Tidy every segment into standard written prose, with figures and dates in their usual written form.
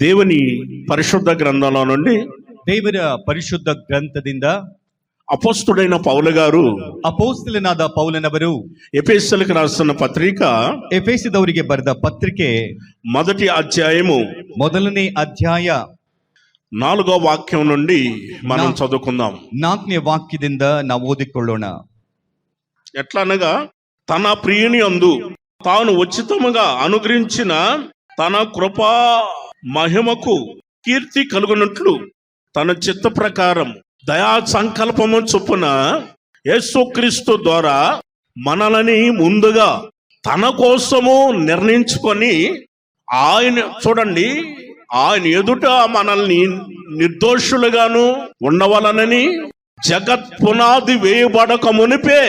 దేవుని పరిಶುದ್ಧ గ్రంథంలో నుండి ದೇವರ ಪರಿಶುದ್ಧ ಗ್ರಂಥದಿಂದ అపోస్తుడైన పౌలు గారు ಅಪೊಸ್ತಲನಾದ ಪೌಲನವರು ఎఫెసీయులకు రాసిన పత్రిక ಎಫೆಸದವರಿಗೆ ಬರೆದ ಪತ್ರಿಕೆ మొదటి అధ్యాయము ಮೊದಲನೇ ಅಧ್ಯಾಯ 4వ వాక్యం నుండి మనం చదువుకుందాం. 4ನೇ ವಾಕ್ಯದಿಂದ ನಾವು ಓದಿಕೊಳ್ಳೋಣ. ఎట్లనగా తన ప్రియుని యందు తాను ఉచితముగా అనుగ్రహించిన తన కృపా మహిమకు కీర్తి కలుగునట్లు తన చిత్త ప్రకారం దయా సంకల్పము చొప్పున యేసుక్రీస్తు ద్వారా మనలని ముందుగా తన కోసము నిర్ణయించుకొని ఆయన చూడండి, ఆయన ఎదుట మనల్ని నిర్దోషులుగాను ఉండవలనని జగత్ పునాది వేయబడక మునిపే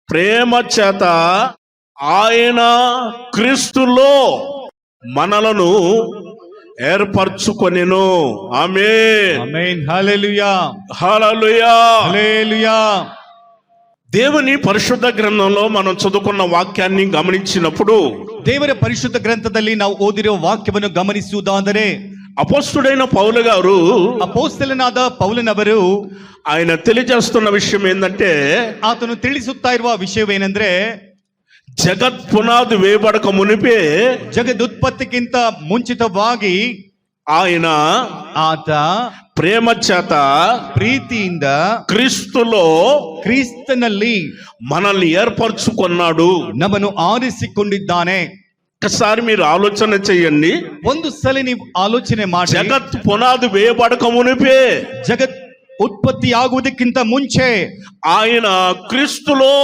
ప్రేమ చేత ఆయన క్రీస్తులో మనలను ఏర్పరచుకొనెను. ఆమేన్. ఆమేన్. హల్లెలూయా. హల్లెలూయా. హల్లెలూయా. దేవుని పరిశుద్ధ గ్రంథంలో మనం చదువుకున్న వాక్యాన్ని గమనించినప్పుడు ದೇವರ ಪರಿಶುದ್ಧ ಗ್ರಂಥದಲ್ಲಿ ನಾವು ಓದಿರುವ ವಾಕ್ಯವನ್ನು ಗಮನಿಸುವುದಾದರೆ అపోస్తుడైన పౌలు గారు ಅಪೊಸ್ತಲನಾದ ಪೌಲನವರು ఆయన తెలియజేస్తున్న విషయం ఏంటంటే, ಆತನು ತಿಳಿಸುತ್ತಾ ಇರುವ ವಿಷಯವೇನೆಂದ್ರೆ జగత్ పునాది వేయబడక మునిపే ಜಗದುತ್ಪತ್ತಿಗಿಂತ ಮುಂಚಿತವಾಗಿ ఆయన ಆತ ప్రేమ చేత ಪ್ರೀತಿಯಿಂದ క్రీస్తులో ಕ್ರಿಸ್ತನಲ್ಲಿ మనల్ని ఏర్పరచుకున్నాడు. ನಮ್ಮನ್ನು ಆರಿಸಿಕೊಂಡಿದ್ದಾನೆ. ఒకసారి మీరు ఆలోచన చేయండి. ಒಂದು ಸಲ ನೀವು ಆಲೋಚನೆ ಮಾಡಿ, జగత్ పునాది వేయబడక మునిపే ಜಗತ್ ಉತ್ಪತ್ತಿ ಆಗುವುದಕ್ಕಿಂತ ಮುಂಚೆ ఆయన క్రీస్తులో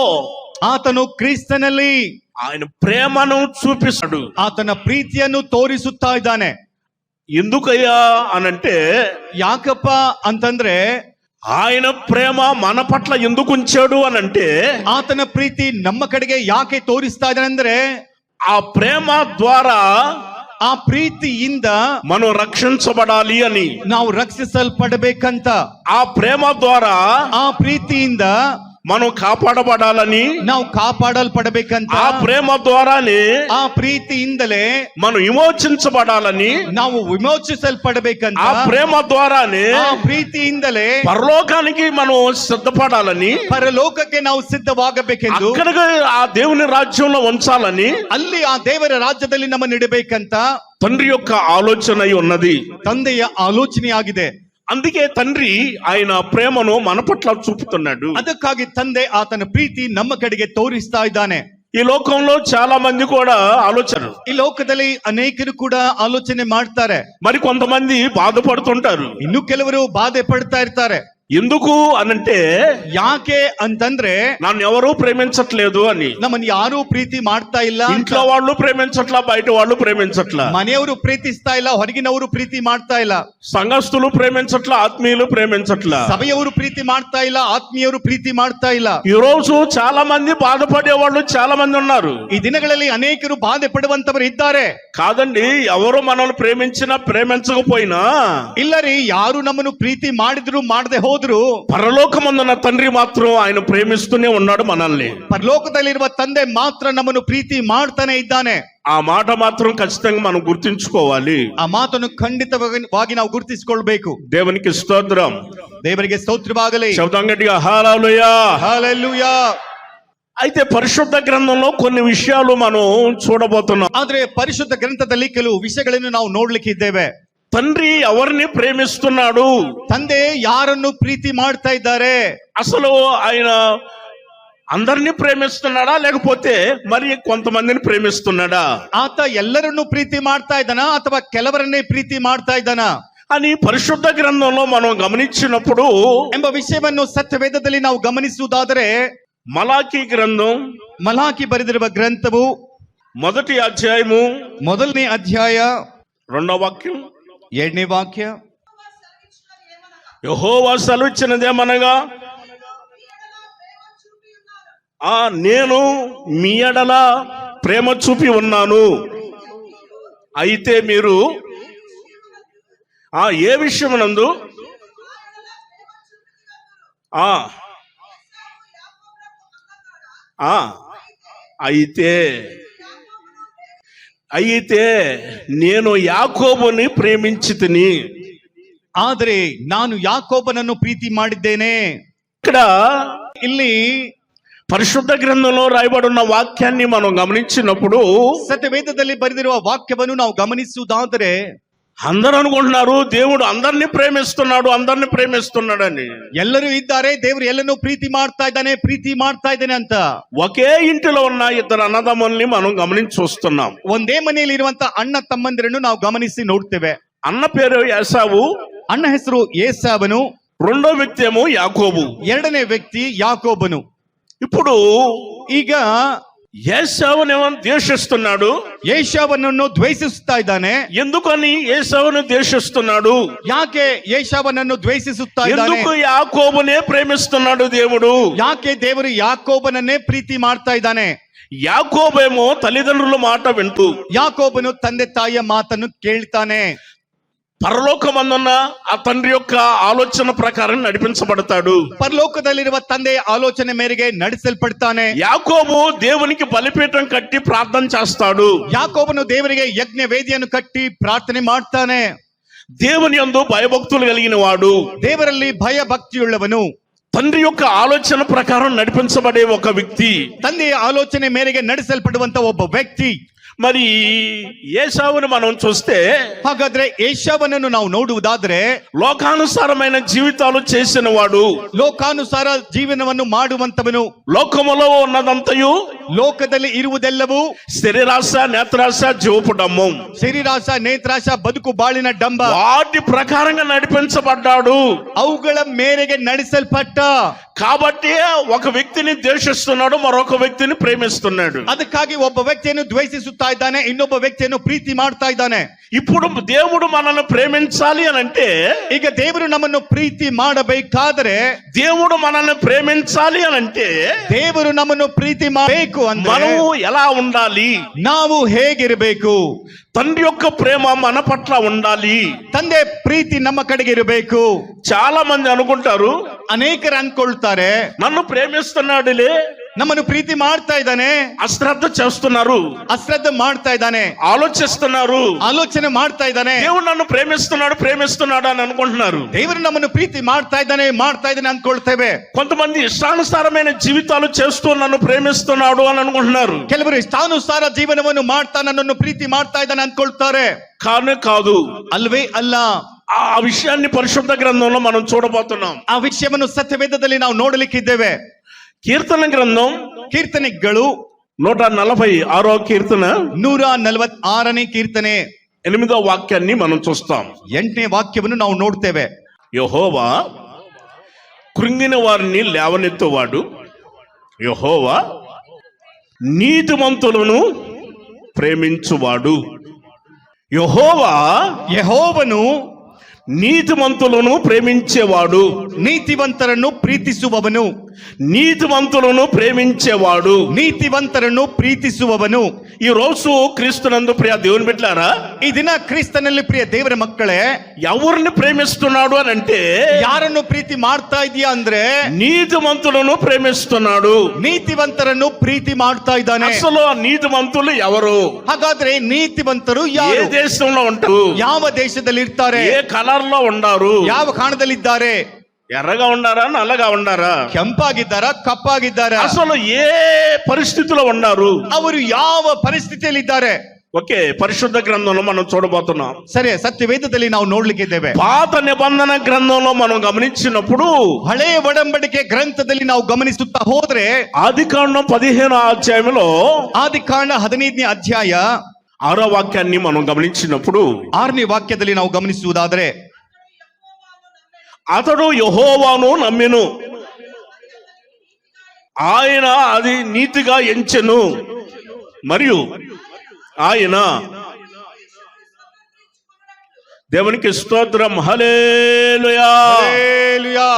ಆತನು ಕ್ರಿಸ್ತನಲ್ಲಿ ఆయన ప్రేమను చూపిస్తాడు. ಆತನ ಪ್ರೀತಿಯನ್ನು ತೋರಿಸುತ್ತಾ ಇದ್ದಾನೆ. ఎందుకయ్యా అనంటే, ಯಾಕಪ್ಪ ಅಂತಂದ್ರೆ ఆయన ప్రేమ మన పట్ల ఎందుకు ఉంచాడు అనంటే, ಆತನ ಪ್ರೀತಿ ನಮ್ಮ ಕಡೆಗೆ ಯಾಕೆ ತೋರಿಸ್ತಾ ಇದ್ದಾನೆ ಅಂದ್ರೆ ఆ ప్రేమ ద్వారా ಆ ಪ್ರೀತಿಯಿಂದ మనం రక్షించబడాలి అని, ನಾವು ರಕ್ಷಿಸಲ್ಪಡಬೇಕಂತ, ఆ ప్రేమ ద్వారా ಆ ಪ್ರೀತಿಯಿಂದ మనం కాపాడబడాలని, ನಾವು ಕಾಪಾಡಲ್ಪಡಬೇಕಂತ, ఆ ప్రేమ ద్వారానే ಆ ಪ್ರೀತಿಯಿಂದಲೇ మనం విమోచించబడాలని, ನಾವು ವಿಮೋಚಿಸಲ್ಪಡಬೇಕಂತ, ఆ ప్రేమ ద్వారానే ಆ ಪ್ರೀತಿಯಿಂದಲೇ పరలోకానికి మనం సిద్ధపడాలని, ಪರಲೋಕಕ್ಕೆ ನಾವು ಸಿದ್ಧವಾಗಬೇಕೆಂದು, అక్కడికి ఆ దేవుని రాజ్యంలో ఉంచాలని ಅಲ್ಲಿ ಆ ದೇವರ ರಾಜ್ಯದಲ್ಲಿ ನಮ್ಮನ್ನು ಇಡಬೇಕಂತ తండ్రి యొక్క ఆలోచన అయి ఉన్నది. ತಂದೆಯ ಆಲೋಚನೆಯಾಗಿದೆ. అందుకే తండ్రి ఆయన ప్రేమను మన పట్ల చూపుతున్నాడు. ಅದಕ್ಕಾಗಿ ತಂದೆ ಆತನ ಪ್ರೀತಿ ನಮ್ಮ ಕಡೆಗೆ ತೋರಿಸ್ತಾ ಇದ್ದಾನೆ. ఈ లోకంలో చాలా మంది కూడా ఆలోచన, ಈ ಲೋಕದಲ್ಲಿ ಅನೇಕರು ಕೂಡ ಆಲೋಚನೆ ಮಾಡ್ತಾರೆ. మరి కొంతమంది బాధపడుతుంటారు. ಇನ್ನು ಕೆಲವರು ಬಾಧೆ ಪಡ್ತಾ ಇರ್ತಾರೆ. ఎందుకు అనంటే, ಯಾಕೆ ಅಂತಂದ್ರೆ నన్ను ఎవరూ ప్రేమించట్లేదు అని. ನಮ್ಮನ್ನು ಯಾರು ಪ್ರೀತಿ ಮಾಡ್ತಾ ಇಲ್ಲ, ఇంట్లో వాళ్ళు ప్రేమించట్లా, బయట వాళ్ళు ప్రేమించట్లా, ಮನೆಯವರು ಪ್ರೀತಿಸ್ತಾ ಇಲ್ಲ, ಹೊರಗಿನವರು ಪ್ರೀತಿ ಮಾಡ್ತಾ ಇಲ್ಲ, సంఘస్థులు ప్రేమించట్లా, ఆత్మీయులు ప్రేమించట్లా. ಸಭೆಯವರು ಪ್ರೀತಿ ಮಾಡ್ತಾ ಇಲ್ಲ, ಆತ್ಮೀಯರು ಪ್ರೀತಿ ಮಾಡ್ತಾ ಇಲ್ಲ. ఈ రోజు చాలా మంది బాధపడే వాళ్ళు చాలా మంది ఉన్నారు. ಈ ದಿನಗಳಲ್ಲಿ ಅನೇಕರು ಬಾಧೆ ಪಡುವಂತವರು ಇದ್ದಾರೆ. కాదండి, ఎవరు మనల్ని ప్రేమించినా ప్రేమించకపోయినా ಇಲ್ಲ ರೀ, ಯಾರು ನಮ್ಮನ್ನು ಪ್ರೀತಿ ಮಾಡಿದ್ರು ಮಾಡದೆ ಹೋದ್ರು పరలోకమందున్న తండ్రి మాత్రం ఆయన ప్రేమిస్తూనే ఉన్నాడు మనల్ని. ಪರಲೋಕದಲ್ಲಿರುವ ತಂದೆ ಮಾತ್ರ ನಮ್ಮನ್ನು ಪ್ರೀತಿ ಮಾಡ್ತಾನೆ ಇದ್ದಾನೆ. ఆ మాట మాత్రం ఖచ్చితంగా మనం గుర్తుంచుకోవాలి. ಆ ಮಾತನ್ನು ಖಂಡಿತವಾಗಿ ನಾವು ಗುರುತಿಸಿಕೊಳ್ಬೇಕು. దేవునికి స్తోత్రం. ದೇವರಿಗೆ ಸ್ತೋತ್ರವಾಗಲಿ. శబ్దం గట్టిగా హల్లెలూయా. ಹಲ್ಲೆಲೂಯಾ. అయితే పరిశుద్ధ గ్రంథంలో కొన్ని విషయాలు మనం చూడబోతున్నాం. ಆದ್ರೆ ಪರಿಶುದ್ಧ ಗ್ರಂಥದಲ್ಲಿ ಕೆಲವು ವಿಷಯಗಳನ್ನು ನಾವು ನೋಡ್ಲಿಕ್ಕೆ ಇದ್ದೇವೆ. తండ్రి ఎవరిని ప్రేమిస్తున్నాడు, ತಂದೆ ಯಾರನ್ನು ಪ್ರೀತಿ ಮಾಡ್ತಾ ಇದ್ದಾರೆ, అసలు ఆయన అందరినీ ప్రేమిస్తున్నాడా లేకపోతే మరి కొంతమందిని ప్రేమిస్తున్నాడా, ಆತ ಎಲ್ಲರನ್ನು ಪ್ರೀತಿ ಮಾಡ್ತಾ ಇದ್ದಾನಾ ಅಥವಾ ಕೆಲವರನ್ನೇ ಪ್ರೀತಿ ಮಾಡ್ತಾ ಇದ್ದಾನಾ అని పరిశుద్ధ గ్రంథంలో మనం గమనించినప్పుడు ಎಂಬ ವಿಷಯವನ್ನು ಸತ್ಯವೇದದಲ್ಲಿ ನಾವು ಗಮನಿಸುವುದಾದರೆ మలాకీ గ్రంథం ಮಲಾಕಿ ಬರೆದಿರುವ ಗ್ರಂಥವು మొదటి అధ్యాయము ಮೊದಲನೇ ಅಧ್ಯಾಯ 2వ వాక్యం 2ನೇ ವಾಕ್ಯ, యెహోవా సెలవిచ్చినదేమనగా, నేను మీ ఎడల ప్రేమ చూపి ఉన్నాను, అయితే మీరు ఏ విషయమునందు అయితే అయితే నేను యాకోబుని ప్రేమించితిని. ಆದರೆ ನಾನು ಯಾಕೋಬನನ್ನು ಪ್ರೀತಿ ಮಾಡಿದ್ದೇನೆ. ఇక్కడ ಇಲ್ಲಿ పరిశుద్ధ గ్రంథంలో రాయబడి ఉన్న వాక్యాన్ని మనం గమనించినప్పుడు ಸತ್ಯವೇದದಲ್ಲಿ ಬರೆದಿರುವ ವಾಕ್ಯವನ್ನು ನಾವು ಗಮನಿಸುವುದಾದರೆ అందరూ అనుకుంటున్నారు దేవుడు అందరినీ ప్రేమిస్తున్నాడని. ಎಲ್ಲರೂ ಇದ್ದಾರೆ, ದೇವರು ಎಲ್ಲನೂ ಪ್ರೀತಿ ಮಾಡ್ತಾ ಇದ್ದಾನೆ ಅಂತ. ఒకే ఇంటిలో ఉన్న ఇద్దరు అన్నదమ్ముల్ని మనం గమనించి చూస్తున్నాం. ಒಂದೇ ಮನೆಯಲ್ಲಿ ಇರುವಂತ ಅಣ್ಣ ತಮ್ಮಂದಿರನ್ನು ನಾವು ಗಮನಿಸಿ ನೋಡ್ತೇವೆ. అన్న పేరు యాసావు, ಅಣ್ಣ ಹೆಸರು ಏಸಾವನು, రెండో వ్యక్తి ఏమో యాకోబు, ಎರಡನೇ ವ್ಯಕ್ತಿ ಯಾಕೋಬನು. ఇప్పుడు ಈಗ ఏసావునేమో ద్వేషిస్తున్నాడు. ಏಸಾವನನ್ನು ದ್ವೇಷಿಸುತ್ತಾ ಇದ್ದಾನೆ. ఎందుకని ఏసావును ద్వేషిస్తున్నాడు? ಯಾಕೆ ಏಸಾವನನ್ನು ದ್ವೇಷಿಸುತ್ತಾ ಇದ್ದಾನೆ? ఎందుకు యాకోబునే ప్రేమిస్తున్నాడు దేవుడు? ಯಾಕೆ ದೇವರು ಯಾಕೋಬನನ್ನೇ ಪ್ರೀತಿ ಮಾಡ್ತಾ ಇದ್ದಾನೆ? యాకోబేమో తల్లిదండ్రుల మాట వింటూ, ಯಾಕೋಬನು ತಂದೆ ತಾಯಿಯ ಮಾತನ್ನು ಕೇಳ್ತಾನೆ. పరలోకమందున్న ఆ తండ్రి యొక్క ఆలోచన ప్రకారం నడిపించబడతాడు. పరలోకదಲ್ಲಿರುವ ತಂದೆಯ ఆలోచన మేರೆಗೆ ನಡೆಸಲ್ಪಡ್ತಾನೆ. యాకోబు దేవునికి బలిపీఠం కట్టి ప్రార్థన చేస్తాడు. ಯಾಕೋಬನು ದೇವರಿಗೆ ಯಜ್ಞ ವೇದಿಯನ್ನು ಕಟ್ಟಿ ಪ್ರಾರ್ಥನೆ ಮಾಡ್ತಾನೆ. దేవుని యందు భయభక్తులు కలిగిన వాడు, ದೇವರಲ್ಲಿ ಭಯ ಭಕ್ತಿಯುಳ್ಳವನು, తండ్రి యొక్క ఆలోచన ప్రకారం నడిపించబడే ఒక వ్యక్తి, ತಂದೆಯ ಆಲೋಚನೆ ಮೇರೆಗೆ ನಡೆಸಲ್ಪಡುವಂತ ಒಬ್ಬ ವ್ಯಕ್ತಿ. మరి ఏసావుని మనం చూస్తే, ಹಾಗಾದ್ರೆ ಏಸಾವನನ್ನು ನಾವು ನೋಡುವುದಾದ್ರೆ లోకానుసారమైన జీవితాలు చేసిన వాడు, ಲೋಕಾನುಸಾರ ಜೀವನವನ್ನು ಮಾಡುವಂತವನು, లోకములో ఉన్నదంతయు, ಲೋಕದಲ್ಲಿ ಇರುವುದೆಲ್ಲವೂ శరీరాశ, నేత్రాశ, జీవపు డమ్మం, ಶರೀರಾಶ, ನೇತ್ರಾಶ, ಬದುಕು ಬಾಳಿನ ಡಂಬ, వాటి ప్రకారంగా నడిపించబడ్డాడు. ಅವುಗಳ ಮೇರೆಗೆ ನಡೆಸಲ್ಪಟ್ಟ. కాబట్టి ఒక వ్యక్తిని ద్వేషిస్తున్నాడు, మరొక వ్యక్తిని ప్రేమిస్తున్నాడు. ಅದಕ್ಕಾಗಿ ಒಬ್ಬ ವ್ಯಕ್ತಿಯನ್ನು ದ್ವೇಷಿಸುತ್ತಾ ಇದ್ದಾನೆ, ಇನ್ನೊಬ್ಬ ವ್ಯಕ್ತಿಯನ್ನು ಪ್ರೀತಿ ಮಾಡ್ತಾ ಇದ್ದಾನೆ. ఇప్పుడు దేవుడు మనల్ని ప్రేమించాలి అని అంటే, ಈಗ ದೇವರು ನಮ್ಮನ್ನು ಪ್ರೀತಿ ಮಾಡಬೇಕಾದರೆ, దేవుడు మనల్ని ప్రేమించాలి అని అంటే, ದೇವರು ನಮ್ಮನ್ನು ಪ್ರೀತಿ ಮಾಡಬೇಕು ಅಂದ್ರೆ మనం ఎలా ఉండాలి? ನಾವು ಹೇಗಿರಬೇಕು? తండ్రి యొక్క ప్రేమ మన పట్ల ఉండాలి. ತಂದೆ ಪ್ರೀತಿ ನಮ್ಮ ಕಡೆಗೆ ಇರಬೇಕು. చాలా మంది అనుకుంటారు, ಅನೇಕರು ಅನ್ಕೊಳ್ತಾರೆ, నన్ను ప్రేమిస్తున్నాడులే, ನಮ್ಮನ್ನು ಪ್ರೀತಿ ಮಾಡ್ತಾ ಇದ್ದಾನೆ, అశ్రద్ధ చేస్తున్నారు, ಅಶ್ರದ್ಧೆ ಮಾಡ್ತಾ ಇದ್ದಾನೆ, ఆలోచిస్తున్నారు, ಆಲೋಚನೆ ಮಾಡ್ತಾ ಇದ್ದಾನೆ, దేవుడు నన్ను ప్రేమిస్తున్నాడు అని అనుకుంటున్నారు. ದೇವರು ನಮ್ಮನ್ನು ಪ್ರೀತಿ ಮಾಡ್ತಾ ಇದ್ದಾನೆ ಅನ್ಕೊಳ್ತೇವೆ. కొంతమంది ఇష్టానుసారమైన జీవితాలు చేస్తూ నన్ను ప్రేమిస్తున్నాడు అని అనుకుంటున్నారు. ಕೆಲವರು ಇಷ್ಟಾನುಸಾರ ಜೀವನವನ್ನು ಮಾಡ್ತಾ ನನ್ನನ್ನು ಪ್ರೀತಿ ಮಾಡ್ತಾ ಇದ್ದಾನೆ ಅನ್ಕೊಳ್ತಾರೆ. కానీ కాదు, ಅಲ್ವೇ ಅಲ್ಲ. ఆ విషయాన్ని పరిశుద్ధ గ్రంథంలో మనం చూడబోతున్నాం. ಆ ವಿಷಯವನ್ನು ಸತ್ಯವೇದದಲ್ಲಿ ನಾವು ನೋಡಲಿಕ್ಕಿದ್ದೇವೆ. కీర్తన గ్రంథం ಕೀರ್ತನೆಗಳು 146వ కీర్తన 146ನೇ ಕೀರ್ತನೆ 8వ వాక్యాన్ని మనం చూస్తాం. 8ನೇ ವಾಕ್ಯವನ್ನು ನಾವು ನೋಡ್ತೇವೆ. యెహోవా కృంగిన వారిని లేవనెత్తువాడు, యెహోవా నీతిమంతులను ప్రేమించువాడు. ಯೆಹೋವನು నీతిమంతులను ప్రేమించేవాడు. ನೀತಿವಂತರನ್ನು ಪ್ರೀತಿಸುವವನು. నీతిమంతులను ప్రేమించేవాడు. ನೀತಿವಂತರನ್ನು ಪ್ರೀತಿಸುವವನು. ఈ రోజు క్రీస్తునందు ప్రియ దేవుని బిడ్డలారా, ఈ ದಿನ ಕ್ರಿಸ್ತನಲ್ಲಿ ಪ್ರಿಯ ದೇವರ ಮಕ್ಕಳೇ, ఎవరిని ప్రేమిస్తున్నాడు అని అంటే, ಯಾರನ್ನು ಪ್ರೀತಿ ಮಾಡ್ತಾ ಇದೀಯಾ ಅಂದ್ರೆ నీతిమంతులను ప్రేమిస్తున్నాడు. ನೀತಿವಂತರನ್ನು ಪ್ರೀತಿ ಮಾಡ್ತಾ ಇದ್ದಾನೆ. అసలు ఆ నీతిమంతులు ఎవరు? ಹಾಗಾದ್ರೆ ನೀತಿವಂತರು ఏ ಯಾರು? దేశంలో ఉంటారు? ಯಾವ ದೇಶದಲ್ಲಿ ಇರ್ತಾರೆ? ఏ కలర్ లో ఉండారు? ಯಾವ ಕಾರಣದಲ್ಲಿದ್ದಾರೆ? ఎర్రగా ఉండారా, నల్లగా ఉండారా, ಕೆಂಪಾಗಿದ್ದಾರಾ, ಕಪ್ಪಾಗಿದ್ದಾರಾ? అసలు ఏ పరిస్థితిలో ఉన్నారు? ಅವರು ಯಾವ ಪರಿಸ್ಥಿತಿಯಲ್ಲಿ ಇದ್ದಾರೆ? ఓకే, పరిశుద్ధ గ్రంథంలో మనం చూడబోతున్నాం. ಸರಿ, ಸತ್ಯವೇದದಲ್ಲಿ ನಾವು ನೋಡ್ಲಿಕ್ಕಿದ್ದೇವೆ. పాత నిబంధన గ్రంథంలో మనం గమనించినప్పుడు, ಹಳೆಯ ಒಡಂಬಡಿಕೆ ಗ್ರಂಥದಲ್ಲಿ ನಾವು ಗಮನಿಸುತ್ತಾ ಹೋದ್ರೆ, ఆదికాండం 15వ అధ్యాయంలో ಆದಿಕಾಂಡ 15ನೇ ಅಧ್ಯಾಯ 6వ వాక్యాన్ని మనం గమనించినప్పుడు, 6ನೇ ವಾಕ್ಯದಲ್ಲಿ ನಾವು ಗಮನಿಸುವುದಾದ್ರೆ, అతడు యెహోవాను నమ్మెను, ఆయన అది నీతిగా ఎంచెను, మరియు ఆయన దేవునికి స్తోత్రం, హల్లెలూయా. హల్లెలూయా.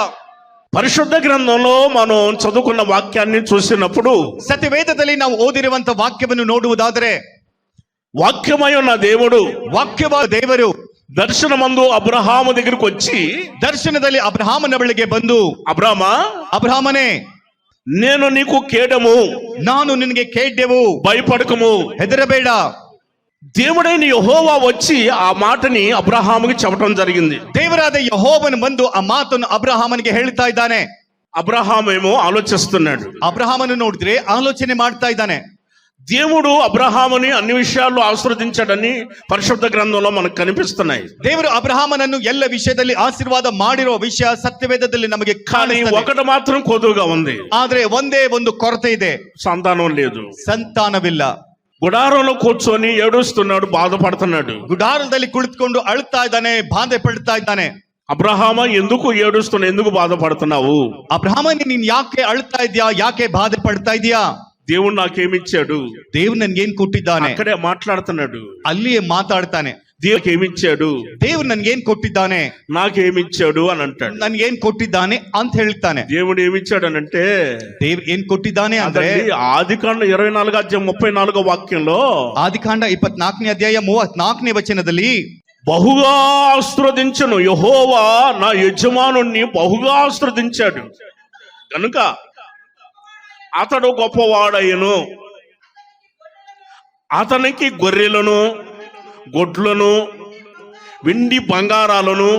పరిశుద్ధ గ్రంథంలో మనం చదువుకున్న వాక్యాన్ని చూసినప్పుడు, ಸತ್ಯವೇದದಲ್ಲಿ ನಾವು ಓದಿರುವಂತ ವಾಕ್ಯವನ್ನು ನೋಡುವುದಾದರೆ, వాక్యమై ఉన్న దేవుడు, ವಾಕ್ಯವಾದ ದೇವರು దర్శనమందు అబ్రహాము దగ్గరికి వచ్చి, ದರ್ಶನದಲ್ಲಿ ಅಬ್ರಹಾಮನ ಬಳಿಗೆ ಬಂದು, ಅಬ್ರಹಾಮನೇ, నేను నీకు కేడము, ನಾನು ನಿನಗೆ ಕೇಡ್ಯವು, భయపడకము, ಹೆದರಬೇಡ, దేవుడైన యెహోవా వచ్చి ఆ మాటని అబ్రహాముకి చెప్పడం జరిగింది. ದೇವರಾದ ಯೆಹೋವನು ಬಂದು ಆ ಮಾತನ್ನು ಅಬ್ರಹಾಮನಿಗೆ ಹೇಳ್ತಾ ಇದ್ದಾನೆ. అబ్రహాం ఏమో ఆలోచిస్తున్నాడు. ಅಬ್ರಹಾಮನು ನೋಡಿದ್ರೆ ಆಲೋಚನೆ ಮಾಡ್ತಾ ಇದ್ದಾನೆ. దేవుడు అబ్రహాముని అన్ని విషయాల్లో ఆశీర్వదించాడని పరిశుద్ధ గ్రంథంలో మనకు కనిపిస్తున్నాయి. ದೇವರು ಅಬ್ರಹಾಮನನ್ನು ಎಲ್ಲ ವಿಷಯದಲ್ಲಿ ಆಶೀರ್ವಾದ ಮಾಡಿರುವ ವಿಷಯ ಸತ್ಯವೇದದಲ್ಲಿ ನಮಗೆ కానీ ಕಾಣಿಸ್ತದೆ. ఒకటి మాత్రం కొదువుగా ఉంది. ಆದ್ರೆ ಒಂದೇ ಒಂದು ಕೊರತೆ ಇದೆ, సంతానం లేదు. ಸಂತಾನವಿಲ್ಲ. గుడారంలో కూర్చొని ఏడుస్తున్నాడు, బాధపడుతున్నాడు. ಗುಡಾರದಲ್ಲಿ ಕುಳಿತುಕೊಂಡು ಅಳ್ತಾ ಇದ್ದಾನೆ, ಬಾಧೆ ಪಡ್ತಾ ಇದ್ದಾನೆ. అబ్రహామా ఎందుకు ఏడుస్తున్నావు, ఎందుకు బాధపడుతున్నావు? ಅಬ್ರಹಾಮನೇ ನೀನ್ ಯಾಕೆ ಅಳ್ತಾ ಇದ್ಯಾ, ಯಾಕೆ ಬಾಧೆ ಪಡ್ತಾ ಇದೀಯಾ? దేవుడు నాకేమిచ్చాడు, ದೇವ್ರು ನನ್ಗೇನ್ ಕೊಟ್ಟಿದ್ದಾನೆ, అక్కడే మాట్లాడుతున్నాడు. ಅಲ್ಲಿಯೇ ಮಾತಾಡ್ತಾನೆ. దేవుడికి ఏమిచ్చాడు, ದೇವ್ರು ನನ್ಗೇನ್ ಕೊಟ್ಟಿದ್ದಾನೆ, నాకేమిచ్చాడు అని అంటాడు. ನನ್ಗೇನ್ ಕೊಟ್ಟಿದ್ದಾನೆ ಅಂತ ಹೇಳ್ತಾನೆ. దేవుడు ఏమిచ్చాడు అని అంటే, ದೇವ್ರು ಏನ್ ಕೊಟ್ಟಿದ್ದಾನೆ ಅಂದ್ರೆ ఆదికాండ 24 వాక్యంలో, ಆದಿಕಾಂಡ 24ನೇ ಅಧ್ಯಾಯ 34ನೇ ವಚನದಲ್ಲಿ బహుగా ఆశీర్వదించను యెహోవా నా యజమానుణ్ణి బహుగా ఆశీర్వదించాడు కనుక అతడు గొప్పవాడయ్యను, అతనికి గొర్రెలను గొడ్లను వెండి బంగారాలను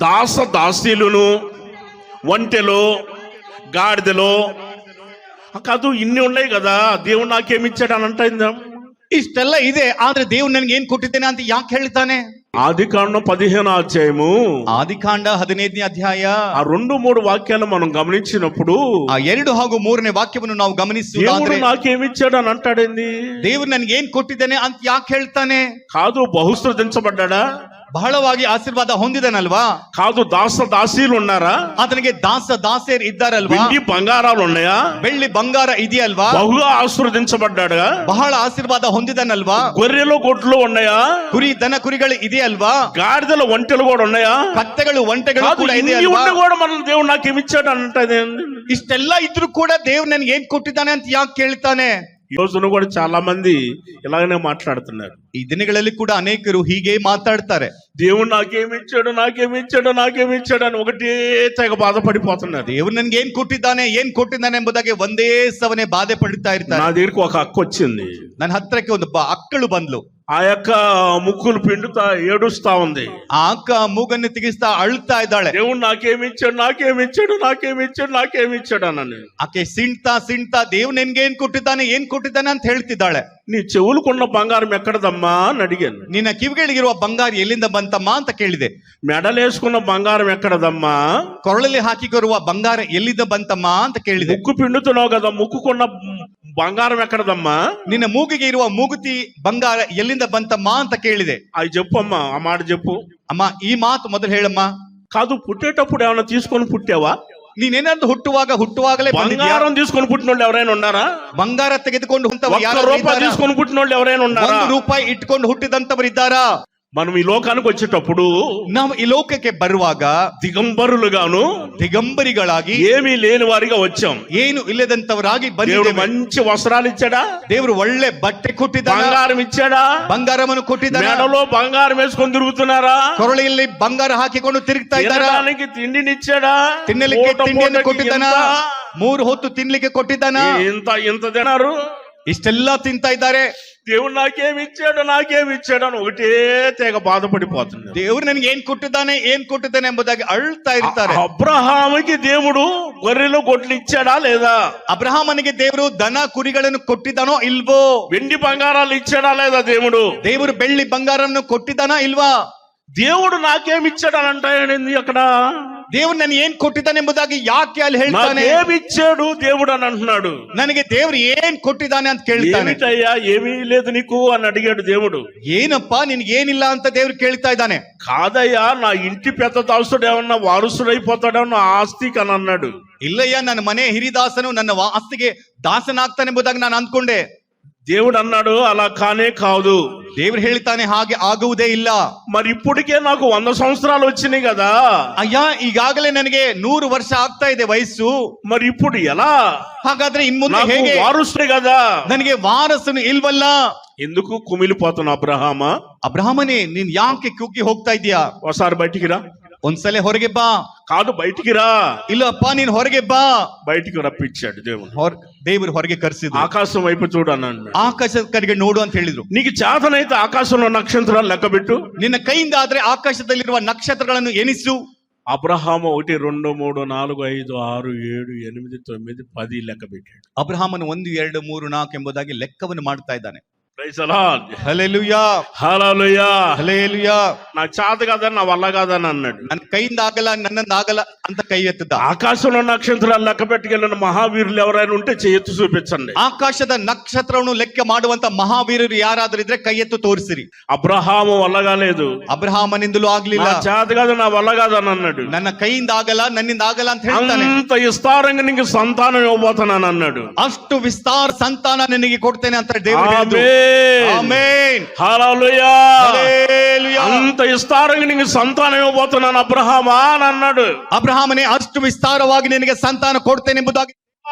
దాస దాసీలను ఒంటెలో గాడిదలో కాదు ఇన్ని ఉన్నాయి కదా, దేవుడు నాకేమిచ్చాడు అని అంటాయిందా? ಇಷ್ಟೆಲ್ಲ ಇದೆ, ಆದ್ರೆ ದೇವ್ರು ನನ್ಗೆ ಏನ್ ಕೊಟ್ಟಿದ್ದೇನೆ ಅಂತ ಯಾಕೆ ಹೇಳ್ತಾನೆ? ఆదికాండం 15వ అధ్యాయము, ಆದಿಕಾಂಡ 15ನೇ ಅಧ್ಯಾಯ ఆ 2-3 వాక్యాలు మనం గమనించినప్పుడు ಆ 2 ಹಾಗೂ 3ನೇ ವಾಕ್ಯವನ್ನು ನಾವು ಗಮನಿಸುವುದಾದ್ರೆ దేవుడు నాకేమిచ్చాడు అని అంటాడేంది? ದೇವ್ರು ನನ್ಗೆ ಏನ್ ಕೊಟ್ಟಿದ್ದೇನೆ ಅಂತ ಯಾಕೆ ಹೇಳ್ತಾನೆ? కాదు బహుశ్రదించబడ్డా, ಬಹಳವಾಗಿ ಆಶೀರ್ವಾದ ಹೊಂದಿದನಲ್ವಾ? కాదు దాస దాసీలు ఉన్నారా, ಆತನಿಗೆ ದಾಸ ದಾಸೇರ್ ಇದ್ದಾರಲ್ವಾ? వెండి బంగారాలు ఉన్నాయా, ಬೆಳ್ಳಿ ಬಂಗಾರ ಇದೆಯಲ್ವಾ? బహుగా ఆశీర్వదించబడ్డాడు. ಬಹಳ ಆಶೀರ್ವಾದ ಹೊಂದಿದನಲ್ವಾ? గొర్రెలు గొడ్లు ఉన్నాయా, ಕುರಿ ದನ ಕುರಿಗಳು ಇದೆಯಲ್ವಾ? గాడిదల ఒంటెలు కూడా ఉన్నాయా, ಕತ್ತೆಗಳು ಒಂಟೆಗಳು కాదు ಕೂಡ ఇన్ని ಇದೆಯಲ್ವಾ? ఉండి కూడా మన దేవుడు నాకేమిచ్చాడు అని అంటది. ಇಷ್ಟೆಲ್ಲ ಇದ್ರು ಕೂಡ ದೇವ್ರು ನನ್ಗೆ ಏನ್ ಕೊಟ್ಟಿದ್ದಾನೆ ಅಂತ ಯಾಕೆ ಕೇಳ್ತಾನೆ? ఈ రోజున కూడా చాలా మంది ఇలాగనే మాట్లాడుతున్నారు. ಈ ದಿನಗಳಲ್ಲಿ ಕೂಡ ಅನೇಕರು ಹೀಗೆ ಮಾತಾಡ್ತಾರೆ. దేవుడు నాకేమిచ్చాడు నాకేమిచ్చాడు నాకేమిచ్చాడు అని ఒకటే తెగ బాధపడిపోతున్నారు. ದೇವ್ರು ನನ್ಗೆ ಏನ್ ಕೊಟ್ಟಿದ್ದಾನೆ ಎಂಬುದಾಗಿ ಒಂದೇ ಸವನೆ ಬಾಧೆ ಪಡ್ತಾ నా ಇರ್ತಾರೆ. దగ్గరికి ఒక అక్క వచ్చింది. ನನ್ನ ಹತ್ರಕ್ಕೆ ಒಂದು ಅಕ್ಕಳು ಬಂದ್ಲು. ఆ యొక్క ముక్కులు పిండుతా ఏడుస్తా ఉంది. ಆ ಅಕ್ಕ ಮೂಗನ್ನು ತಿಗಿಸ್ತಾ ಅಳ್ತಾ ಇದ್ದಾಳೆ. దేవుడు నాకేమిచ్చాడు నాకేమిచ్చాడు నాకేమిచ్చాడు నాకేమిచ్చాడు అన్నాను. ಆಕೆ ಸಿಣ್ತಾ ದೇವ್ ನನ್ಗೆ ಏನ್ ಕೊಟ್ಟಿದ್ದಾನೆ ಅಂತ ಹೇಳ್ತಿದ್ದಾಳೆ. నీ చెవులకున్న బంగారం ఎక్కడదమ్మా అని అడిగాను. ನಿನ್ನ ಕಿವಿಗಳಿಗಿರುವ ಬಂಗಾರ ಎಲ್ಲಿಂದ ಬಂತಮ್ಮ ಅಂತ ಕೇಳಿದೆ. మెడలేసుకున్న బంగారం ఎక్కడదమ్మా, ಕೊರಳಲ್ಲಿ ಹಾಕಿಕೊರುವ ಬಂಗಾರ ಎಲ್ಲಿಂದ ಬಂತಮ್ಮ ಅಂತ ಕೇಳಿದೆ. ముక్కు పిండుతున్నావు కదా, ముక్కుకున్న బంగారం ఎక్కడదమ్మా, ನಿನ್ನ ಮೂಗಿಗೆ ಇರುವ ಮೂಗುತಿ ಬಂಗಾರ ಎಲ್ಲಿಂದ ಬಂತಮ್ಮ ಅಂತ ಕೇಳಿದೆ. అది చెప్పమ్మా, ఆ మాట చెప్పు. ಅಮ್ಮ ಈ ಮಾತು ಮೊದಲು ಹೇಳಮ್ಮ. కాదు పుట్టేటప్పుడు ఏమైనా తీసుకొని పుట్టావా? ನೀನೇನಾದ್ರು ಹುಟ್ಟುವಾಗಲೇ ಬಂದಿದ್ಯಾ? బంగారం తీసుకొని పుట్టిన వాళ్ళు ఎవరైనా ఉన్నారా? ಬಂಗಾರ ತೆಗೆದುಕೊಂಡು రూపాయి తీసుకొని పుట్టిన వాళ్ళు ఎవరైనా ఉన్నారా? ₹1 ಇಟ್ಕೊಂಡು ಹುಟ್ಟಿದಂತವರು ಇದ್ದಾರಾ? మనం ఈ లోకానికి వచ్చేటప్పుడు ನಾವು ಈ ಲೋಕಕ್ಕೆ ಬರುವಾಗ దిగంబరులుగాను ದಿಗಂಬರಿಗಳಾಗಿ ఏమీ లేని వారిగా వచ్చాం. ಏನು ಇಲ್ಲದಂತವರಾಗಿ దేవుడు ಬಂದಿದ್ದೇವೆ. మంచి వస్త్రాలు ఇచ్చాడా, ದೇವರು ಒಳ್ಳೆ ಬಟ್ಟೆ ಕೊಟ್ಟಿದ್ದಾನೆ, బంగారం ఇచ్చాడా, ಬಂಗಾರವನ್ನು ಕೊಟ್ಟಿದ್ದಾನೆ. మెడలో బంగారం వేసుకొని తిరుగుతున్నారా, ಕೊರಳಿಯಲ್ಲಿ ಬಂಗಾರ ಹಾಕಿಕೊಂಡು ತಿರುಗ್ತಾ ಇದ್ದಾರಾ? తినడానికి తిండినిచ్చాడా, ತಿನ್ನಲಿಕ್ಕೆ ತಿಂಡಿಯನ್ನು పూటకి ಕೊಟ್ಟಿದ್ದಾನ? 3 ಹೊತ್ತು ತಿನ್ಲಿಕ್ಕೆ ಕೊಟ್ಟಿದ್ದಾನ? ఇంత తినారు, ಇಷ್ಟೆಲ್ಲ ತಿಂತಾ ಇದ್ದಾರೆ. దేవుడు నాకేమిచ్చాడు అని ఒకటే తెగ బాధపడిపోతున్నారు. ದೇವ್ರು ನನಗೆ ಏನ್ ಕೊಟ್ಟಿದ್ದಾನೆ ಎಂಬುದಾಗಿ ಅಳ್ತಾ ಇರ್ತಾರೆ. అబ్రహాముకి దేవుడు గొర్రెలు గొడ్లు ఇచ్చాడా లేదా? ಅಬ್ರಹಾಮನಿಗೆ ದೇವರು ದನ ಕುರಿಗಳನ್ನು ಕೊಟ್ಟಿದ್ದಾನೋ ಇಲ್ವೋ? వెండి బంగారాలు ఇచ్చాడా లేదా దేవుడు? ದೇವರು ಬೆಳ್ಳಿ ಬಂಗಾರವನ್ನು ಕೊಟ್ಟಿದ್ದಾನಾ ಇಲ್ವಾ? దేవుడు నాకేమిచ్చాడు అని అంటాయండి అక్కడ. ದೇವ್ರು ನನಗೆ ಏನ್ ಕೊಟ್ಟಿದ್ದಾನೆ ಎಂಬುದಾಗಿ ಯಾಕೆ ಅಲ್ಲಿ ಹೇಳ್ತಾನೆ? ఏమిచ్చాడు దేవుడు అని అంటున్నాడు. ನನಗೆ ದೇವ್ರು ಏನ್ ಕೊಟ್ಟಿದ್ದಾನೆ ಅಂತ ಕೇಳ್ತಾನೆ. ఏమిటయ్యా ఏమీ లేదు నీకు అని అడిగాడు దేవుడు. ಏನಪ್ಪಾ ನಿನ್ಗೆ ಏನಿಲ್ಲ ಅಂತ ದೇವ್ರು ಕೇಳ್ತಾ ಇದ್ದಾನೆ. కాదయ్యా నా ఇంటి పెద్ద దాసుడు ఏమన్నా వారసుడైపోతాడేమో ఆస్తికి అని అన్నాడు. ಇಲ್ಲಯ್ಯ, ನನ್ನ ಮನೆ ಹಿರಿದಾಸನು ನನ್ನ ಆಸ್ತಿಗೆ ದಾಸನಾಗ್ತಾನೆ ಎಂಬುದಾಗಿ ನಾನು ಅಂದ್ಕೊಂಡೆ. దేవుడు అన్నాడు అలా కానే కాదు. ದೇವ್ರು ಹೇಳ್ತಾನೆ ಹಾಗೆ ಆಗುವುದೇ ಇಲ್ಲ. మరి ఇప్పటికే నాకు 100 సంవత్సరాలు వచ్చినాయి కదా. ಅಯ್ಯ, ಈಗಾಗಲೇ ನನಗೆ 100 ವರ್ಷ ಆಗ್ತಾ ಇದೆ ವಯಸ್ಸು. మరి ఇప్పుడు ఎలా? ಹಾಗಾದ್ರೆ ಇನ್ ಮುಂದೆ నాకు ಹೇಗೆ? వారసుడే కదా, ನನಗೆ ವಾರಸನು ಇಲ್ವಲ್ಲ. ఎందుకు కుమిలిపోతున్నా అబ్రహామా? ಅಬ್ರಹಾಮನೇ, ನೀನ್ ಯಾಕೆ ಕುಗ್ಗಿ ಹೋಗ್ತಾ ಇದೀಯಾ? ఒకసారి బయటికి రా. ಒಂದ್ಸಲ ಹೊರಗೆ ಬಾ. కాదు బయటికి రా. ಇಲ್ಲಪ್ಪ, ನೀನ್ ಹೊರಗೆ ಬಾ. బయటికి రప్పించాడు దేవుడు. ದೇವರು ಹೊರಗೆ ಕರೆಸಿದ್ರು. ఆకాశం వైపు చూడు అన్నాడు. ಆಕಾಶ ಕಡೆಗೆ ನೋಡು ಅಂತ ಹೇಳಿದ್ರು. నీకు చేతనైతే ఆకాశంలో నక్షత్రాలు లెక్క పెట్టు. ನಿನ್ನ ಕೈಯಿಂದ ಆದ್ರೆ ಆಕಾಶದಲ್ಲಿರುವ ನಕ್ಷತ್ರಗಳನ್ನು ಎಣಿಸು. అబ్రహాము 1 2 3 4 5 6 7 8 9 10 లెక్క పెట్టాడు. ಅಬ್ರಹಾಮನು 1 2 3 4 ಎಂಬುದಾಗಿ ಲೆಕ್ಕವನ್ನು ಮಾಡ್ತಾ ಇದ್ದಾನೆ. Praise the Lord. Hallelujah, hallelujah. Hallelujah. నా చేత కాదని నా వల్ల కాదని అన్నాడు. ನನ್ನ ಕೈಯಿಂದ ಆಗಲ್ಲ, ನನ್ನಿಂದ ಆಗಲ್ಲ ಅಂತ ಕೈ ಎತ್ತದ. ఆకాశంలో నక్షత్రాలు లెక్క పెట్టుకెళ్ళిన మహావీరులు ఎవరైనా ఉంటే చేయెత్తు చూపించండి. ಆಕಾಶದ ನಕ್ಷತ್ರವನ್ನು ಲೆಕ್ಕ ಮಾಡುವಂತ ಮಹಾವೀರರು ಯಾರಾದ್ರೂ ಇದ್ರೆ ಕೈ ಎತ್ತು ತೋರಿಸಿರಿ. అబ్రహాము వల్ల కాలేదు, ಅಬ್ರಹಾಮನಿಂದಲೂ ಆಗ್ಲಿಲ್ಲ. నా చేత కాదు నా వల్ల కాదని అన్నాడు. ನನ್ನ ಕೈಯಿಂದ ಆಗಲ್ಲ, ನನ್ನಿಂದ ಆಗಲ್ಲ ಅಂತ ಹೇಳ್ತಾನೆ. అంత విస్తారంగా నీకు సంతానం ఇవ్వబోతున్నాను అన్నాడు. ಅಷ್ಟು ವಿಸ್ತಾರ ಸಂತಾನ ನಿನಗೆ ಕೊಡ್ತೇನೆ ಅಂತ ದೇವರು ಹೇಳಿದ್ರು. ಆಮೆನ್, హల్లెలూయా. హల్లెలూయా. అంత విస్తారంగా నీకు సంతానం ఇవ్వబోతున్నాను అబ్రహామా అని అన్నాడు. ಅಬ್ರಹಾಮನೇ ಅಷ್ಟು ವಿಸ್ತಾರವಾಗಿ ನಿನಗೆ ಸಂತಾನ ಕೊಡ್ತೇನೆ ಎಂಬುದಾಗಿ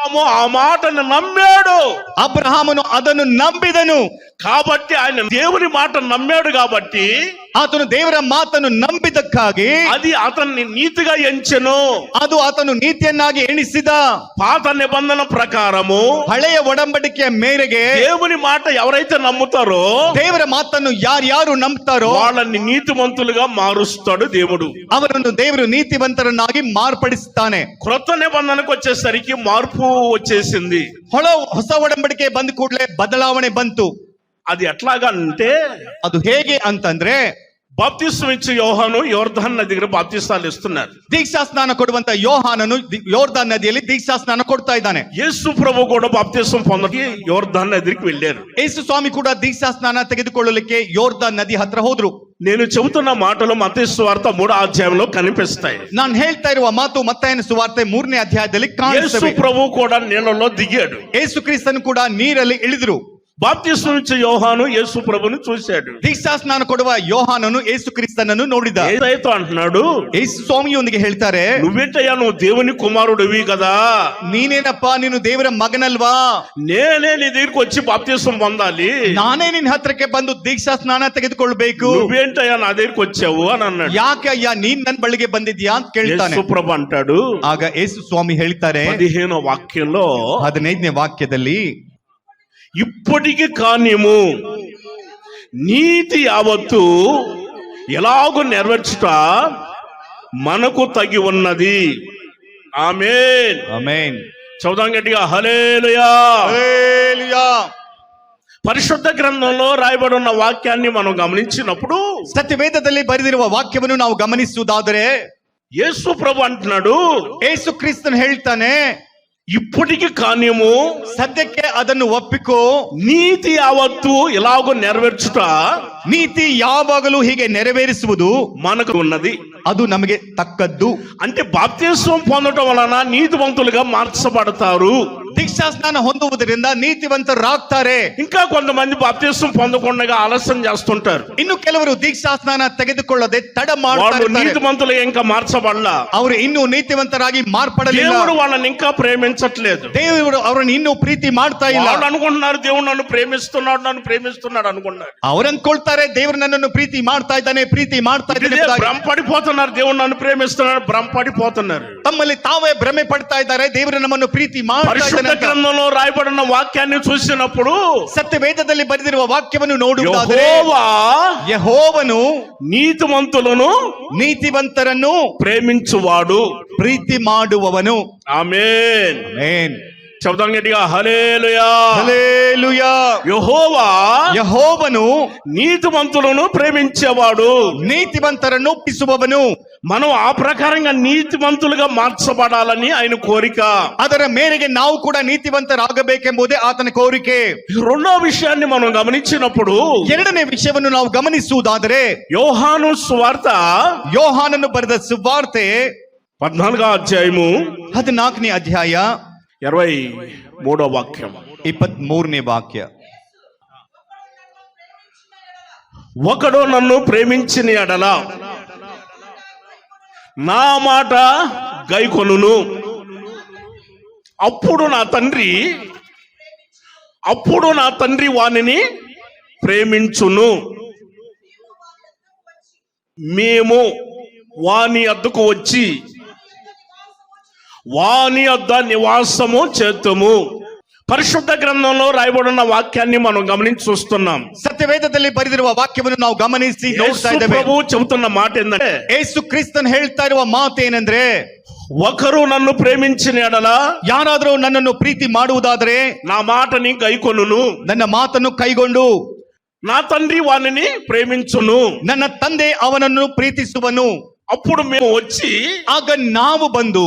ఆ మాటను నమ్మాడు. ಅಬ್ರಹಾಮನು ಅದನ್ನು ನಂಬಿದನು. కాబట్టి ఆయన దేవుని మాట నమ్మాడు కాబట్టి ಆತನು ದೇವರ ಮಾತನ್ನು ನಂಬಿದಕ್ಕಾಗಿ అది అతన్ని నీతిగా ఎంచెను. ಅದು ಆತನು ನೀತಿಯನ್ನಾಗಿ ಎಣಿಸಿದ. పాత నిబంధన ప్రకారము ಹಳೆಯ ಒಡಂಬಡಿಕೆಯ ಮೇರೆಗೆ దేవుని మాట ఎవరైతే నమ్ముతారో ದೇವರ ಮಾತನ್ನು ಯಾರ್ಯಾರು ನಂಬ್ತಾರೋ వాళ్ళని నీతిమంతులుగా మారుస్తాడు దేవుడు. ಅವರನ್ನು ದೇವರು ನೀತಿವಂತರನ್ನಾಗಿ ಮಾರ್ಪಡಿಸುತ್ತಾನೆ. క్రొత్త నిబంధనకు వచ్చేసరికి మార్పు వచ్చేసింది. ಹೊಸ ಒಡಂಬಡಿಕೆ ಬಂದ ಕೂಡಲೇ ಬದಲಾವಣೆ ಬಂತು. అది ఎట్లాగా అంటే, ಅದು ಹೇಗೆ ಅಂತಂದ್ರೆ, బాప్తిస్మం ఇచ్చే యోహాను యోర్దాన్ నది దగ్గర బాప్తిస్తాలు ఇస్తున్నారు. ದೀಕ್ಷಾ ಸ್ನಾನ ಕೊಡುವಂತ ಯೋಹಾನನು ಯೋರ್ದಾನ್ ನದಿಯಲ್ಲಿ ದೀಕ್ಷಾ ಸ್ನಾನ ಕೊಡ್ತಾ ಇದ್ದಾನೆ. యేసు ప్రభు కూడా బాప్తిస్మం పొందడానికి యోర్దాన్ నదికి వెళ్ళారు. ಯೇಸು ಸ್ವಾಮಿ ಕೂಡ ದೀಕ್ಷಾ ಸ್ನಾನ ತೆಗೆದುಕೊಳ್ಳಲಿಕ್ಕೆ ಯೋರ್ದಾನ್ ನದಿ ಹತ್ರ ಹೋದ್ರು. నేను చెబుతున్న మాటలు మత్తయి సువార్త 3వ అధ్యాయంలో కనిపిస్తాయి. ನಾನು ಹೇಳ್ತಾ ಇರುವ ಮಾತು ಮತ್ತಾಯನ ಸುವಾರ್ತೆ 3ನೇ ಅಧ್ಯಾಯದಲ್ಲಿ యేసు ಕಾಣಿಸುತ್ತದೆ. ప్రభు కూడా నీళ్ళలో దిగాడు. ಯೇಸು ಕ್ರಿಸ್ತನು ಕೂಡ ನೀರಲ್ಲಿ ಇಳಿದ್ರು. బాప్తిస్మం ఇచ్చే యోహాను యేసు ప్రభుని చూశాడు. ದೀಕ್ಷಾ ಸ್ನಾನ ಕೊಡುವ ಯೋಹಾನನು ಯೇಸು ಕ್ರಿಸ್ತನನ್ನು ನೋಡಿದ. ఏదైతే అంటున్నాడు, ಯೇಸು ಸ್ವಾಮಿಯೊಂದಿಗೆ ಹೇಳ್ತಾರೆ, నువ్వేంటయ్యా, నువ్వు దేవుని కుమారుడివి కదా, ನೀನೇನಪ್ಪಾ, ನೀನು ದೇವರ ಮಗನಲ್ವಾ, నేనే నీ దగ్గరికి వచ్చి బాప్తిస్మం పొందాలి, ನಾನೇ ನಿನ್ನ ಹತ್ರಕ್ಕೆ ಬಂದು ದೀಕ್ಷಾ ಸ್ನಾನ ತೆಗೆದುಕೊಳ್ಬೇಕು, నువ్వేంటయ్యా నా దగ్గరికి వచ్చావు అని అన్నాడు. ಯಾಕೆ ಅಯ್ಯ ನೀನ್ ನನ್ನ ಬಳಿಗೆ ಬಂದಿದ್ಯಾ ಅಂತ ಕೇಳ್ತಾನೆ. యేసు ప్రభు అంటాడు, ಆಗ ಯೇಸು ಸ್ವಾಮಿ ಹೇಳ್ತಾರೆ 15వ వాక్యంలో 15ನೇ ವಾಕ್ಯದಲ್ಲಿ, ఇప్పటికి కానిము నీతి యావత్తు ఎలాగో నెరవేర్చుట మనకు తగి ఉన్నది. ఆమేన్, ఆమేన్. చదువుదాం గట్టిగా, హల్లెలూయా. హల్లెలూయా. పరిశుద్ధ గ్రంథంలో రాయబడి ఉన్న వాక్యాన్ని మనం గమనించినప్పుడు, ಸತ್ಯವೇದದಲ್ಲಿ ಬರೆದಿರುವ ವಾಕ್ಯವನ್ನು ನಾವು ಗಮನಿಸುವುದಾದರೆ, యేసు ప్రభు అంటున్నాడు, ಯೇಸು ಕ್ರಿಸ್ತನ್ ಹೇಳ್ತಾನೆ, ఇప్పటికి కానిము ಸದ್ಯಕ್ಕೆ ಅದನ್ನು ಒಪ್ಪಿಕೋ, నీతి యావత్తు ఎలాగో నెరవేర్చుట ನೀತಿ ಯಾವಾಗಲೂ ಹೀಗೆ ನೆರವೇರಿಸುವುದು మనకు ఉన్నది. ಅದು ನಮಗೆ ತಕ್ಕದ್ದು. అంటే బాప్తిస్మం పొందటం వలన నీతివంతులుగా మార్చబడతారు. ದೀಕ್ಷಾ ಸ್ನಾನ ಹೊಂದುವುದರಿಂದ ನೀತಿವಂತರಾಗ್ತಾರೆ. ఇంకా కొంతమంది బాప్తిస్మం పొందకుండా ఆలస్యం చేస్తుంటారు. ಇನ್ನು ಕೆಲವರು ದೀಕ್ಷಾ ಸ್ನಾನ ತೆಗೆದುಕೊಳ್ಳದೆ ತಡ ಮಾಡ್ತಾರೆ. వాళ్ళు నీతిమంతులుగా ఇంకా మార్చబడలా. ಅವರು ಇನ್ನೂ ನೀತಿವಂತರಾಗಿ ಮಾರ್ಪಡಲಿಲ್ಲ. దేవుడు వాళ్ళని ఇంకా ప్రేమించట్లేదు. ದೇವರು ಅವರನ್ನು ಇನ್ನೂ ಪ್ರೀತಿ ಮಾಡ್ತಾ ಇಲ್ಲ. వాళ్ళు అనుకుంటున్నారు దేవుడు నన్ను ప్రేమిస్తున్నాడు అనుకున్నారు. ಅವ್ರು ಅಂದ್ಕೊಳ್ತಾರೆ ದೇವರು ನನ್ನನ್ನು ಪ್ರೀತಿ ಮಾಡ್ತಾ ಇದ್ದಾನೆ, ಪ್ರೀತಿ ಮಾಡ್ತಾ ಇದ್ದಾನೆ. భ్రమపడిపోతున్నారు. దేవుడు నన్ను ప్రేమిస్తున్నాడు, భ్రమపడిపోతున్నారు. ತಮ್ಮಲ್ಲಿ ತಾವೇ ಭ್ರಮೆ ಪಡ್ತಾ ಇದ್ದಾರೆ, ದೇವರು ನಮ್ಮನ್ನು ಪ್ರೀತಿ ಮಾಡ್ತಾ ಇದ್ದಾನೆ. పరిశుద్ధ గ్రంథంలో రాయబడిన వాక్యాన్ని చూసినప్పుడు, ಸತ್ಯವೇದದಲ್ಲಿ ಬರೆದಿರುವ ವಾಕ್ಯವನ್ನು ನೋಡುವುದಾದರೆ, ಯೆಹೋವನು నీతిమంతులను ನೀತಿವಂತರನ್ನು ప్రేమించువాడు, ಪ್ರೀತಿ ಮಾಡುವವನು. ఆమేన్, ಆಮೆನ್. చెబుదాం గట్టిగా, హల్లెలూయా. హల్లెలూయా. యెహోవా యెహోవను నీతిమంతులను ప్రేమించేవాడు, నీతివంతరನ್ನು ಒಪ್ಪಿಸುವವನು. మనం ఆ ప్రకారంగా నీతిమంతులుగా మార్చబడాలని ఆయన కోరిక. ಅದರ ಮೇರೆಗೆ ನಾವು ಕೂಡ ನೀತಿವಂತರಾಗಬೇಕೆಂಬುದೇ ಆತನ ಕೋರಿಕೆ. రెండో విషయాన్ని మనం గమనించినప్పుడు, ಎರಡನೇ ವಿಷಯವನ್ನು ನಾವು ಗಮನಿಸುವುದಾದರೆ, యోహాను సువార్త ಯೋಹಾನನು ಬರೆದ ಸುವಾರ್ತೆ 14వ అధ్యాయము 14ನೇ ಅಧ್ಯಾಯ 23వ వాక్యం. 23ನೇ ವಾಕ್ಯ. ఒకడు నన్ను ప్రేమించిన ఎడల నా మాట గైకొనును, అప్పుడు నా తండ్రి వానిని ప్రేమించును, మేము వాని వద్దకు వచ్చి వాని వద్ద నివాసము చేతుము. పరిశుద్ధ గ్రంథంలో రాయబడిన వాక్యాన్ని మనం గమనించి చూస్తున్నాం. ಸತ್ಯವೇದದಲ್ಲಿ ಬರೆದಿರುವ ವಾಕ್ಯವನ್ನು ನಾವು ಗಮನಿಸಿ ನೋಡ್ತಾ యేసు ಇದ್ದೇವೆ. ప్రభు చెబుతున్న మాట ఏంటంటే, ಯೇಸು ಕ್ರಿಸ್ತನ್ ಹೇಳ್ತಾ ಇರುವ ಮಾತು ಏನಂದ್ರೆ, ఒకరు నన్ను ప్రేమించిన ఎడల ಯಾರಾದರೂ ನನ್ನನ್ನು ಪ್ರೀತಿ ಮಾಡುವುದಾದರೆ నా మాటని గైకొనును, ನನ್ನ ಮಾತನ್ನು ಕೈಗೊಂಡು నా తండ్రి వానిని ప్రేమించును, ನನ್ನ ತಂದೆ ಅವನನ್ನು ಪ್ರೀತಿಸುವನು. అప్పుడు మేము వచ్చి, ಆಗ ನಾವು ಬಂದು,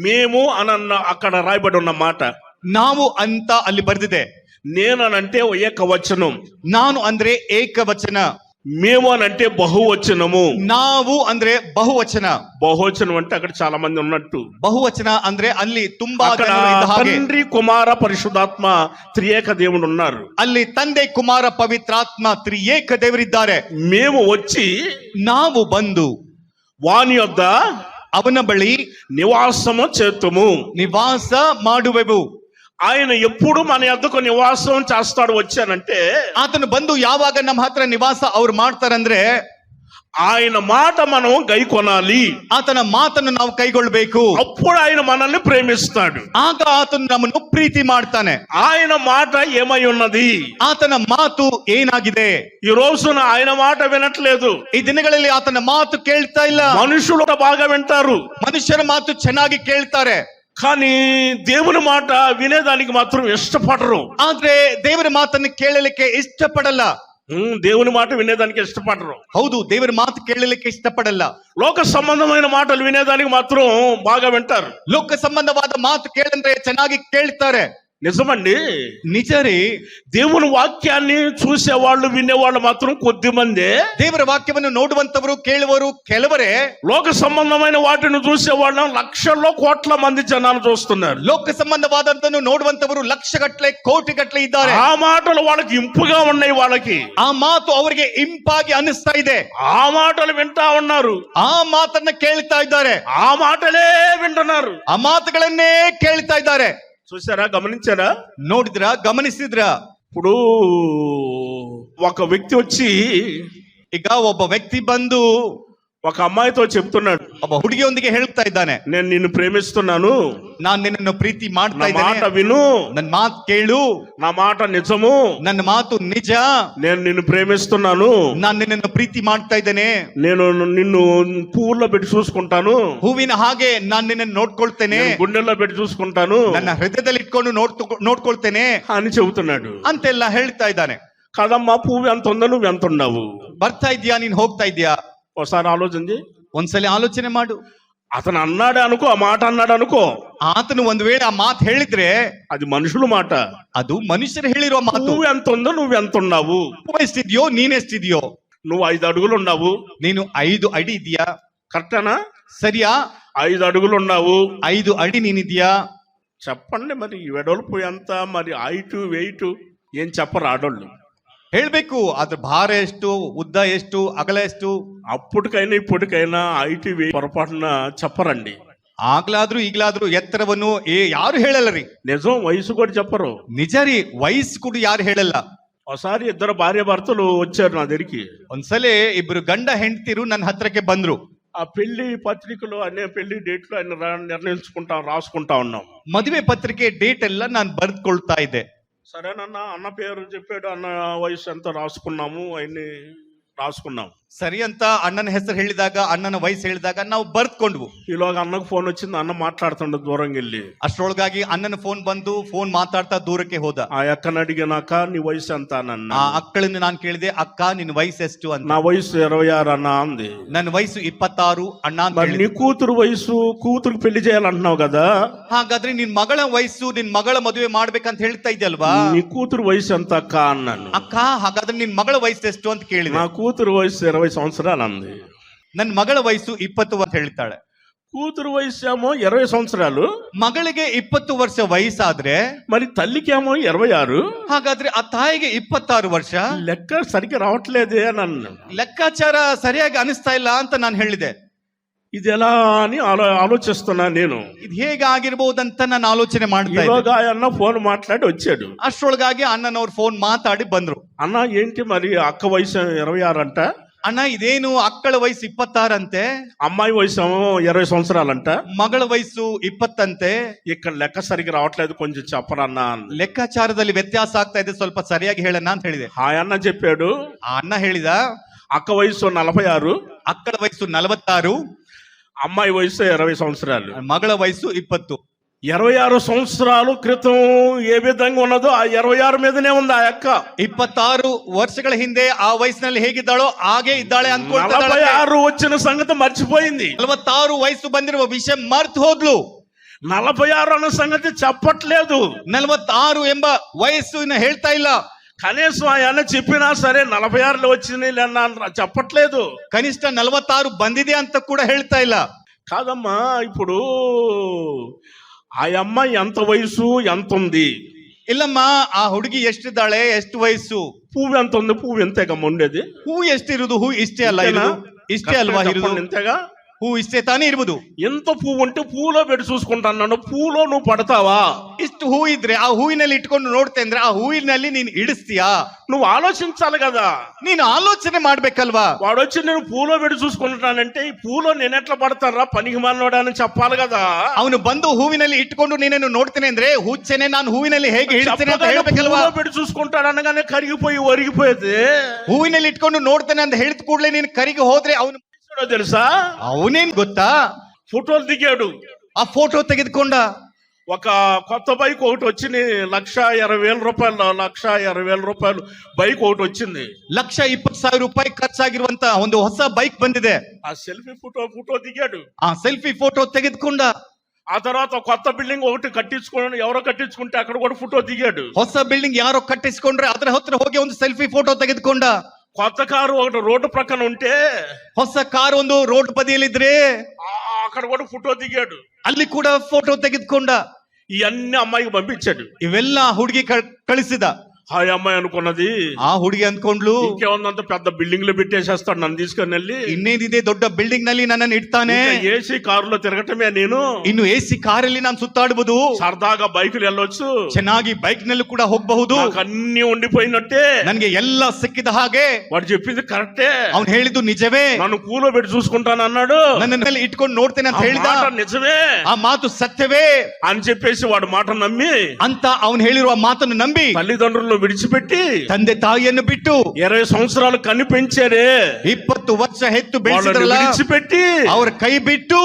మేము అనన్న అక్కడ రాయబడి ఉన్న మాట, ನಾವು ಅಂತ ಅಲ್ಲಿ ಬರ್ದಿದೆ. నేనంటే ఏకవచనం, ನಾನು ಅಂದ್ರೆ ಏಕವಚನ, మేము అనంటే బహువచనము. ನಾವು ಅಂದ್ರೆ ಬಹುವಚನ. బహువచనం అంటే అక్కడ చాలా మంది ఉన్నట్టు. ಬಹುವಚನ ಅಂದ್ರೆ ಅಲ್ಲಿ ತುಂಬಾ అక్కడ ಜನರು ಇದ್ದ ಹಾಗೆ. తండ్రి కుమార పరిశుద్ధాత్మ త్రియేక దేవుడు ఉన్నారు. ಅಲ್ಲಿ ತಂದೆ ಕುಮಾರ ಪವಿತ್ರಾತ್ಮ ತ್ರಿಯೇಕ ದೇವರಿದ್ದಾರೆ. మేము వచ్చి ನಾವು ಬಂದು వాని యొద్ద ಅವನ ಬಳಿ నివాసము చేతుము. ನಿವಾಸ ಮಾಡುವೆವು. ఆయన ఎప్పుడు మన యొద్దకు నివాసం చేస్తాడు వచ్చానంటే, ಆತನು ಬಂದು ಯಾವಾಗ ನಮ್ಮ ಹತ್ರ ನಿವಾಸ ಅವ್ರು ಮಾಡ್ತಾರಂದ್ರೆ, ఆయన మాట మనం గైకొనాలి. ಆತನ ಮಾತನ್ನು ನಾವು ಕೈಗೊಳ್ಬೇಕು. అప్పుడు ఆయన మనల్ని ప్రేమిస్తాడు. ಆಗ ಆತನು ನಮ್ಮನ್ನು ಪ್ರೀತಿ ಮಾಡ್ತಾನೆ. ఆయన మాట ఏమై ఉన్నది? ಆತನ ಮಾತು ಏನಾಗಿದೆ? ఈ రోజున ఆయన మాట వినట్లేదు. ಈ ದಿನಗಳಲ್ಲಿ ಆತನ ಮಾತು ಕೇಳ್ತಾ ಇಲ್ಲ. మనుషులు బాగా వింటారు, ಮನುಷ್ಯರ ಮಾತು ಚೆನ್ನಾಗಿ ಕೇಳ್ತಾರೆ, కానీ దేవుని మాట వినేదానికి మాత్రం ఇష్టపడరు. ಆದ್ರೆ ದೇವರ ಮಾತನ್ನು ಕೇಳಲಿಕ್ಕೆ ಇಷ್ಟಪಡಲ್ಲ. దేవుని మాట వినేదానికి ఇష్టపడరు. ಹೌದು, ದೇವರ ಮಾತು ಕೇಳಲಿಕ್ಕೆ ಇಷ್ಟಪಡಲ್ಲ. లోక సంబంధమైన మాటలు వినేదానికి మాత్రం బాగా వింటారు. ಲೋಕ ಸಂಬಂಧವಾದ ಮಾತು ಕೇಳಂದ್ರೆ ಚೆನ್ನಾಗಿ ಕೇಳ್ತಾರೆ. నిజమండి, ನಿಜ ರೀ. దేవుని వాక్యాన్ని చూసేవాళ్ళు వినేవాళ్ళు మాత్రం కొద్ది మంది. ದೇವರ ವಾಕ್ಯವನ್ನು ನೋಡುವಂತವರು ಕೇಳುವರು ಕೆಲವರೇ. లోక సంబంధమైన వాటిని చూసేవాళ్ళం లక్షల్లో కోట్ల మంది జనాలు చూస్తున్నారు. ಲೋಕ ಸಂಬಂಧವಾದಂತನ್ನು ನೋಡುವಂತವರು ಲಕ್ಷಗಟ್ಟಲೆ ಕೋಟಿಗಟ್ಟಲೆ ಇದ್ದಾರೆ. ఆ మాటలు వాళ్ళకి ఇంపుగా ఉన్నాయి. వాళ్ళకి ಆ ಮಾತು ಅವರಿಗೆ ಇಂಪಾಗಿ ಅನಿಸ್ತಾ ಇದೆ. ఆ మాటలు వింటా ఉన్నారు. ಆ ಮಾತನ್ನ ಕೇಳ್ತಾ ಇದ್ದಾರೆ. ఆ మాటలే వింటున్నారు. ಆ ಮಾತುಗಳನ್ನೇ ಕೇಳ್ತಾ ಇದ್ದಾರೆ. చూసారా, గమనించారా? ನೋಡಿದ್ರ, ಗಮನಿಸಿದ್ರ? ఇప్పుడు ఒక వ్యక్తి వచ్చి ಈಗ ಒಬ್ಬ ವ್ಯಕ್ತಿ ಬಂದು ఒక అమ్మాయితో చెప్తున్నాడు, ಒಬ್ಬ ಹುಡುಗಿಯೊಂದಿಗೆ ಹೇಳ್ತಾ ಇದ್ದಾನೆ, నేను నిన్ను ప్రేమిస్తున్నాను, ನಾನ್ ನಿನ್ನನ್ನು ಪ್ರೀತಿ ಮಾಡ್ತಾ నా మాట ಇದ್ದೇನೆ, విను, ನನ್ನ ಮಾತು ಕೇಳು, నా మాట నిజము, ನನ್ನ ಮಾತು ನಿಜ, నేను నిన్ను ప్రేమిస్తున్నాను, ನಾನ್ ನಿನ್ನನ್ನು ಪ್ರೀತಿ ಮಾಡ್ತಾ ಇದ್ದೇನೆ, నేను నిన్ను పువ్వుల్లో పెట్టి చూసుకుంటాను, ಹೂವಿನ ಹಾಗೆ ನಾನ್ ನಿನ್ನನ್ನು ನೋಡ್ಕೊಳ್ತೇನೆ, నేను గుండెల్లో పెట్టి చూసుకుంటాను ನನ್ನ ಹೃದಯದಲ್ಲಿ ಇಟ್ಕೊಂಡು ನೋಡ್ಕೊಳ್ತೇನೆ అని చెబుతున్నాడు. ಅಂತೆಲ್ಲ ಹೇಳ್ತಾ ಇದ್ದಾನೆ. కదమ్మా, పువ్వు ఎంత ఉందో నువ్వు ఎంత ఉన్నావు? ಬರ್ತಾ ಇದ್ಯಾ, ನೀನ್ ಹೋಗ್ತಾ ಇದ್ಯಾ? ఒకసారి ఆలోచించి. ಒಂದ್ಸಲಿ ಆಲೋಚನೆ ಮಾಡು. అతను అన్నాడే అనుకో, ఆ మాట అన్నాడు అనుకో, ಆತನು ಒಂದ್ ವೇಳೆ ಆ ಮಾತು ಹೇಳಿದ್ರೆ అది మనుషుల మాట. ಅದು ಮನುಷ್ಯರು ಹೇಳಿರುವ ಮಾತು. నువ్వు ఎంత ఉందో నువ్వు ఎంత ఉన్నావు? ಎಷ್ಟಿದ್ಯೋ ನೀನೆಷ್ಟಿದ್ಯೋ? నువ్వు 5 అడుగులు ఉన్నావు, ನೀನು 5 ಅಡಿ ಇದೆಯಾ? కరెక్టేనా? ಸರಿಯಾ? 5 అడుగులు ఉన్నావు, 5 ಅಡಿ ನೀನಿದ್ಯಾ? చెప్పండి. మరి ఈ వెడల్పు ఎంత, మరి హైట్ వెయిట్ ఏం చెప్పరు ఆడోళ్ళు. ಹೇಳ್ಬೇಕು, ಅದ್ರ ಭಾರ ಎಷ್ಟು, ಉದ್ದ ಎಷ್ಟು, ಅಗಲ ಎಷ್ಟು? అప్పటికైనా ఇప్పటికైనా హైట్ వెయిట్ పొరపాటున చెప్పరండి. ಆಗ್ಲಾದ್ರೂ ಈಗ್ಲಾದ್ರೂ ಎತ್ತರವನ್ನು ಯಾರು ಹೇಳಲ್ಲ ರೀ. నిజం, వయసు కూడా చెప్పరు. ನಿಜ ರೀ, ವಯಸ್ಸು ಕೂಡ ಯಾರು ಹೇಳಲ್ಲ. ఒకసారి 2 భార్య భర్తలు వచ్చారు నా దగ్గరికి. ಒಂದ್ಸಲಿ ಇಬ್ರು ಗಂಡ ಹೆಂಡತಿರು ನನ್ನ ಹತ್ರಕ್ಕೆ ಬಂದ್ರು. ఆ పెళ్లి పత్రికలు అనే పెళ్లి డేట్లు ఆయన రాసుకుంటా ఉన్నాం. ಮದುವೆ ಪತ್ರಿಕೆ ಡೇಟ್ ಎಲ್ಲ ನಾನು ಬರ್ದ್ಕೊಳ್ತಾ ಇದ್ದೆ. సరేనన్నా, అన్న పేరు చెప్పాడు, అన్న వయసు ఎంత రాసుకున్నాము, అవన్నీ రాసుకున్నాం. ಸರಿ ಅಂತ ಅಣ್ಣನ ಹೆಸರು ಹೇಳಿದಾಗ, ಅಣ್ಣನ ವಯಸ್ಸು ಹೇಳಿದಾಗ ನಾವು ಬರ್ದ್ಕೊಂಡ್ವು. ఈలోగా అన్నకు ఫోన్ వచ్చింది, అన్న మాట్లాడుతుండ దూరంగా వెళ్ళి. ಅಷ್ಟರೊಳಗಾಗಿ ಅಣ್ಣನ ಫೋನ್ ಬಂದು, ಫೋನ್ ಮಾತಾಡ್ತಾ ದೂರಕ್ಕೆ ಹೋದ. ఆ అక్కని అడిగినాక నీ వయసు ఎంత అన్న. ಆ ಅಕ್ಕಳನ್ನು ನಾನು ಕೇಳಿದೆ, ಅಕ್ಕ ನಿನ್ನ ವಯಸ್ಸು ಎಷ್ಟು ಅಂತ. నా వయసు 26 అన్న అంది. ನನ್ನ వಯಸ್సు 26 ಅಣ್ಣ ಅಂತ మరి నీ కూతురు వయసు, కూతురు పెళ్లి చేయాలంటున్నావు కదా, ಹಾಗಾದ್ರೆ ನಿನ್ ಮಗಳ ವಯಸ್ಸು, ನಿನ್ ಮಗಳ ಮದುವೆ ಮಾಡ್ಬೇಕಂತ ಹೇಳ್ತಾ ಇದ್ದಲ್ವಾ? నీ కూతురు వయసు ఎంత అక్క అన్నాను. ಅಕ್ಕ, ಹಾಗಾದ್ರೆ ನಿನ್ ಮಗಳ ವಯಸ್ಸು ಎಷ್ಟು ಅಂತ ಕೇಳಿದೆ. నా కూతురు వయసు 20 సంవత్సరాలు అంది. ನನ್ನ ಮಗಳ ವಯಸ್ಸು 20 ಅಂತ ಹೇಳ್ತಾಳೆ. కూతురు వయసు ఏమో 20 సంవత్సరాలు, ಮಗಳಿಗೆ 20 ವರ್ಷ ವಯಸ್ಸಾದ್ರೆ మరి తల్లికేమో 26. ಹಾಗಾದ್ರೆ ಆ ತಾಯಿಗೆ 26 ವರ್ಷ. లెక్క సరిగ్గా రావట్లేదే అని అన్నాను. ಲೆಕ್ಕಾಚಾರ ಸರಿಯಾಗಿ ಅನಿಸ್ತಾ ಇಲ್ಲ ಅಂತ ನಾನು ಹೇಳಿದೆ. ఇది ఎలా అని ఆలోచిస్తున్నా నేను. ಇದು ಹೇಗೆ ಆಗಿರ್ಬಹುದಂತ ನಾನು ಆಲೋಚನೆ ಮಾಡ್ತಾ ಇದ್ದೆ. ఈలోగా అన్న ఫోన్ మాట్లాడి వచ్చాడు. ಅಷ್ಟರೊಳಗಾಗಿ ಅಣ್ಣನವ್ರು ಫೋನ್ ಮಾತಾಡಿ ಬಂದ್ರು. అన్న ఏంటి మరి అక్క వయసు 26 అంట? ಅಣ್ಣ ఇదేను అక్కల వయసు 26 అంతే, అమ్మాయి వయసు ఏమో 20 సంవత్సరాలంట. ಮಗಳ ವಯಸ್సు 20 ಅಂತೆ. ఇక్కడ లెక్క సరిగ్గా రావట్లేదు, కొంచెం చెప్పరన్నా. ಲೆಕ್ಕಾಚಾರದಲ್ಲಿ ವ್ಯತ್ಯಾಸ ಆಗ್ತಾ ಇದೆ, ಸ್ವಲ್ಪ ಸರಿಯಾಗಿ ಹೇಳಣ್ಣ ಅಂತ ಹೇಳಿದೆ. ఆ అన్న చెప్పాడు, ಆ ಅಣ್ಣ ಹೇಳಿದ అక్క వయసు 46, ಅಕ್ಕಳ ವಯಸ್సు 46, అమ్మాయి వయసు 20 సంవత్సరాలు. ಮಗಳ ವಯಸ್సు 20. 26 సంవత్సరాలు క్రితం ఏ విధంగా ఉన్నదో ఆ 26 మీదనే ఉంది ఆ అక్క. 26 ವರ್ಷಗಳ ಹಿಂದೆ ಆ ವಯಸ್ಸಿನಲ್ಲಿ ಹೇಗಿದ್ದಾಳೋ ಹಾಗೆ ಇದ್ದಾಳೆ ಅನ್ಕೊಳ್ತಾ 46 వచ్చిన సంగతి మర్చిపోయింది. 46 ವಯಸ್ಸು ಬಂದಿರುವ ವಿಷಯ ಮರ್ತು ಹೋದ್ಲು. 46 అన్న సంగతి చెప్పట్లేదు. 46 ಎಂಬ ವಯಸ್ಸು ಹೇಳ್ತಾ ಇಲ್ಲ. కనీసం ఆయన చెప్పినా సరే 46లో వచ్చింది అన్న చెప్పట్లేదు. ಕನಿಷ್ಠ 46 ಬಂದಿದೆ ಅಂತ ಕೂಡ ಹೇಳ್ತಾ ಇಲ್ಲ. కాదమ్మా, ఇప్పుడు ఆ అమ్మాయి ఎంత వయసు ఎంత ఉంది? ಇಲ್ಲಮ್ಮ, ಆ ಹುಡುಗಿ ಎಷ್ಟಿದ್ದಾಳೆ, ಎಷ್ಟು ವಯಸ್ಸು, పువ్వు ఎంత ఉంది? పువ్వు ఎంతేగమ్మ ఉండేది? ಹೂ ಎಷ್ಟಿರುವುದು? ಹೂ ಇಷ್ಟೇ ಅಲ್ಲ ಇರುವುದು, ಇಷ್ಟೇ ಅಲ್ವಾ ಇರುವುದು? ఎంతేగా? ಹೂ ಇಷ್ಟೇ ತಾನೇ ಇರುವುದು. ఎంత పువ్వు ఉంటే పూలో పెట్టి చూసుకుంటాను, పూలో నువ్వు పడతావా? ಇಷ್ಟು ಹೂ ಇದ್ರೆ ಆ ಹೂವಿನಲ್ಲಿ ಇಟ್ಕೊಂಡು ನೋಡ್ತೆ ಅಂದ್ರೆ ಆ ಹೂವಿನಲ್ಲಿ ನೀನ್ ಇಡಿಸ್ತೀಯಾ? నువ్వు ఆలోచించాలి కదా. ನೀನು ಆಲೋಚನೆ ಮಾಡ್ಬೇಕಲ್ವಾ? వాడు వచ్చి నేను పూలో పెట్టి చూసుకుంటానంటే ఈ పూలో నేను ఎట్లా పడతారా పనికి మానోడా అని చెప్పాలి కదా. ಅವನು ಬಂದು ಹೂವಿನಲ್ಲಿ ಇಟ್ಕೊಂಡು ನೀನೇನು ನೋಡ್ತೇನೆ ಅಂದ್ರೆ ಹುಚ್ಚನೆ ನಾನು ಹೂವಿನಲ್ಲಿ ಹೇಗೆ ಹಿಡಿಸ್ತೇನೆ ಅಂತ ಹೇಳ್ಬೇಕಲ್ವಾ? పూలో పెట్టి చూసుకుంటాడు అనగానే కరిగిపోయి ఒరిగిపోయేది. ಹೂವಿನಲ್ಲಿ ಇಟ್ಕೊಂಡು ನೋಡ್ತೇನೆ ಅಂತ ಹೇಳಿದ ಕೂಡಲೇ ನೀನು ಕರಿಗೆ ಹೋದ್ರೆ ಅವನು తెలుసా, ಅವನೇನ್ ಗೊತ್ತಾ, ఫోటోలు దిగాడు. ಆ ಫೋಟೋ ತೆಗೆದುಕೊಂಡ. ఒక కొత్త బైక్ ఒకటి వచ్చి 1,20,000 రూపాయలు బైక్ ఒకటి వచ్చింది. 1,20,000 ರೂಪಾಯಿ ಖರ್ಚಾಗಿರುವಂತ ಒಂದು ಹೊಸ ಬೈಕ್ ಬಂದಿದೆ. ఆ సెల్ఫీ ఫోటో దిగాడు. ಆ ಸೆಲ್ಫಿ ಫೋಟೋ ತೆಗೆದುಕೊಂಡ. ఆ తర్వాత కొత్త బిల్డింగ్ ఒకటి కట్టించుకోండి, ఎవరో కట్టించుకుంటే అక్కడ కూడా ఫోటో దిగాడు. ಹೊಸ ಬಿಲ್ಡಿಂಗ್ ಯಾರೋ ಕಟ್ಟಿಸಿಕೊಂಡ್ರೆ ಅದರ ಹತ್ರ ಹೋಗಿ ಒಂದು ಸೆಲ್ಫಿ ಫೋಟೋ ತೆಗೆದುಕೊಂಡ. కొత్త కారు ఒకటి రోడ్డు ప్రక్కన ఉంటే ಹೊಸ ಕಾರ್ ಒಂದು ರೋಡ್ ಬದಿಯಲ್ಲಿದ್ರೆ అక్కడ కూడా ఫోటో దిగాడు. ಅಲ್ಲಿ ಕೂಡ ಫೋಟೋ ತೆಗೆದುಕೊಂಡ. ఇవన్నీ అమ్మాయికి పంపించాడు. ಇವೆಲ್ಲ ಹುಡುಗಿ ಕಳಿಸಿದ. ఆ అమ్మాయి అనుకున్నది, ಆ ಹುಡುಗಿ ಅಂದ್ಕೊಂಡ್ಲು ఇంకేముందంత పెద్ద బిల్డింగ్ లో పెట్టేసేస్తాడు నన్ను తీసుకొని వెళ్ళి, ಇನ್ನೇನಿದೆ ದೊಡ್ಡ ಬಿಲ್ಡಿಂಗ್ ನಲ್ಲಿ ನನ್ನನ್ನು ಇಡ್ತಾನೆ, ఏసీ కారులో తిరగటమే నేను, ಇನ್ನು ಎಸಿ ಕಾರಲ್ಲಿ ನಾನು ಸುತ್ತಾಡಬಹುದು, సరదాగా బైకులు వెళ్ళొచ్చు, ಚೆನ್ನಾಗಿ ಬೈಕ್ ನಲ್ಲಿ ಕೂಡ ಹೋಗಬಹುದು, అన్ని ఉండిపోయినట్టే, ನನಗೆ ಎಲ್ಲ ಸಿಕ್ಕಿದ ಹಾಗೆ. వాడు చెప్పింది కరెక్టే, ಅವ್ನು ಹೇಳಿದ್ದು ನಿಜವೇ, నన్ను కూలో పెట్టి చూసుకుంటాను అన్నాడు, ನನ್ನಲ್ಲಿ ಇಟ್ಕೊಂಡು ನೋಡ್ತೇನೆ ಅಂತ ಹೇಳಿದ, నిజమే, ಆ ಮಾತು ಸತ್ಯವೇ అని చెప్పేసి వాడు మాట నమ్మి ಅಂತ ಅವನು ಹೇಳಿರುವ ಮಾತನ್ನು ನಂಬಿ తల్లిదండ్రులు విడిచిపెట్టి ತಂದೆ ತಾಯಿಯನ್ನು ಬಿಟ್ಟು 20 సంవత్సరాలు కని పెంచారే 20 ವರ್ಷ ಹೆತ್ತು వాళ్ళని ಬೆಳೆಸಿದ್ರಲ್ಲ విడిచిపెట్టి ಅವರ ಕೈ ಬಿಟ್ಟು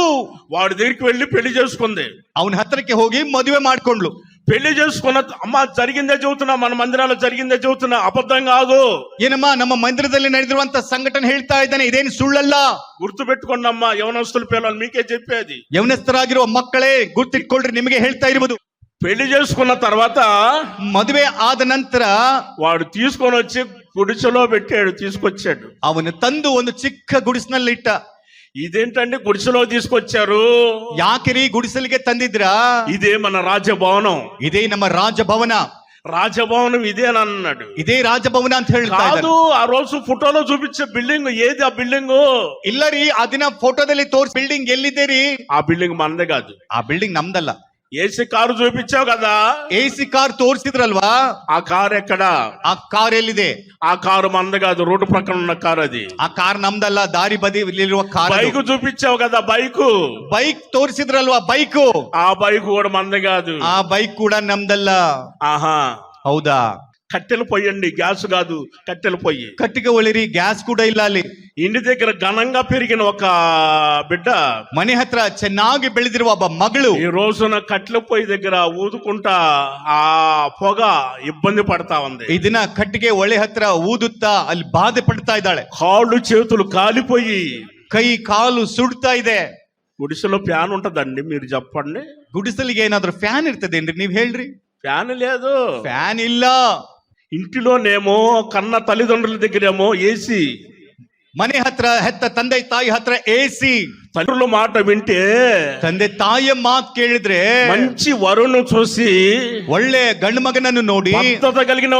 వాడి దగ్గరికి వెళ్ళి పెళ్లి చేసుకుంది. ಅವನ ಹತ್ರಕ್ಕೆ ಹೋಗಿ ಮದುವೆ ಮಾಡ್ಕೊಂಡ್ಲು. పెళ్లి చేసుకున్న అమ్మ జరిగిందే చెబుతున్నా, మన మందిరాల్లో జరిగిందే చెబుతున్నా, అబద్ధం కాదు. ಏನಮ್ಮ, ನಮ್ಮ ಮಂದಿರದಲ್ಲಿ ನಡೆದಿರುವಂತ ಸಂಘಟನೆ ಹೇಳ್ತಾ ಇದ್ದಾನೆ, ಇದೇನು ಸುಳ್ಳಲ್ಲ. గుర్తు పెట్టుకోండి అమ్మ, యవనస్తుల పిల్లలు మీకే చెప్పేది. ಯೌವನಸ್ಥರಾಗಿರುವ ಮಕ್ಕಳೇ ಗುರ್ತಿಟ್ಕೊಳ್ರಿ, ನಿಮಗೆ ಹೇಳ್ತಾ ಇರುವುದು. పెళ్లి చేసుకున్న తర్వాత ಮದುವೆ ಆದ ನಂತರ వాడు తీసుకొని వచ్చి గుడిసెలో పెట్టాడు, తీసుకొచ్చాడు. ಅವನು ತಂದು ಒಂದು ಚಿಕ್ಕ ಗುಡಿಸಿನಲ್ಲಿಟ್ಟ. ఇదేంటండి గుడిసెలో తీసుకొచ్చారు, ಯಾಕಿರಿ ಗುಡಿಸಲಿಗೆ ತಂದಿದ್ರಾ? ఇదే మన రాజభవనం, ಇದೇ ನಮ್ಮ ರಾಜಭವನ, రాజభవనం ఇదేనన్నాడు. ಇದೇ ರಾಜಭವನ ಅಂತ ಹೇಳ್ತಾ కాదు, ಇದ್ದಾರೆ. ఆ రోజు ఫోటోలో చూపించే బిల్డింగ్ ఏది? ఆ బిల్డింగ్ ಇಲ್ಲ ರೀ, ಆ ದಿನ ಫೋಟೋದಲ್ಲಿ ತೋರ್ಸ್ ಬಿಲ್ಡಿಂಗ್ ಎಲ್ಲಿದೆ ರೀ? ఆ బిల్డింగ్ మనదే కాదు. ಆ ಬಿಲ್ಡಿಂಗ್ ನಮ್ದಲ್ಲ. ఏసీ కారు చూపించావు కదా, ಎಸಿ ಕಾರ್ ತೋರಿಸಿದ್ರಲ್ವಾ? ఆ కారు ఎక్కడ? ಆ ಕಾರ್ ಎಲ್ಲಿದೆ? ఆ కారు మనది కాదు, రోడ్డు ప్రక్కన ఉన్న కారు అది. ಆ ಕಾರ್ ನಮ್ದಲ್ಲ, ದಾರಿ ಬದಿಯಲ್ಲಿರುವ ಕಾರ್. బైక్ చూపించావు కదా, బైకు. ಬೈಕ್ ತೋರಿಸಿದ್ರಲ್ವಾ? ಬೈಕು, ఆ బైక్ కూడా మనది కాదు. ಆ ಬೈಕ್ ಕೂಡ ನಮ್ದಲ್ಲ. ఆహా, ಹೌದಾ? కట్టెలు పొయ్యండి, గ్యాస్ కాదు, కట్టెలు పొయ్యి. ಕಟ್ಟಿಗೆ ಒಳಿರಿ, ಗ್ಯಾಸ್ ಕೂಡ ಇಲ್ಲ ಅಲ್ಲಿ. ఇంటి దగ్గర ఘనంగా పెరిగిన ఒక బిడ్డ, ಮನೆ ಹತ್ರ ಚೆನ್ನಾಗಿ ಬೆಳೆದಿರುವ ಒಬ್ಬ ಮಗಳು ఈ రోజున కట్టెల పొయ్యి దగ్గర ఊదుకుంటా ఆ పొగ ఇబ్బంది పడతా ఉంది. ಈ ದಿನ ಕಟ್ಟಿಗೆ ಒಳೆ ಹತ್ರ ಊದುತ್ತಾ ಅಲ್ಲಿ ಬಾಧೆ ಪಡ್ತಾ ಇದ್ದಾಳೆ. కాళ్ళు చేతులు కాలిపోయి ಕೈ ಕಾಲು ಸುಡ್ತಾ ಇದೆ. గుడిసెలో ఫ్యాన్ ఉంటదండి, మీరు చెప్పండి. ಗುಡಿಸಲಿಗೆ ಏನಾದ್ರೂ ಫ್ಯಾನ್ ಇರ್ತದೇನ್ರಿ? ನೀವ್ ಹೇಳ್ರಿ. ఫ్యాన్ లేదు, ಫ್ಯಾನ್ ಇಲ್ಲ. ఇంటిలోనేమో కన్న తల్లిదండ్రుల దగ్గరేమో ఏసీ, ಮನೆ ಹತ್ರ ಹೆತ್ತ ತಂದೆ ತಾಯಿ ಹತ್ರ ಎಸಿ. తల్లుల మాట వింటే ತಂದೆ ತಾಯಿಯ ಮಾತು ಕೇಳಿದ್ರೆ మంచి వరును చూసి ಒಳ್ಳೆ ಗಂಡು ಮಗನನ್ನು ನೋಡಿ, పద్ధత కలిగిన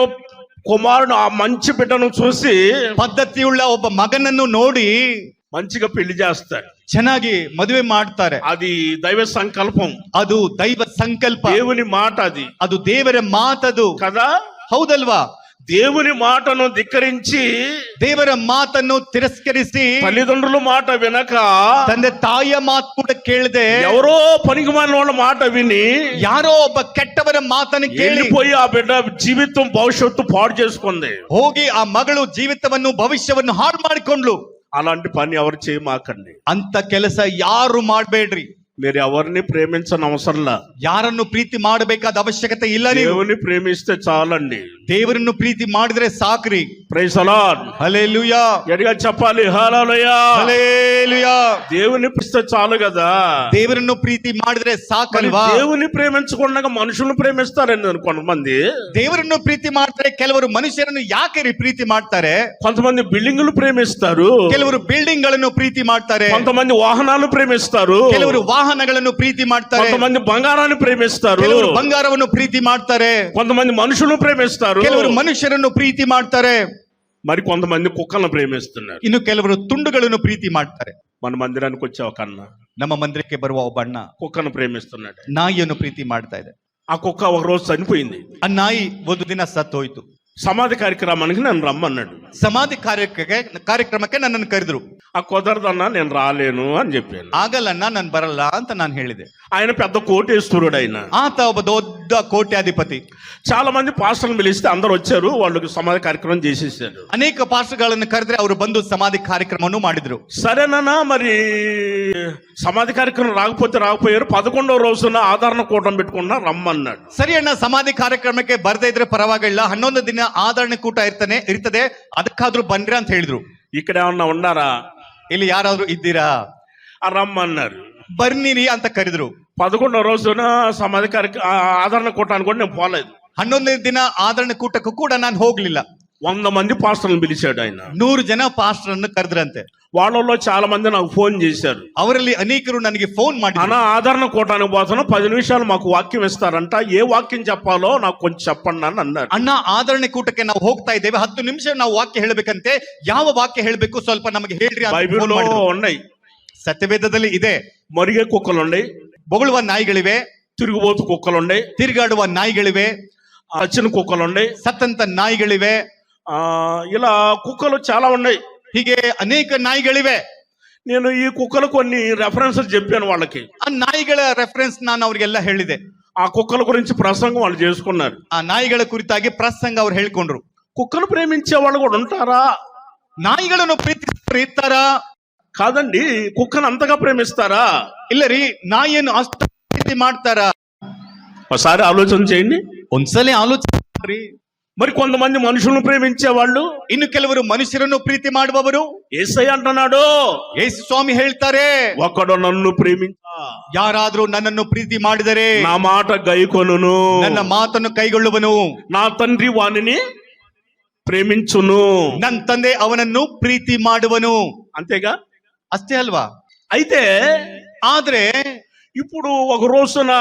కుమారుడు, ఆ మంచి బిడ్డను చూసి ಪದ್ಧತಿಯುಳ್ಳ ಒಬ್ಬ ಮಗನನ್ನು ನೋಡಿ మంచిగా పెళ్లి చేస్తాడు. ಚೆನ್ನಾಗಿ ಮದುವೆ ಮಾಡ್ತಾರೆ. అది దైవ సంకల్పం, ಅದು ದೈವ ಸಂಕಲ್ಪ, దేవుని మాట అది ಅದು ದೇವರ ಮಾತದು కదా. ಹೌದಲ್ವಾ? దేవుని మాటను ధిక్కరించి ದೇವರ ಮಾತನ್ನು ತಿರಸ್ಕರಿಸಿ తల్లిదండ్రుల మాట వినక ತಂದೆ ತಾಯಿಯ ಮಾತು ಕೂಡ ಕೇಳದೆ ఎవరో పనికిమాలిన వాళ్ళ మాట విని ಯಾರೋ ಒಬ್ಬ ಕೆಟ್ಟವರ ಮಾತನ್ನು ಕೇಳಿ వెళ్ళిపోయి ఆ బిడ్డ జీవితం భవిష్యత్తు పాడు చేసుకుంది. ಹೋಗಿ ಆ ಮಗಳು ಜೀವಿತವನ್ನು ಭವಿಷ್ಯವನ್ನು ಹಾಳು ಮಾಡಿಕೊಂಡ್ಲು. అలాంటి పని ఎవరు చేయమాకండి. ಅಂತ ಕೆಲಸ ಯಾರು ಮಾಡಬೇಡ್ರಿ. మీరు ఎవరిని ప్రేమించని అవసరంలా. ಯಾರನ್ನು ಪ್ರೀತಿ ಮಾಡಬೇಕಾದ ಅವಶ್ಯಕತೆ ಇಲ್ಲ. ನೀವು దేవుని ప్రేమిస్తే చాలండి. ದೇವರನ್ನು ಪ್ರೀತಿ ಮಾಡಿದ್ರೆ ಸಾಕ್ರಿ. Praise the Lord. హల్లెలూయా. ఎడిగా చెప్పాలి హల్లెలూయా. హల్లెలూయా. దేవుని ప్రేమిస్తే చాలు కదా. ದೇವರನ್ನು ಪ್ರೀತಿ ಮಾಡಿದ್ರೆ ಸಾಕಲ್ವಾ? దేవుని ప్రేమించకుండా మనుషులను ప్రేమిస్తారండి కొంతమంది. ದೇವರನ್ನು ಪ್ರೀತಿ ಮಾಡ್ತಾರೆ, ಕೆಲವರು ಮನುಷ್ಯರನ್ನು ಯಾಕೆ ಪ್ರೀತಿ ಮಾಡ್ತಾರೆ? కొంతమంది బిల్డింగులు ప్రేమిస్తారు, ಕೆಲವರು ಬಿಲ್ಡಿಂಗ್ ಗಳನ್ನು ಪ್ರೀತಿ ಮಾಡ್ತಾರೆ, కొంతమంది వాహనాలు ప్రేమిస్తారు, ಕೆಲವರು ವಾಹನಗಳನ್ನು ಪ್ರೀತಿ ಮಾಡ್ತಾರೆ, కొంతమంది బంగారాన్ని ప్రేమిస్తారు, ಕೆಲವರು ಬಂಗಾರವನ್ನು ಪ್ರೀತಿ ಮಾಡ್ತಾರೆ, కొంతమంది మనుషులను ప్రేమిస్తారు, ಕೆಲವರು ಮನುಷ್ಯರನ್ನು ಪ್ರೀತಿ ಮಾಡ್ತಾರೆ, మరి కొంతమంది కుక్కలను ప్రేమిస్తున్నారు. ಇನ್ನು ಕೆಲವರು ತುಂಡುಗಳನ್ನು ಪ್ರೀತಿ ಮಾಡ್ತಾರೆ. మన మందిరానికి వచ్చే ఒక అన్న ನಮ್ಮ ಮಂದಿರಕ್ಕೆ ಬರುವ ಒಬ್ಬ ಅಣ್ಣ కుక్కను ప్రేమిస్తున్నాడు. ನಾಯಿಯನ್ನು ಪ್ರೀತಿ ಮಾಡ್ತಾ ಇದೆ. ఆ కుక్క ఒక రోజు చనిపోయింది. ಆ ನಾಯಿ ಒಂದು ದಿನ ಸತ್ತೋಯ್ತು. సమాధి కార్యక్రమానికి నన్ను రమ్మన్నాడు. ಸಮಾಧಿ ಕಾರ್ಯಕ್ರಮಕ್ಕೆ ನನ್ನನ್ನು ಕರೆದ್ರು. ఆ కుదరదన్నా నేను రాలేను అని చెప్పాను. ಆಗಲ್ಲಣ್ಣ ನಾನು ಬರಲ್ಲ ಅಂತ ನಾನು ಹೇಳಿದೆ. ఆయన పెద్ద కోటేశ్వరుడు. ఆయన ಆತ ಒಬ್ಬ ದೊಡ್ಡ ಕೋಟ್ಯಾಧಿಪತಿ. చాలా మంది పాస్టర్లు పిలిస్తే అందరు వచ్చారు, వాళ్ళకి సమాధి కార్యక్రమం చేసేసారు. ಅನೇಕ ಪಾಸ್ಟರ್ಗಳನ್ನು ಕರೆದ್ರೆ ಅವರು ಬಂದು ಸಮಾಧಿ ಕಾರ್ಯಕ್ರಮವನ್ನು ಮಾಡಿದ್ರು. సరేనా, మరి సమాధి కార్యక్రమం రాకపోయారు. 11వ రోజున ఆదరణ కూటం పెట్టుకున్నా రమ్మన్నాడు. ಸರಿ ಅಣ್ಣ, ಸಮಾಧಿ ಕಾರ್ಯಕ್ರಮಕ್ಕೆ ಬರದೇ ಇದ್ರೆ ಪರವಾಗಿಲ್ಲ, 11 ದಿನ ಆದರಣೆ ಕೂಟ ಇರ್ತದೆ, ಅದಕ್ಕಾದ್ರೂ ಬನ್ರಿ ಅಂತ ಹೇಳಿದ್ರು. ఇక్కడ ఏమన్నా ఉన్నారా? ಇಲ್ಲಿ ಯಾರಾದ್ರೂ ಇದ್ದೀರಾ? రమ్మన్నారు. ಬರ್ನಿರಿ ಅಂತ ಕರೆದ್ರು. 11వ రోజున సమాధి ఆదరణ కూటానికి కూడా నేను పోలేదు. 11ನೇ ದಿನ ಆದರಣೆ ಕೂಟಕ್ಕೂ ಕೂಡ ನಾನು ಹೋಗ್ಲಿಲ್ಲ. 100 మంది పాస్టర్లను పిలిచాడు ఆయన. 100 ಜನ ಪಾಸ್ಟರ್ ಅನ್ನು ಕರೆದ್ರಂತೆ. వాళ్ళలో చాలా మంది నాకు ఫోన్ చేశారు. ಅವರಲ್ಲಿ ಅನೇಕರು ನನಗೆ ಫೋನ್ ಮಾಡಿ, అన్న ఆదరణ కూటానికి పోతున్నా, 10 నిమిషాలు మాకు వాక్యం ఇస్తారంట, ఏ వాక్యం చెప్పాలో నాకు కొంచెం చెప్పండి అని అన్నారు. ಅಣ್ಣ, ಆದರಣೆ ಕೂಟಕ್ಕೆ ನಾವು ಹೋಗ್ತಾ ಇದ್ದೇವೆ, 10 ನಿಮಿಷ ನಾವು ವಾಕ್ಯ ಹೇಳಬೇಕಂತೆ, ಯಾವ ವಾಕ್ಯ ಹೇಳಬೇಕು ಸ್ವಲ್ಪ ನಮಗೆ ಹೇಳ್ರಿ ಅಂತ ಫೋನ್ బైబిల్లో ಮಾಡಿದ್ರು. ఉన్నాయి. ಸತ್ಯವೇದದಲ್ಲಿ ಇದೆ. మరిగే కుక్కలు ఉన్నాయి, ಬೊಗಳುವ ನಾಯಿಗಳಿವೆ, తిరుగుబోతు కుక్కలు ఉన్నాయి, ತಿರುಗಾಡುವ ನಾಯಿಗಳಿವೆ, చచ్చిన కుక్కలు ఉన్నాయి, ಸತ್ತಂತ ನಾಯಿಗಳಿವೆ, ఇలా కుక్కలు చాలా ఉన్నాయి. ಹೀಗೆ ಅನೇಕ ನಾಯಿಗಳಿವೆ. నేను ఈ కుక్కలు కొన్ని రెఫరెన్సెస్ చెప్పాను వాళ్ళకి. ಆ ನಾಯಿಗಳ ರೆಫರೆನ್ಸ್ ನಾನು ಅವ್ರಿಗೆಲ್ಲ ಹೇಳಿದೆ. ఆ కుక్కల గురించి ప్రసంగం వాళ్ళు చేసుకున్నారు. ಆ ನಾಯಿಗಳ ಕುರಿತಾಗಿ ಪ್ರಸಂಗ ಅವ್ರು ಹೇಳ್ಕೊಂಡ್ರು. కుక్కలు ప్రేమించే వాళ్ళు కూడా ఉంటారా? ನಾಯಿಗಳನ್ನು ಪ್ರೀತಿಸ್ತಾರೆ ಇರ್ತಾರಾ? కాదండి, కుక్కను అంతగా ప్రేమిస్తారా? ಇಲ್ಲ ರೀ, ನಾಯಿಯನ್ನು ಅಷ್ಟು ಪ್ರೀತಿ ಮಾಡ್ತಾರಾ? ఒకసారి ఆలోచన చేయండి. ಒಂದ್ಸಲಿ ಆಲೋಚನೆ ಮಾಡ್ರಿ. మరి కొంతమంది మనుషులను ప్రేమించే వాళ్ళు, ಇನ್ನು ಕೆಲವರು ಮನುಷ್ಯರನ್ನು ಪ್ರೀತಿ ಮಾಡುವವರು. యేసయ్య అంటున్నాడు, ಯೇಸು ಸ್ವಾಮಿ ಹೇಳ್ತಾರೆ, ఒకడు నన్ను ప్రేమించా, ಯಾರಾದ್ರೂ ನನ್ನನ್ನು ಪ್ರೀತಿ ಮಾಡಿದರೆ నా మాట గైకొనును, ನನ್ನ ಮಾತನ್ನು ಕೈಗೊಳ್ಳುವನು, నా తండ్రి వానిని ప్రేమించును, ನನ್ನ ತಂದೆ ಅವನನ್ನು ಪ್ರೀತಿ ಮಾಡುವನು. అంతేగా? ಅಷ್ಟೇ ಅಲ್ವಾ? అయితే ಆದ್ರೆ ఇప్పుడు ఒక రోజున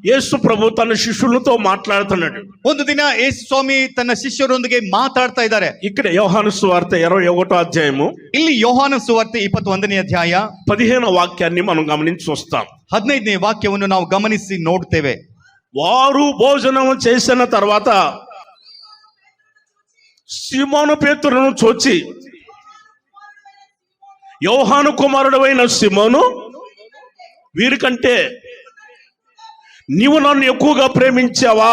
యేసు ప్రభు తన శిష్యులతో మాట్లాడుతున్నాడు. ಒಂದು ದಿನ ಯೇಸು ಸ್ವಾಮಿ ತನ್ನ ಶಿಷ್ಯರೊಂದಿಗೆ ಮಾತಾಡ್ತಾ ಇದ್ದಾರೆ. ఇక్కడ యోహాను సువార్త 21వ అధ్యాయము, ಇಲ್ಲಿ ಯೋಹಾನ ಸುವಾರ್ತೆ 21ನೇ ಅಧ್ಯಾಯ 15వ వాక్యాన్ని మనం గమనించి చూస్తాం. 15ನೇ ವಾಕ್ಯವನ್ನು ನಾವು ಗಮನಿಸಿ ನೋಡ್ತೇವೆ. వారు భోజనం చేసిన తర్వాత సీమోను పేతురును చూచి, యోహాను కుమారుడైన సీమోను, వీరికంటే నీవు నన్ను ఎక్కువగా ప్రేమించావా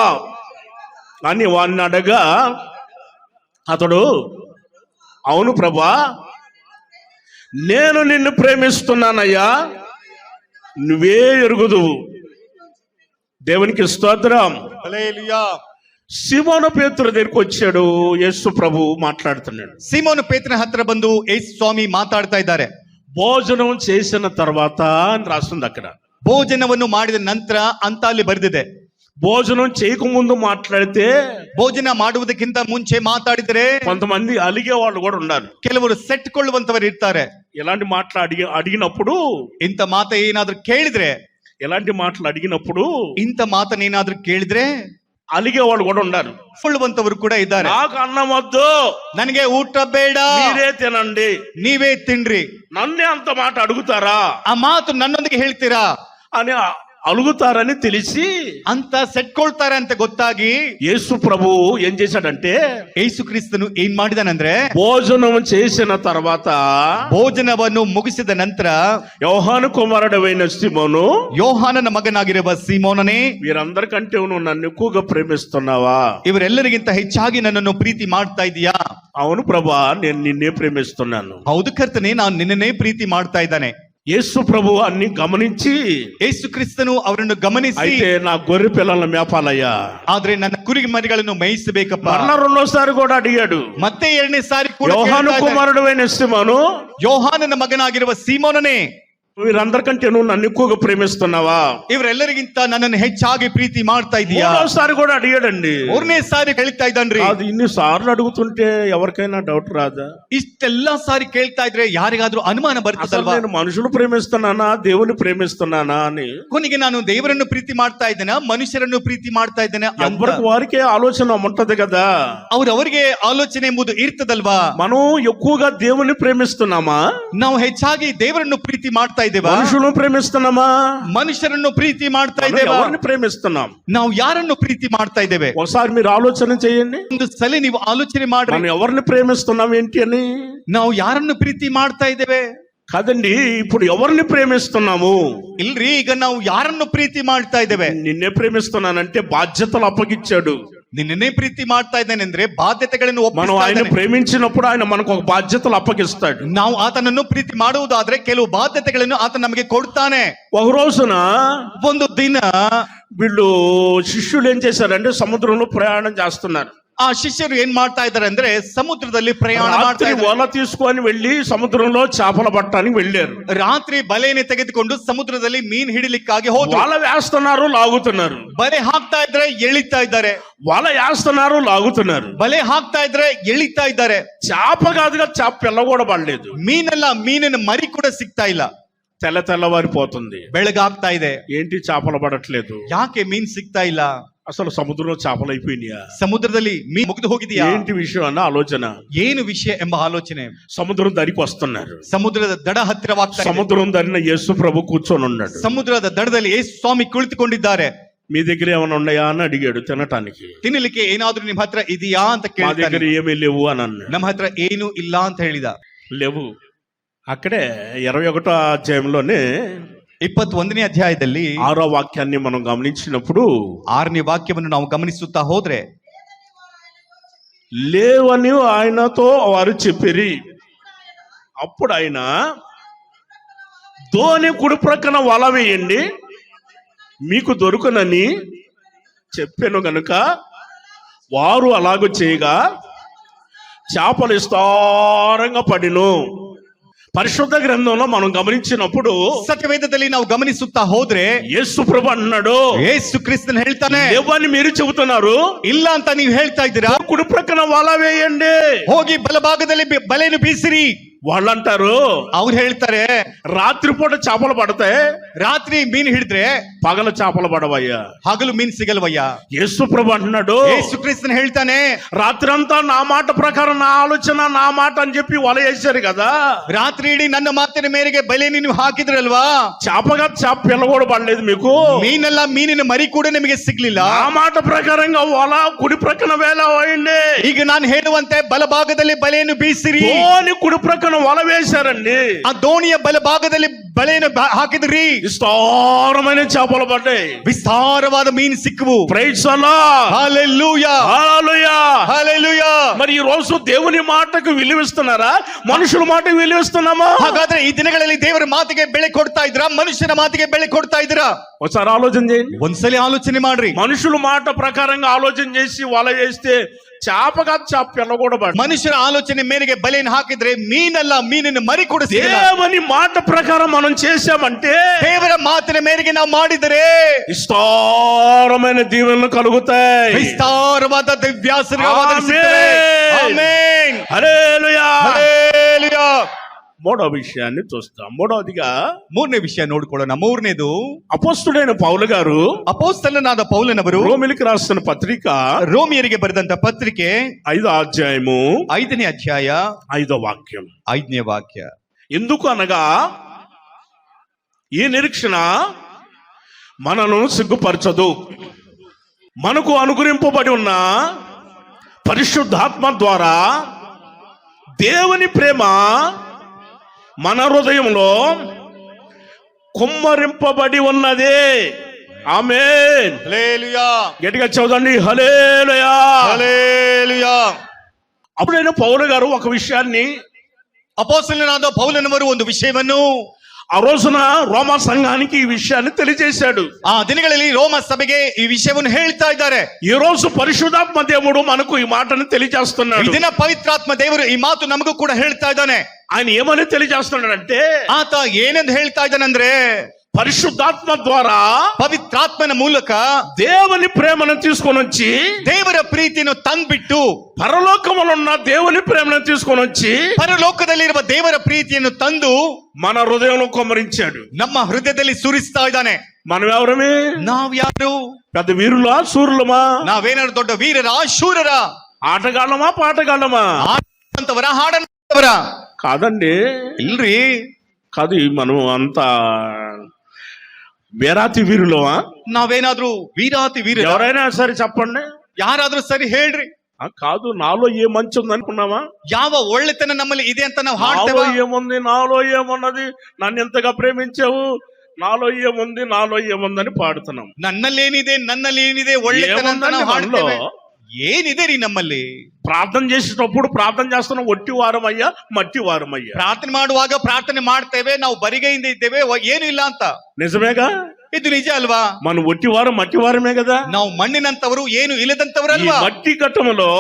అని వాడిని అడగా, అతడు, అవును ప్రభా, నేను నిన్ను ప్రేమిస్తున్నానయ్యా, నువ్వే ఎరుగుదువు. దేవునికి స్తోత్రం. హల్లెలూయా. సీమోను పేతురు దగ్గరికి వచ్చాడు. యేసు ప్రభు మాట్లాడుతున్నాడు. ಸೀಮೋನು ಪೇತ್ರನ ಹತ್ರ ಬಂದು ಯೇಸು ಸ್ವಾಮಿ ಮಾತಾಡ್ತಾ ಇದ್ದಾರೆ. భోజనం చేసిన తర్వాత అని రాస్తుంది అక్కడ. ಭೋಜನವನ್ನು ಮಾಡಿದ ನಂತರ ಅಂತ ಅಲ್ಲಿ ಬರೆದಿದೆ. భోజనం చేయకముందు మాట్లాడితే, ಭೋಜನ ಮಾಡುವುದಕ್ಕಿಂತ ಮುಂಚೆ ಮಾತಾಡಿದರೆ కొంతమంది అలిగే వాళ్ళు కూడా ఉన్నారు. ಕೆಲವರು ಸೆಟ್ಕೊಳ್ಳುವಂತವರು ಇರ್ತಾರೆ. ఎలాంటి మాటలు అడిగినప్పుడు, ಇಂಥ ಮಾತ ಏನಾದ್ರೂ ಕೇಳಿದ್ರೆ, ఎలాంటి మాటలు అడిగినప్పుడు ಇಂಥ ಮಾತನ್ನೇನಾದ್ರೂ ಕೇಳಿದ್ರೆ అలిగే వాళ్ళు కూడా ఉన్నారు. ಕೊಳ್ಳುವಂತವರು ಕೂಡ ಇದ್ದಾರೆ. నాకు అన్నం వద్దు, ನನಗೆ ಊಟ ಬೇಡ, మీరే తినండి, ನೀವೇ ತಿನ್ರಿ, నన్నే అంత మాట అడుగుతారా ಆ ಮಾತು ನನ್ನೊಂದಿಗೆ ಹೇಳ್ತೀರಾ అని అలుగుతారని తెలిసి ಅಂತ ಸೆಟ್ಕೊಳ್ತಾರೆ ಅಂತ ಗೊತ್ತಾಗಿ యేసు ప్రభు ఏం చేశాడంటే ಯೇಸು ಕ್ರಿಸ್ತನು ಏನ್ ಮಾಡಿದಾನಂದ್ರೆ భోజనం చేసిన తర్వాత ಭೋಜನವನ್ನು ಮುಗಿಸಿದ ನಂತರ యోహాను కుమారుడైన సిమోను, ಯೋಹಾನನ ಮಗನಾಗಿರುವ ಸೀಮೋನನೇ, వీరందరికంటే నువ్వు నన్ను ఎక్కువగా ప్రేమిస్తున్నావా? ಇವರೆಲ್ಲರಿಗಿಂತ ಹೆಚ್ಚಾಗಿ ನನ್ನನ್ನು ಪ್ರೀತಿ ಮಾಡ್ತಾ ಇದೀಯಾ? అవును ప్రభా, నేను నిన్నే ప్రేమిస్తున్నాను. ಹೌದು ಕರ್ತನೆ, ನಾನು ನಿನ್ನನ್ನೇ ಪ್ರೀತಿ ಮಾಡ್ತಾ ಇದ್ದಾನೆ. యేసు ప్రభు అన్ని గమనించి, ಯೇಸು ಕ್ರಿಸ್ತನು ಅವರನ್ನು ಗಮನಿಸಿ, అయితే నా గొర్రె పిల్లలను మేపాలయ్యా, ಆದ್ರೆ ನನ್ನ ಕುರಿ ಮರಿಗಳನ್ನು ಮೇಯಿಸಬೇಕಪ್ಪ. మరలా రెండోసారి కూడా అడిగాడు. ಮತ್ತೆ ಎರಡನೇ ಸಾರಿ ಕೂಡ యోహాను ಕೇಳ್ತಾ ಇದ್ದಾನೆ. కుమారుడైన సిమోను, ಯೋಹಾನನ ಮಗನಾಗಿರುವ ಸೀಮೋನನೇ, వీరందరికంటే నువ్వు నన్ను ఎక్కువగా ప్రేమిస్తున్నావా? ಇವರೆಲ್ಲರಿಗಿಂತ ನನ್ನನ್ನು ಹೆಚ್ಚಾಗಿ ಪ್ರೀತಿ ಮಾಡ್ತಾ ಇದೀಯಾ? మూడోసారి కూడా అడిగాడండి. ಮೂರನೇ ಸಾರಿ ಕೇಳ್ತಾ ಇದ್ದಾನ್ರಿ. అది ఇన్ని సార్లు అడుగుతుంటే ఎవరికైనా డౌట్ రాదా? ಇಷ್ಟೆಲ್ಲಾ ಸಾರಿ ಕೇಳ್ತಾ ಇದ್ರೆ ಯಾರಿಗಾದ್ರೂ ಅನುಮಾನ అసలు ಬರ್ತದಲ್ವಾ? నేను మనుషులు ప్రేమిస్తున్నానా దేవుని ప్రేమిస్తున్నానా అని ಕೊನೆಗೆ ನಾನು ದೇವರನ್ನು ಪ್ರೀತಿ ಮಾಡ್ತಾ ಇದ್ದೇನೆ, ಮನುಷ್ಯರನ್ನು ಪ್ರೀತಿ ಮಾಡ್ತಾ ಇದ್ದೇನೆ ಅಂತ ఎవరికి వారికే ఆలోచన ఉంటది కదా. ಅವರವರಿಗೆ ಆಲೋಚನೆ ಎಂಬುದು ಇರ್ತದಲ್ವಾ? మనం ఎక్కువగా దేవుని ప్రేమిస్తున్నామా, ನಾವು ಹೆಚ್ಚಾಗಿ ದೇವರನ್ನು ಪ್ರೀತಿ ಮಾಡ್ತಾ ಇದ್ದೇವಾ, మనుషులను ప్రేమిస్తున్నామా? ಮನುಷ್ಯರನ್ನು ಪ್ರೀತಿ ಮಾಡ್ತಾ మనం ಇದ್ದೇವಾ? ఎవరిని ప్రేమిస్తున్నాం? ನಾವು ಯಾರನ್ನು ಪ್ರೀತಿ ಮಾಡ್ತಾ ಇದ್ದೇವೆ? ఒకసారి మీరు ఆలోచన చేయండి. ಒಂದು ಸಲ ನೀವು ಆಲೋಚನೆ ಮಾಡ್ರಿ, మనం ఎవరిని ప్రేమిస్తున్నాం ఏంటి అని. ನಾವು ಯಾರನ್ನು ಪ್ರೀತಿ ಮಾಡ್ತಾ ಇದ್ದೇವೆ? కాదండి, ఇప్పుడు ఎవరిని ప్రేమిస్తున్నాము? ಇಲ್ರಿ, ಈಗ ನಾವು ಯಾರನ್ನು ಪ್ರೀತಿ ಮಾಡ್ತಾ ಇದ್ದೇವೆ? నిన్నే ప్రేమిస్తున్నానంటే బాధ్యతలు అప్పగిచ్చాడు. ನಿನ್ನೇ ಪ್ರೀತಿ ಮಾಡ್ತಾ ಇದ್ದೇನೆ ಅಂದ್ರೆ ಬಾಧ್ಯತೆಗಳನ್ನು మనం ಒಪ್ಪಿಸ್ತಾ ఆయన ಇದ್ದಾನೆ. ప్రేమించినప్పుడు ఆయన మనకు ఒక బాధ్యతలు అప్పగిస్తాడు. ನಾವು ಆತನನ್ನು ಪ್ರೀತಿ ಮಾಡುವುದಾದ್ರೆ ಕೆಲವು ಬಾಧ್ಯತೆಗಳನ್ನು ಆತ ನಮಗೆ ಕೊಡ್ತಾನೆ. ఒక రోజున ಒಂದು ದಿನ వీళ్ళు శిష్యులు ఏం చేశారంటే సముద్రంలో ప్రయాణం చేస్తున్నారు. ಆ ಶಿಷ್ಯರು ಏನ್ ಮಾಡ್ತಾ ಇದ್ದಾರೆ ಅಂದ್ರೆ ಸಮುದ್ರದಲ್ಲಿ ಪ್ರಯಾಣ ಮಾಡ್ತಾ రాత్రి ಇದ್ದಾರೆ. వల తీసుకొని వెళ్ళి సముద్రంలో చేపలు పట్టడానికి వెళ్ళారు. ರಾತ್ರಿ ಬಲೆಯನ್ನು ತೆಗೆದುಕೊಂಡು ಸಮುದ್ರದಲ್ಲಿ ಮೀನ್ ಹಿಡಿಲಿಕ್ಕಾಗಿ ಹೋದ್ರು. వల వేస్తున్నారు, లాగుతున్నారు. ಬಲೆ ಹಾಕ್ತಾ ಇದ್ರೆ ಎಳಿತಾ ಇದ್ದಾರೆ, వల వేస్తున్నారు, లాగుతున్నారు. ಬಲೆ ಹಾಕ್ತಾ ಇದ್ರೆ ಎಳಿತಾ ಇದ್ದಾರೆ. చేప కాదుగా, చేప పిల్ల కూడా పడలేదు. ಮೀನಲ್ಲ, ಮೀನಿನ ಮರಿ ಕೂಡ ಸಿಗ್ತಾ ಇಲ್ಲ. తెల్లవారిపోతుంది. ಬೆಳಗಾಗ್ತಾ ಇದೆ. ఏంటి చేపలు పడట్లేదు? ಯಾಕೆ ಮೀನ್ ಸಿಗ್ತಾ ಇಲ್ಲ? అసలు సముద్రంలో చేపలు అయిపోయినాయా? ಸಮುದ್ರದಲ್ಲಿ ಮೀನ್ ಮುಗಿದು ಹೋಗಿದೆಯಾ? ఏంటి విషయం అన్న ఆలోచన. ಏನು ವಿಷಯ ಎಂಬ ಆಲೋಚನೆ. సముద్రం దరికి వస్తున్నారు. ಸಮುದ್ರದ ದಡ ಹತ್ತಿರವಾಗ್ತಾ ಇದೆ. సముద్రం దరిన యేసు ప్రభు కూర్చొని ఉన్నాడు. ಸಮುದ್ರದ ದಡದಲ್ಲಿ ಯೇಸು ಸ್ವಾಮಿ ಕುಳಿತುಕೊಂಡಿದ್ದಾರೆ. మీ దగ్గర ఏమైనా ఉన్నాయా అని అడిగాడు తినటానికి. ತಿನ್ನಲಿಕ್ಕೆ ಏನಾದ್ರೂ ನಿಮ್ ಹತ್ರ ಇದೆಯಾ ಅಂತ మా దగ్గర ಕೇಳ್ತಾನೆ. ఏమీ లేవు అని అన్నాడు. ನಮ್ಮ ಹತ್ರ ಏನು ಇಲ್ಲ ಅಂತ ಹೇಳಿದ. లేవు. అక్కడే 21వ అధ్యాయంలోనే 21ನೇ ಅಧ್ಯಾಯದಲ್ಲಿ 6వ వాక్యాన్ని మనం గమనించినప్పుడు 6ನೇ ವಾಕ್ಯವನ್ನು ನಾವು ಗಮನಿಸುತ್ತಾ ಹೋದ್ರೆ, లేవని ఆయనతో వారు చెప్పిరి. అప్పుడు ఆయన ధోని కుడి ప్రక్కన వల వేయండి మీకు దొరుకునని చెప్పాను గనుక వారు అలాగ చేయగా చేపలు విస్తారంగా పడిను. పరిశుద్ధ గ్రంథంలో మనం గమనించినప్పుడు ಸತ್ಯವೇದದಲ್ಲಿ ನಾವು ಗಮನಿಸುತ್ತಾ ಹೋದ್ರೆ యేసు ప్రభు అన్నాడు, ಯೇಸು ಕ್ರಿಸ್ತನ್ ಹೇಳ್ತಾನೆ, లేవని మీరు చెబుతున్నారు, ಇಲ್ಲ ಅಂತ ನೀವು ಹೇಳ್ತಾ ಇದ್ದೀರಾ. కుడి ప్రక్కన వల వేయండి. ಹೋಗಿ ಬಲಭಾಗದಲ್ಲಿ ಬಲೆಯನ್ನು ಬೀಸಿರಿ. వాళ్ళు అంటారు, ಅವ್ರು ಹೇಳ್ತಾರೆ, రాత్రిపూట చేపలు పడతాయి, ರಾತ್ರಿ ಮೀನ್ ಹಿಡಿದ್ರೆ పగల చేపలు పడవయ్యా. ಹಗಲು ಮೀನ್ ಸಿಗಲ್ವಯ್ಯ. యేసు ప్రభు అంటున్నాడు, ಯೇಸು ಕ್ರಿಸ್ತನ್ ಹೇಳ್ತಾನೆ, రాత్రి అంతా నా మాట ప్రకారం, నా ఆలోచన, నా మాట అని చెప్పి వల వేశారు కదా, ರಾತ್ರಿ ಇಡೀ ನನ್ನ ಮಾತಿನ ಮೇರೆಗೆ ಬಲೆಯನ್ನು ನೀವು ಹಾಕಿದ್ರಲ್ವಾ, చేపగా చేప పిల్ల కూడా పడలేదు మీకు. ಮೀನೆಲ್ಲ ಮೀನಿನ ಮರಿ ಕೂಡ ನಿಮಗೆ ಸಿಗ್ಲಿಲ್ಲ. నా మాట ప్రకారంగా వల కుడి ప్రక్కన వేల వేయండి. ಈಗ ನಾನು ಹೇಳುವಂತೆ ಬಲಭಾಗದಲ್ಲಿ ಬಲೆಯನ್ನು ಬೀಸಿರಿ. ధోని కుడి ప్రక్కన వల వేశారండి. ಆ ದೋಣಿಯ ಬಲಭಾಗದಲ್ಲಿ ಬಲೆಯನ್ನು ಹಾಕಿದ್ರಿ. విస్తారమైన చేపలు పడ్డాయి. ವಿಸ್ತಾರವಾದ ಮೀನು ಸಿಕ್ಕವು. Praise the Lord. Hallelujah, hallelujah. Hallelujah. మరి ఈ రోజు దేవుని మాటకు విలువిస్తున్నారా, మనుషుల మాటకు విలువిస్తున్నామా? ಹಾಗಾದ್ರೆ ಈ ದಿನಗಳಲ್ಲಿ ದೇವರ ಮಾತಿಗೆ ಬೆಲೆ ಕೊಡ್ತಾ ಇದ್ರಾ, ಮನುಷ್ಯನ ಮಾತಿಗೆ ಬೆಲೆ ಕೊಡ್ತಾ ಇದ್ದೀರಾ? ఒకసారి ఆలోచన చేయండి. ಒಂದ್ಸಲಿ ಆಲೋಚನೆ ಮಾಡ್ರಿ. మనుషుల మాట ప్రకారంగా ఆలోచన చేసి వల వేస్తే చేపగా చేప పిల్ల కూడా పడ. ಮನುಷ್ಯರ ಆಲೋಚನೆ ಮೇರೆಗೆ ಬಲೆಯನ್ನು ಹಾಕಿದ್ರೆ ಮೀನಲ್ಲ, ಮೀನಿನ ಮರಿ ಕೂಡ ಸಿಗಲ್ಲ. దేవుని మాట ప్రకారం మనం చేశామంటే ದೇವರ ಮಾತಿನ ಮೇರೆಗೆ ನಾವು ಮಾಡಿದರೆ విస్తారమైన దీవెనలు కలుగుతాయి. ವಿಸ್ತಾರವಾದ ದಿವ್ಯಾಶೀರ್ವಾದ ఆమేన్. హల్లెలూయా. ಹಲ್ಲೆಲೂಯಾ. మూడో విషయాన్ని చూస్తాం. మూడవదిగా ಮೂರನೇ ವಿಷಯ ನೋಡ್ಕೊಳ್ಳೋಣ. ಮೂರನೇದು, అపోస్తుడైన పౌలు గారు ಅಪೊಸ್ತಲನಾದ ಪೌಲನವರು రోమిలికి రాసిన పత్రిక ರೋಮಿಯರಿಗೆ ಬರೆದಂತ ಪತ್ರಿಕೆ 5వ అధ్యాయము 5ನೇ ಅಧ್ಯಾಯ 5వ వాక్యం. 5ನೇ ವಾಕ್ಯ. ఎందుకు అనగా ఈ నిరీక్షణ మనను సిగ్గుపరచదు. మనకు అనుగ్రహింపబడి ఉన్న పరిశుద్ధాత్మ ద్వారా దేవుని ప్రేమ మన హృదయంలో కుమ్మరింపబడి ఉన్నదే. ఆమేన్. హల్లెలూయా. గట్టిగా చదవండి, హల్లెలూయా. హల్లెలూయా. అప్పుడైనా పౌలు గారు ఒక విషయాన్ని, ಅಪೊಸ್ತಲನಾದ ಪೌಲನವರು ಒಂದು ವಿಷಯವನ್ನು ఆ రోజున రోమా సంఘానికి ఈ విషయాన్ని తెలియజేశాడు. ಆ ದಿನಗಳಲ್ಲಿ ರೋಮ ಸಭೆಗೆ ಈ ವಿಷಯವನ್ನು ಹೇಳ್ತಾ ಇದ್ದಾರೆ. ఈ రోజు పరిశుద్ధాత్మ దేవుడు మనకు ఈ మాటను ಈ తెలియజేస్తున్నాడు. ದಿನ ಪವಿತ್ರಾತ್ಮ ದೇವರು ಈ ಮಾತು ನಮಗೂ ಕೂಡ ಹೇಳ್ತಾ ಇದ್ದಾನೆ. ఆయన ఏమని తెలియజేస్తున్నాడంటే, ಆತ ಏನೆಂದು ಹೇಳ್ತಾ ಇದ್ದಾನಂದ್ರೆ, పరిశుద్ధాత్మ ద్వారా ಪವಿತ್ರಾತ್ಮನ ಮೂಲಕ దేవుని ప్రేమను తీసుకొని వచ్చి, ದೇವರ ಪ್ರೀತಿಯನ್ನು ತಂದ್ಬಿಟ್ಟು పరలోకములో ఉన్న దేవుని ప్రేమను తీసుకొని వచ్చి ಪರಲೋಕದಲ್ಲಿರುವ ದೇವರ ಪ್ರೀತಿಯನ್ನು ತಂದು మన హృదయంలో కుమ్మరించాడు. ನಮ್ಮ ಹೃದಯದಲ್ಲಿ ಸುರಿಸ್ತಾ ಇದ್ದಾನೆ. మనం ఎవరమే? ನಾವ್ ಯಾರು? పెద్ద వీరులా సూరులమా? ನಾವೇನಾದ್ರು ದೊಡ್ಡ ವೀರರ ಶೂರರ? ఆటగాళ్ళమా పాటగాళ్ళమా? ಆಡುವಂತವರ ಹಾಡುವಂತವರ? కాదండి, ಇಲ್ರಿ. కాదు. మనం అంతా వీరాతి వీరులమా? ನಾವೇನಾದ್ರೂ ವೀರಾತಿ ವೀರ? ఎవరైనా సరే చెప్పండి. ಯಾರಾದ್ರೂ ಸರಿ ಹೇಳ್ರಿ. కాదు, నాలో ఏ మంచి ఉంది అనుకున్నావా? ಯಾವ ಒಳ್ಳೆತನ ನಮ್ಮಲ್ಲಿ ಇದೆ ಅಂತ ನಾವು నాలో ಹಾಡ್ತೇವೆ. ఏముంది, నాలో ఏమున్నది, నన్ను ఎంతగా ప్రేమించావు, నాలో ఏముంది, నాలో ఏముందని పాడుతున్నాం. ನನ್ನಲ್ಲಿ ಏನಿದೆ ಒಳ್ಳೆತನ ಅಂತ ನಾವು ಹಾಡ್ತೇವೆ. ಏನಿದೆ ರೀ ನಮ್ಮಲ್ಲಿ? ప్రార్థన చేసేటప్పుడు ప్రార్థన చేస్తున్నాం ఒట్టి వారమయ్యా, మట్టి వారమయ్యా. ಪ್ರಾರ್ಥನೆ ಮಾಡುವಾಗ ಪ್ರಾರ್ಥನೆ ಮಾಡ್ತೇವೆ, ನಾವು ಬರಿಗೈಯಿಂದ ಇದ್ದೇವೆ, ಏನು ಇಲ್ಲ ಅಂತ. నిజమేగా? ಇದು ನಿಜ ಅಲ್ವಾ? మనం ఒట్టి వారం మట్టి వారమే కదా. ನಾವು ಮಣ್ಣಿನಂತವರು, ಏನು ఈ ಇಲ್ಲದಂತವರಲ್ವಾ? మట్టి ఘట్టములో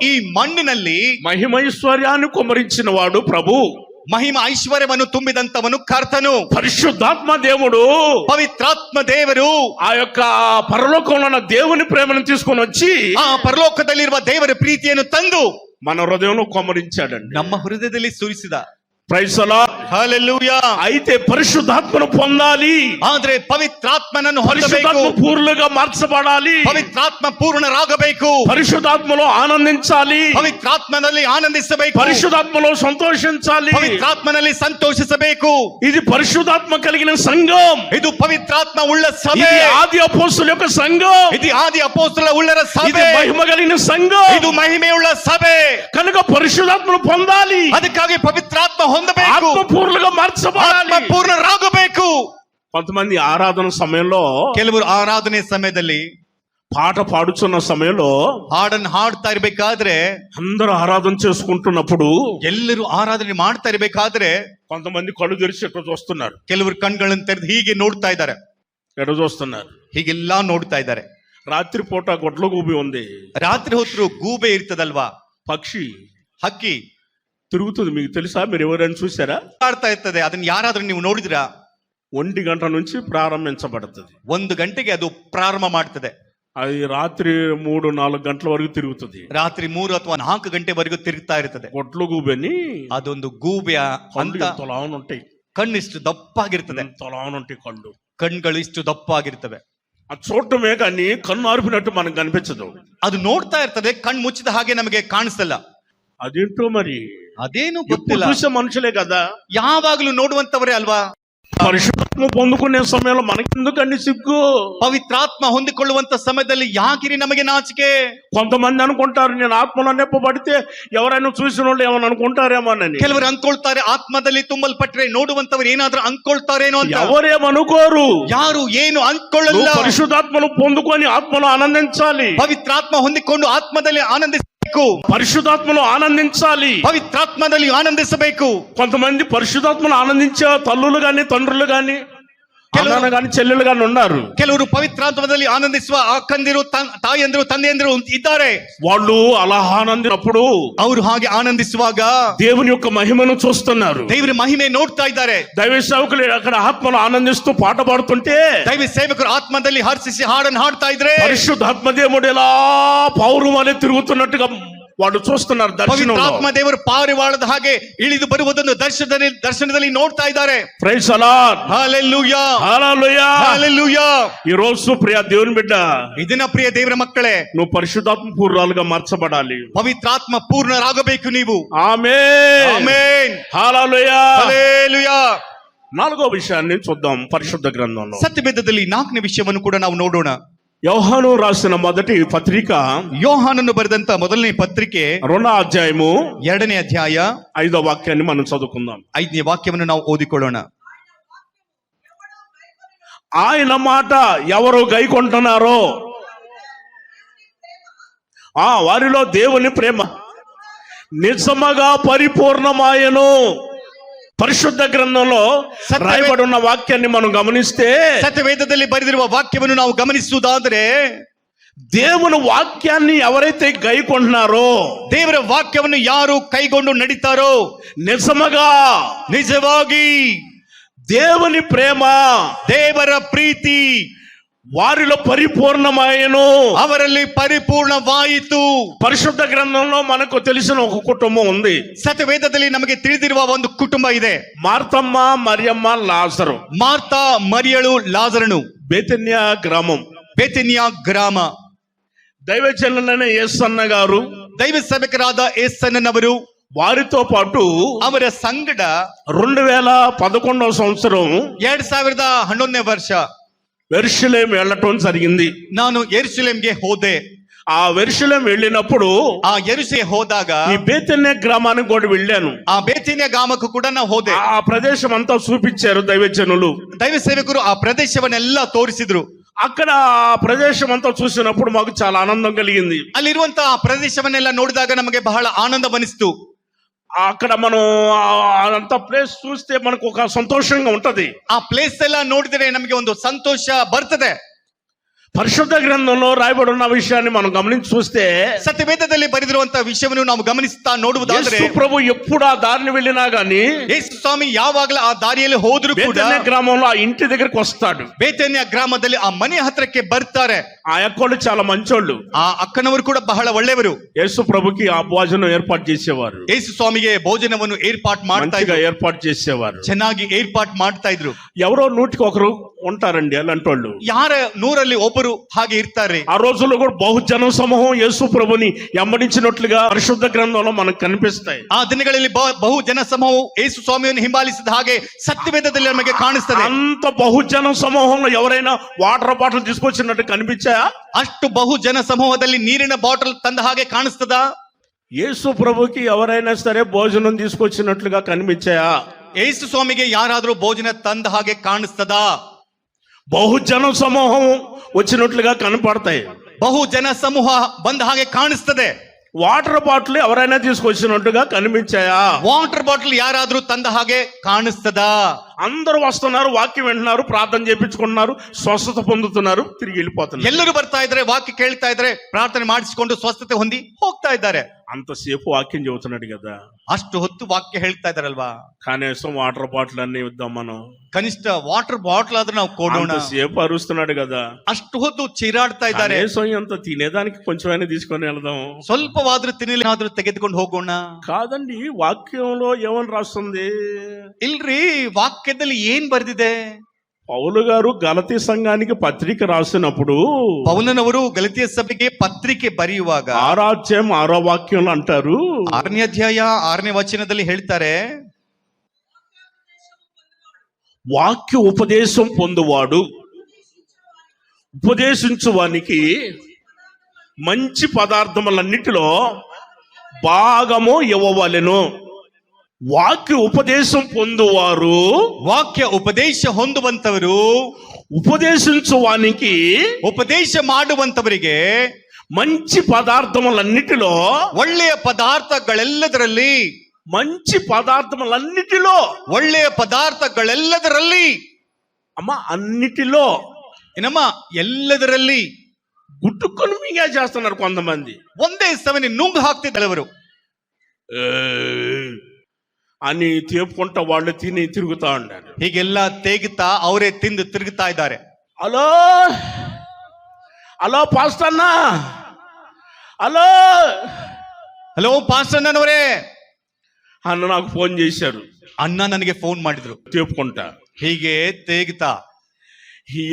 ಈ ಮಣ್ಣಿನಲ್ಲಿ మహిమైశ్వర్యాన్ని కుమరించిన వాడు ప్రభు. ಮಹಿಮ ಐಶ್ವರ್ಯವನ್ನು ತುಂಬಿದಂತವನು ಕರ್ತನು. పరిశుద్ధాత్మ దేవుడు ಪವಿತ್ರಾತ್ಮ ದೇವರು ఆ యొక్క పరలోకంలో ఉన్న దేవుని ప్రేమను తీసుకొని వచ్చి ಆ ಪರಲೋಕದಲ್ಲಿರುವ ದೇವರ ಪ್ರೀತಿಯನ್ನು ತಂದು మన హృదయంలో కుమరించాడండి. ನಮ್ಮ ಹೃದಯದಲ್ಲಿ ಸುರಿಸಿದ. Praise the Lord. హల్లెలూయా. అయితే పరిశుద్ధాత్మను పొందాలి, ಆದ್ರೆ ಪವಿತ್ರಾತ್ಮನನ್ನು ಹೊಂದಬೇಕು. పరిశుద్ధాత్మ పూర్ణులుగా మార్చబడాలి, ಪವಿತ್ರಾತ್ಮ ಪೂರ್ಣರಾಗಬೇಕು. పరిశుద్ధాత్మలో ఆనందించాలి, ಪವಿತ್ರಾತ್ಮನಲ್ಲಿ ಆನಂದಿಸಬೇಕು. పరిశుద్ధాత్మలో సంతోషించాలి. ಪವಿತ್ರಾತ್ಮನಲ್ಲಿ ಸಂತೋಷಿಸಬೇಕು. ఇది పరిశుద్ధాత్మ కలిగిన సంఘం. ಇದು ಪವಿತ್ರಾತ್ಮ ಉಳ್ಳ ಸಭೆ. ఇది ఆది అపోస్తలుల యొక్క సంఘం. ಇದು ಆದಿ ಅಪೊಸ್ತಲ ಉಳ್ಳರ ఇది ಸಭೆ. మహిమ కలిగిన సంఘం. ಇದು ಮಹಿಮೆಯುಳ್ಳ ಸಭೆ. కనుక పరిశుద్ధాత్మను పొందాలి, ಅದಕ್ಕಾಗಿ ಪವಿತ್ರಾತ್ಮ ಹೊಂದಬೇಕು. ఆత్మపూర్ణులుగా మార్చబడాలి. ಆತ್ಮ ಪೂರ್ಣರಾಗಬೇಕು. కొంతమంది ఆరాధన సమయంలో, ಕೆಲವರು ಆರಾಧನೆ ಸಮಯದಲ್ಲಿ పాట పాడుచున్న సమయంలో ಹಾಡನ್ನು ಹಾಡ್ತಾ ಇರ್ಬೇಕಾದ್ರೆ, అందరూ ఆరాధన చేసుకుంటున్నప్పుడు ಎಲ್ಲರೂ ಆರಾಧನೆ ಮಾಡ್ತಾ ಇರ್ಬೇಕಾದ್ರೆ కొంతమంది కళ్ళు తెరిచి ఎక్కడ చూస్తున్నారు. ಕೆಲವರು ಕಣ್ಗಳನ್ನು ತೆರೆದು ಹೀಗೆ ನೋಡ್ತಾ ಇದ್ದಾರೆ. ఎక్కడ చూస్తున్నారు? ಹೀಗೆಲ್ಲಾ ನೋಡ್ತಾ ಇದ್ದಾರೆ. రాత్రి పూట గొడ్ల గూబి ఉంది, ರಾತ್ರಿ ಹೊತ್ತು ಗೂಬೆ ಇರ್ತದಲ್ವಾ, పక్షి ಹಕ್ಕಿ తిరుగుతుంది. మీకు తెలుసా? మీరు ఎవరైనా చూసారా? ಆಡ್ತಾ ಇರ್ತದೆ. ಅದನ್ನ ಯಾರಾದ್ರೂ ನೀವು ನೋಡಿದ್ರಾ? 1 గంట నుంచి ప్రారంభించబడుతుంది. 1 ಗಂಟೆಗೆ ಅದು ಪ್ರಾರಂಭ ಮಾಡ್ತದೆ. అది రాత్రి 3-4 గంటల వరకు తిరుగుతుంది. ರಾತ್ರಿ 3 ಅಥವಾ 4 ಗಂಟೆವರೆಗೂ ತಿರುಗ್ತಾ ಇರ್ತದೆ. గొడ్ల గూబని ಅದೊಂದು ಗೂಬೆಯ ಅಂತ తొలానుంటాయి, ಕಣ್ಣಿಷ್ಟು ದಪ್ಪಾಗಿರ್ತದೆ. తొలానుంటాయి కళ్ళు. ಕಣ್ಗಳು ಇಷ್ಟು ದಪ್ಪಾಗಿರ್ತವೆ. అది చూడటమే కానీ కన్ను ఆర్పినట్టు మనకు కనిపించదు. ಅದು ನೋಡ್ತಾ ಇರ್ತದೆ, ಕಣ್ಣು ಮುಚ್ಚಿದ ಹಾಗೆ ನಮಗೆ ಕಾಣಿಸಲ್ಲ. అదేంటో మరి, ಅದೇನು ఎప్పుడు ಗೊತ್ತಿಲ್ಲ. చూసే మనుషులే కదా. ಯಾವಾಗ್ಲೂ ನೋಡುವಂತವರೇ ಅಲ್ವಾ? పరిశుద్ధాత్మ పొందుకునే సమయంలో మనకెందుకండి సిగ్గు? ಪವಿತ್ರಾತ್ಮ ಹೊಂದಿಕೊಳ್ಳುವಂತ ಸಮಯದಲ್ಲಿ ಯಾಕಿರಿ ನಮಗೆ ನಾಚಿಕೆ? కొంతమంది అనుకుంటారు, నేను ఆత్మలో నింపబడితే ఎవరైనా చూసిన వాళ్ళు ఏమని అనుకుంటారేమోనని. ಕೆಲವರು ಅನ್ಕೊಳ್ತಾರೆ, ಆತ್ಮದಲ್ಲಿ ತುಂಬಲ್ಪಟ್ರೆ ನೋಡುವಂತವರು ಏನಾದ್ರೂ ಅನ್ಕೊಳ್ತಾರೇನೋ ಅಂತ. ఎవరేమనుకోరు. ಯಾರು ಏನು ಅನ್ಕೊಳ್ಳಲ್ಲ. నువ్వు పరిశుద్ధాత్మను పొందుకొని ఆత్మలో ఆనందించాలి. ಪವಿತ್ರಾತ್ಮ ಹೊಂದಿಕೊಂಡು ಆತ್ಮದಲ್ಲಿ ಆನಂದಿಸಬೇಕು. పరిశుద్ధాత్మలో ఆనందించాలి. ಪವಿತ್ರಾತ್ಮದಲ್ಲಿ ಆನಂದಿಸಬೇಕು. కొంతమంది పరిశుద్ధాత్మను ఆనందించే తల్లులు గాని తండ్రులు గాని అన్నలు గాని చెల్లెలు గాని ఉన్నారు. ಕೆಲವರು ಪವಿತ್ರಾತ್ಮದಲ್ಲಿ ಆನಂದಿಸುವ ಅಕ್ಕಂದಿರು, ತಾಯಿಯಂದಿರು, ತಂದೆಯಂದಿರು ಇದ್ದಾರೆ. వాళ్ళు అలా ఆనందినప్పుడు ಅವರು ಹಾಗೆ ಆನಂದಿಸುವಾಗ దేవుని యొక్క మహిమను చూస్తున్నారు. ದೇವರ ಮಹಿಮೆ ನೋಡ್ತಾ ಇದ್ದಾರೆ. దైవ సేవకులు అక్కడ ఆత్మను ఆనందిస్తూ పాట పాడుతుంటే, ದೈವ ಸೇವಕರು ಆತ್ಮದಲ್ಲಿ ಹರ್ಷಿಸಿ ಹಾಡನ್ನು ಹಾಡ್ತಾ ಇದ್ರೆ, పరిశుద్ధాత్మ దేవుడు ఎలా పౌరు వలె తిరుగుతున్నట్టుగా వాళ్ళు చూస్తున్నారు. ಪವಿತ್ರಾತ್ಮ ದೇವರು ಪಾರಿವಾಳದ ಹಾಗೆ ಇಳಿದು ಬರುವುದನ್ನು ದರ್ಶನದಲ್ಲಿ ನೋಡ್ತಾ ಇದ್ದಾರೆ. Praise the Lord. Hallelujah. Hallelujah. Hallelujah. ఈ రోజు ప్రియ దేవుని బిడ్డ, ಇದನ್ನ ಪ್ರಿಯ ದೇವರ ಮಕ್ಕಳೇ, నువ్వు పరిశుద్ధాత్మ పూర్ణాలుగా మార్చబడాలి. ಪವಿತ್ರಾತ್ಮ ಪೂರ್ಣರಾಗಬೇಕು ನೀವು. ఆమేన్. ಆಮೆನ್. హల్లెలూయా. హల్లెలూయా. నాలుగో విషయాన్ని చూద్దాం పరిశుద్ధ గ్రంథంలో. ಸತ್ಯವೇದದಲ್ಲಿ 4ನೇ ವಿಷಯವನ್ನು ಕೂಡ ನಾವು ನೋಡೋಣ. యోహాను రాసిన మొదటి పత్రిక ಯೋಹಾನನು ಬರೆದಂತ ಮೊದಲನೇ ಪತ್ರಿಕೆ 2వ అధ్యాయము 2ನೇ ಅಧ್ಯಾಯ 5వ వాక్యాన్ని మనం చదువుకుందాం. 5ನೇ వాక్యವನ್ನು ನಾವು ಓದಿಕೊಳ್ಳೋಣ. ఆయన మాట ఎవరు గైకొంటున్నారో వారిలో దేవుని ప్రేమ నిజముగా పరిపూర్ణమాయను. పరిశుద్ధ గ్రంథంలో రాయబడి ఉన్న వాక్యాన్ని మనం గమనిస్తే, ಸತ್ಯವೇದದಲ್ಲಿ ಬರೆದಿರುವ ವಾಕ್ಯವನ್ನು ನಾವು ಗಮನಿಸುವುದಾದರೆ, దేవుని వాక్యాన్ని ఎవరైతే గైకొంటున్నారో, ದೇವರ ವಾಕ್ಯವನ್ನು ಯಾರು ಕೈಗೊಂಡು ನಡೀತಾರೋ, ನಿಜವಾಗಿ దేవుని ప్రేమ, ದೇವರ ಪ್ರೀತಿ వారిలో పరిపూర్ణమాయను, ಅವರಲ್ಲಿ ಪರಿಪೂರ್ಣವಾಯಿತು. పరిశుద్ధ గ్రంథంలో మనకు తెలిసిన ఒక కుటుంబం ఉంది. ಸತ್ಯವೇದದಲ್ಲಿ ನಮಗೆ ತಿಳಿದಿರುವ ಒಂದು ಕುಟುಂಬ ಇದೆ. మార్తమ్మ, మరియమ్మ, లాజరు. ಮಾರ್ತಾ, ಮರಿಯಳು, ಲಾಜರನು. బేతన్యా గ్రామం, ಬೇತನಿಯ ಗ್ರಾಮ. దైవజనులైన యేసన్న గారు, ದೈವ ಸೇವಕರಾದ ಏಸನ್ನನವರು, వారితో పాటు ಅವರ ಸಂಗಡ 2011వ సంవత్సరం 2011ನೇ ವರ್ಷ యెరూషలేం వెళ్ళటం జరిగింది. ನಾನು ಯೆರೂಸಲೇಮಿಗೆ ಹೋದೆ. ఆ యెరూషలేం వెళ్ళినప్పుడు ಆ ಯೆರೂಸಲೇಮಿಗೆ ಹೋದಾಗ ఈ బేతన్య గ్రామానికి కూడా వెళ్ళాను. ಆ ಬೇತನಿಯ ಗ್ರಾಮಕ್ಕೂ ಕೂಡ ನಾವು ಹೋದೆ. ఆ ప్రదేశం అంతా చూపించారు దైవజనులు. ದೈವ ಸೇವಕರು ಆ ಪ್ರದೇಶವನ್ನೆಲ್ಲ ತೋರಿಸಿದ್ರು. అక్కడ ఆ ప్రదేశం అంతా చూసినప్పుడు మాకు చాలా ఆనందం కలిగింది. ಅಲ್ಲಿರುವಂತಹ ಆ ಪ್ರದೇಶವನ್ನೆಲ್ಲ ನೋಡಿದಾಗ ನಮಗೆ ಬಹಳ ಆನಂದವನಿಸ್ತು. అక్కడ మనం అంత ప్లేస్ చూస్తే మనకు ఒక సంతోషంగా ఉంటది. ಆ ಪ್ಲೇಸ್ ಎಲ್ಲ ನೋಡಿದ್ರೆ ನಮಗೆ ಒಂದು ಸಂತೋಷ ಬರ್ತದೆ. పరిశుద్ధ గ్రంథంలో రాయబడి ఉన్న విషయాన్ని మనం గమనించి చూస్తే, సత్యవేదದಲ್ಲಿ ಬರೆದಿರುವಂತಹ ವಿಷಯವನ್ನು ನಾವು ಗಮನಿಸ್ತಾ ನೋಡುವುದಾದರೆ, యేసు ప్రభు ఎప్పుడు ఆ దారిని వెళ్ళినా గానీ, ಯೇಸು ಸ್ವಾಮಿ ಯಾವಾಗಲೂ ಆ ದಾರಿಯಲ್ಲಿ ಹೋದ್ರು ಕೂಡ బేతన్య గ్రామంలో ఆ ఇంటి దగ్గరికి వస్తాడు. ಬೇತನ್ಯ ಗ್ರಾಮದಲ್ಲಿ ಆ ಮನೆ ಹತ್ರಕ್ಕೆ ಬರ್ತಾರೆ. ఆ అక్కలు చాలా మంచోళ్ళు. ಆ ಅಕ್ಕನವರು ಕೂಡ ಬಹಳ ಒಳ್ಳೆಯವರು. యేసు ప్రభుకి ఆ భోజనం ఏర్పాటు చేసేవారు. ಯೇಸು ಸ್ವಾಮಿಗೆ ಭೋಜನವನ್ನು ಏರ್ಪಾటు ಮಾಡ್ತಾ ಇದ್ರು. ఏర్పాటు చేసేవారు, ಚೆನ್ನಾಗಿ ಏರ್ಪಾటు ಮಾಡ್ತಾ ಇದ್ರು. ఎవరో 100కి ఒకరు ఉంటారండి అలాంటి వాళ్ళు. ಯಾರ 100ರಲ್ಲಿ ಒಬ್ಬರು ಹಾಗೆ ಇರ್ತಾರೆ. ఆ రోజుల్లో కూడా బహుజన సమూహం యేసు ప్రభుని వెంబడించినట్లుగా పరిశుద్ధ గ్రంథంలో మనకు కనిపిస్తాయి. ಆ ದಿನಗಳಲ್ಲಿ ಬಹು ಜನ ಸಮೂಹವು ಯೇಸು ಸ್ವಾಮಿಯನ್ನು ಹಿಂಬಾಲಿಸಿದ ಹಾಗೆ ಸತ್ಯವೇದದಲ್ಲಿ ನಮಗೆ ಕಾಣಿಸ್ತದೆ. అంత బహుజన సమూహంలో ఎవరైనా వాటర్ బాటిల్ తీసుకొచ్చినట్టు కనిపించాయా? ಅಷ್ಟು ಬಹು ಜನ ಸಮೂಹದಲ್ಲಿ ನೀರಿನ ಬಾಟಲ್ ತಂದ ಹಾಗೆ ಕಾಣಿಸ್ತದ? యేసు ప్రభుకి ఎవరైనా సరే భోజనం తీసుకొచ్చినట్లుగా కనిపించాయా? ಯೇಸು ಸ್ವಾಮಿಗೆ ಯಾರಾದ್ರೂ ಭೋಜನ ತಂದ ಹಾಗೆ ಕಾಣಿಸ್ತದ? బహుజన సమూహం వచ్చినట్లుగా కనపడతాయి. ಬಹು ಜನ ಸಮೂಹ ಬಂದ ಹಾಗೆ ಕಾಣಿಸ್ತದೆ. వాటర్ బాటిల్ ఎవరైనా తీసుకొచ్చినట్టుగా కనిపించాయా? వాటర్ బాటిల్ ಯಾರಾದ್ರೂ ತಂದ ಹಾಗೆ ಕಾಣಿಸ್ತದ? అందరూ వస్తున్నారు, వాక్యం వింటున్నారు, ప్రార్థన చేయించుకుంటున్నారు, స్వస్థత పొందుతున్నారు, తిరిగి వెళ్ళిపోతున్నారు. ಎಲ್ಲರೂ ಬರ್ತಾ ಇದ್ರೆ, ವಾಕ್ಯ ಕೇಳ್ತಾ ಇದ್ರೆ, ಪ್ರಾರ್ಥನೆ ಮಾಡಿಸಿಕೊಂಡು ಸ್ವಸ್ಥತೆ ಹೊಂದಿ ಹೋಗ್ತಾ ಇದ್ದಾರೆ. అంతసేపు వాక్యం చెబుతున్నాడు కదా, ಅಷ್ಟು ಹೊತ್ತು ವಾಕ್ಯ ಹೇಳ್ತಾ ಇದಾರಲ್ವಾ? కనీసం వాటర్ బాటిల్ అన్ని ఇద్దాం మనం. ಕನಿಷ್ಠ ವಾಟರ್ ಬಾಟಲ್ ಆದ್ರೂ ನಾವು ಕೊಡೋಣ. సేపు అరుస్తున్నాడు కదా, ಅಷ್ಟು ಹೊತ್ತು ಚೀರಾಡ್ತಾ ಇದ್ದಾರೆ. ఎంత తినేదానికి కొంచెమైనా తీసుకొని వెళదాం, ಸ್ವಲ್ಪವಾದ್ರೂ ತಿನ್ನಲಾದ್ರೂ ತೆಗೆದುಕೊಂಡು ಹೋಗೋಣ. కాదండి, వాక్యంలో ఏమని రాస్తుంది? ಇಲ್ರಿ, ವಾಕ್ಯದಲ್ಲಿ ಏನ್ ಬರ್ದಿದೆ? పౌలు గారు గలతీ సంఘానికి పత్రిక రాసినప్పుడు, ಪೌಲನವರು ಗಲತಿಯ ಸಭೆಗೆ ಪತ್ರಿಕೆ ಬರೆಯುವಾಗ 6వ అధ్యాయం 6వ వాక్యంలో అంటారు, 6ನೇ ಅಧ್ಯಾಯ 6ನೇ ವಚನದಲ್ಲಿ ಹೇಳ್ತಾರೆ, వాక్య ఉపదేశం పొందువాడు ఉపదేశించువానికి మంచి పదార్థములన్నిటిలో భాగము ఇవ్వవలెను. వాక్య ఉపదేశం పొందువారు, ವಾಕ್ಯ ಉಪದೇಶ ಹೊಂದುವಂತವರು, ఉపదేశించువానికి, ಉಪದೇಶ ಮಾಡುವಂತವರಿಗೆ మంచి పదార్థములన్నిటిలో, ಒಳ್ಳೆಯ ಪದಾರ್ಥಗಳೆಲ್ಲದರಲ್ಲಿ, మంచి పదార్థములన్నిటిలో, ಒಳ್ಳೆಯ ಪದಾರ್ಥಗಳೆಲ್ಲದರಲ್ಲಿ, అమ్మ అన్నిటిలో, ಏನಮ್ಮ ಎಲ್ಲದರಲ್ಲಿ గుట్టుకొని మింగా చేస్తున్నారు కొంతమంది. ಒಂದೇ ಸಮನೆ ನುಂಗು ಹಾಕ್ತಿದ್ದಾರೆ ಅವರು. అని తేపుకుంటా వాళ్ళు తిని తిరుగుతా ఉండారు. ಹೀಗೆಲ್ಲ ತೇಗುತ್ತಾ ಅವರೇ ತಿಂದು ತಿರುಗುತ್ತಾ ಇದ್ದಾರೆ. హలో హలో పాస్టర్ అన్న, హలో ಹಲೋ ಪಾಸ್ಟರ್ ಅಣ್ಣನವರೇ, అన్న నాకు ఫోన్ చేశారు. ಅಣ್ಣ ನನಗೆ ಫೋನ್ ಮಾಡಿದ್ರು. తేపుకుంటా ಹೀಗೆ ತೇಗುತ್ತಾ,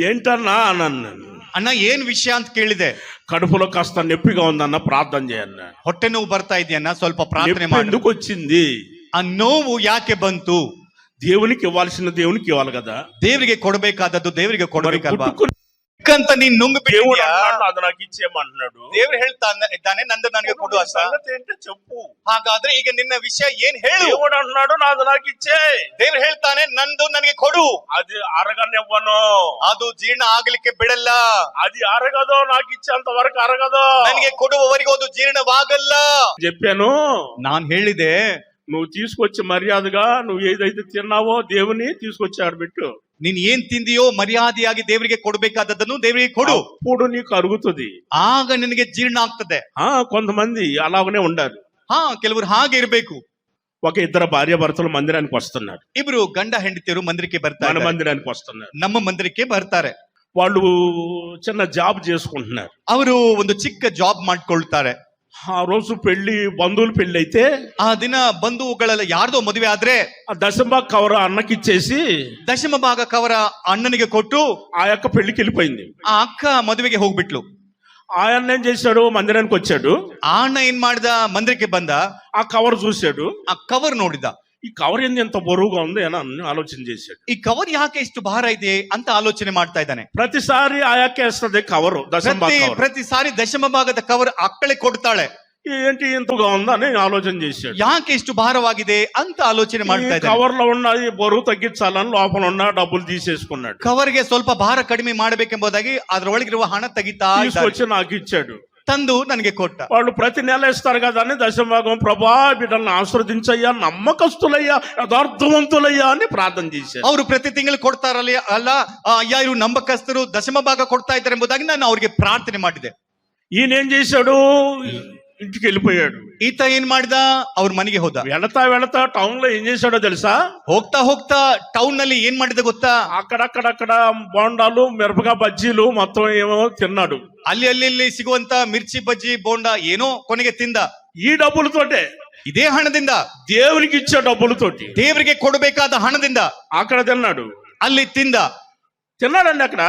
ఏంటన్నా అన్నాను. ಅಣ್ಣ ಏನ್ ವಿಷಯ ಅಂತ ಕೇಳಿದೆ. కడుపులో కాస్త నొప్పిగా ఉందన్న, ప్రార్థన చేయన్న. ಹೊಟ್ಟೆ ನೋವು ಬರ್ತಾ ಇದೆಯನ್ನ, ಸ್ವಲ್ಪ ಪ್ರಾರ್ಥನೆ ಮಾಡಿ. ఎందుకు వచ్చింది? ಆ ನೋವು ಯಾಕೆ ಬಂತು? దేవునికి ఇవ్వాల్సిన దేవునికి ఇవ్వాలి కదా. ದೇವರಿಗೆ ಕೊಡಬೇಕಾದದ್ದು ದೇವರಿಗೆ మరి ಕೊಡಬೇಕಲ್ವಾ? పుట్టుకుని ಅಂತ ನೀನ್ ನುಂಗು దేవుడు ಬಿಟ್ಟಿದ್ಯಾ? అన్నాడు, అది నాకు ఇచ్చేయమంటున్నాడు. ದೇವ್ರು ಇದ್ದಾನೆ ನಂದು ನನಗೆ ಕೊಡು ಅಂತ. సంగతి ఏంటో చెప్పు. ಹಾಗಾದ್ರೆ ಈಗ ನಿನ್ನ ವಿಷಯ ಏನ್ ಹೇಳು. దేవుడు అంటున్నాడు, నాది నాకు ఇచ్చే. ದೇವ್ರು ಹೇಳ್ತಾನೆ ನಂದು ನನಗೆ ಕೊಡು. అది అరగనివ్వను, ಅದು ಜೀರ್ಣ ಆಗ್ಲಿಕ್ಕೆ ಬಿಡಲ್ಲ. అది అరగదు, నాకు ఇచ్చేంత వరకు అరగదు. ನನಗೆ ಕೊಡುವವರೆಗೂ ಅದು ಜೀರ್ಣವಾಗಲ್ಲ చెప్పాను, ನಾನ್ ಹೇಳಿದೆ. నువ్వు తీసుకొచ్చి మర్యాదగా నువ్వు ఏదైతే తిన్నావో దేవుని తీసుకొచ్చి ఆడబెట్టు. ನೀನ್ ಏನ್ ತಿಂದಿಯೋ ಮರ್ಯಾದೆಯಾಗಿ ದೇವರಿಗೆ ಕೊಡಬೇಕಾದದ್ದನ್ನು ದೇವರಿಗೆ ಕೊಡು. అప్పుడు నీకు అరుగుతుంది. ಆಗ ನಿನಗೆ ಜೀರ್ಣ ಆಗ್ತದೆ. కొంతమంది అలాగనే ఉండాలి. ಕೆಲವರು ಹಾಗೆ ಇರಬೇಕು. ఒక ఇద్దరు భార్య భర్తలు మందిరానికి వస్తున్నారు. ಇಬ್ರು ಗಂಡ ಹೆಂಡತಿಯರು ಮಂದಿರಕ್ಕೆ ಬರ್ತಾರೆ. మన మందిరానికి వస్తున్నారు. ನಮ್ಮ ಮಂದಿರಕ್ಕೆ ಬರ್ತಾರೆ. వాళ్ళు చిన్న జాబ్ చేసుకుంటున్నారు. ಅವರು ಒಂದು ಚಿಕ್ಕ ಜಾಬ್ ಮಾಡ್ಕೊಳ್ತಾರೆ. ఆ రోజు పెళ్లి, బంధువులు పెళ్లి అయితే ಆ ದಿನ ಬಂಧುಗಳೆಲ್ಲ ಯಾರ್ದೋ ಮದುವೆ ಆದ್ರೆ ఆ దశంబాగ్ కవర్ అన్నకి ఇచ్చేసి ದಶಮ ಭಾಗಕ್ಕೆ ಅವರ ಅಣ್ಣನಿಗೆ ಕೊಟ್ಟು ఆ యొక్క పెళ్లికి వెళ్ళిపోయింది. ಆ ಅಕ್ಕ ಮದುವೆಗೆ ಹೋಗ್ಬಿಟ್ಲು. ఆయన ఏం చేశాడు, మందిరానికి వచ్చాడు. ಆ ಅಣ್ಣ ಏನ್ ಮಾಡ್ದ, ಮಂದಿರಕ್ಕೆ ಬಂದ. ఆ కవర్ చూశాడు. ಆ ಕವರ್ ನೋಡಿದ. ఈ కవర్ ఏంది ఎంత బరువుగా ఉంది అని ఆలోచన చేశాడు. ಈ ಕವರ್ ಯಾಕೆ ಇಷ್ಟು ಭಾರ ಇದೆ ಅಂತ ಆಲೋಚನೆ ಮಾಡ್ತಾ ಇದ್ದಾನೆ. ప్రతిసారి ఆయాకేస్తుంది కవరు, దశంబాగ్ కవర్. ಪ್ರತಿ ಸಾರಿ ದಶಮ ಭಾಗದ ಕವರ್ ಅಕ್ಕಳೆ ಕೊಡ್ತಾಳೆ. ఏంటి ఎంతగా ఉందా అని ఆలోచన చేశాడు. ಯಾಕೆ ಇಷ್ಟು ಭಾರವಾಗಿದೆ ಅಂತ ಆಲೋಚನೆ ಮಾಡ್ತಾ ಇದ್ದಾನೆ. కవర్ లో ఉన్న ఈ బరువు తగ్గించాలని లోపల ఉన్న డబ్బులు తీసేసుకున్నాడు. ಕವರ್ಗೆ ಸ್ವಲ್ಪ ಭಾರ ಕಡಿಮೆ ಮಾಡಬೇಕೆಂಬುದಾಗಿ ಅದರೊಳಗಿರುವ ಹಣ ತೆಗಿತಾ తీసుకొచ్చి నాకు ఇచ్చాడు. ತಂದು ನನಗೆ ಕೊಟ್ಟ. వాళ్ళు ప్రతి నెల ఇస్తారు కదా అని దశంభాగం, ప్రభా బిడ్డలను ఆశ్రదించయ్యా, నమ్మకస్తులయ్యా, యథార్థవంతులయ్యా అని ప్రార్థన చేశారు. ಅವರು ಪ್ರತಿ ತಿಂಗಳು ಕೊಡ್ತಾರಲ್ಲ ಅಲ್ಲ, ಅಯ್ಯ ಇವರು ನಂಬಕಸ್ತರು ದಶಮ ಭಾಗ ಕೊಡ್ತಾ ಇದ್ದಾರೆ ಎಂಬುದಾಗಿ ನಾನು ಅವ್ರಿಗೆ ಪ್ರಾರ್ಥನೆ ಮಾಡಿದೆ. ఈయన ఏం చేశాడు, ఇంటికి వెళ్ళిపోయాడు. ಈತ ಏನ್ ಮಾಡಿದ, ಅವ್ರ ಮನೆಗೆ ಹೋದ. వెళతా టౌన్ లో ఏం చేశాడో తెలుసా? ಹೋಗ್ತಾ ಹೋಗ್ತಾ ಟೌನ್ ನಲ್ಲಿ ಏನ್ ಮಾಡಿದ ಗೊತ್ತಾ? అక్కడక్కడ బోండాలు, మిరపకాయ బజ్జీలు మొత్తం ఏమో తిన్నాడు. ಅಲ್ಲಿ ಸಿಗುವಂತ ಮಿರ್ಚಿ ಬಜ್ಜಿ ಬೋಂಡ ಏನೋ ಕೊನೆಗೆ ತಿಂದ. ఈ డబ్బులతోటే, ಇದೇ ಹಣದಿಂದ, దేవునికి ఇచ్చే డబ్బులతోటి, ದೇವರಿಗೆ ಕೊಡಬೇಕಾದ ಹಣದಿಂದ అక్కడ తిన్నాడు. ಅಲ್ಲಿ తిన్నాడండి. అక్కడ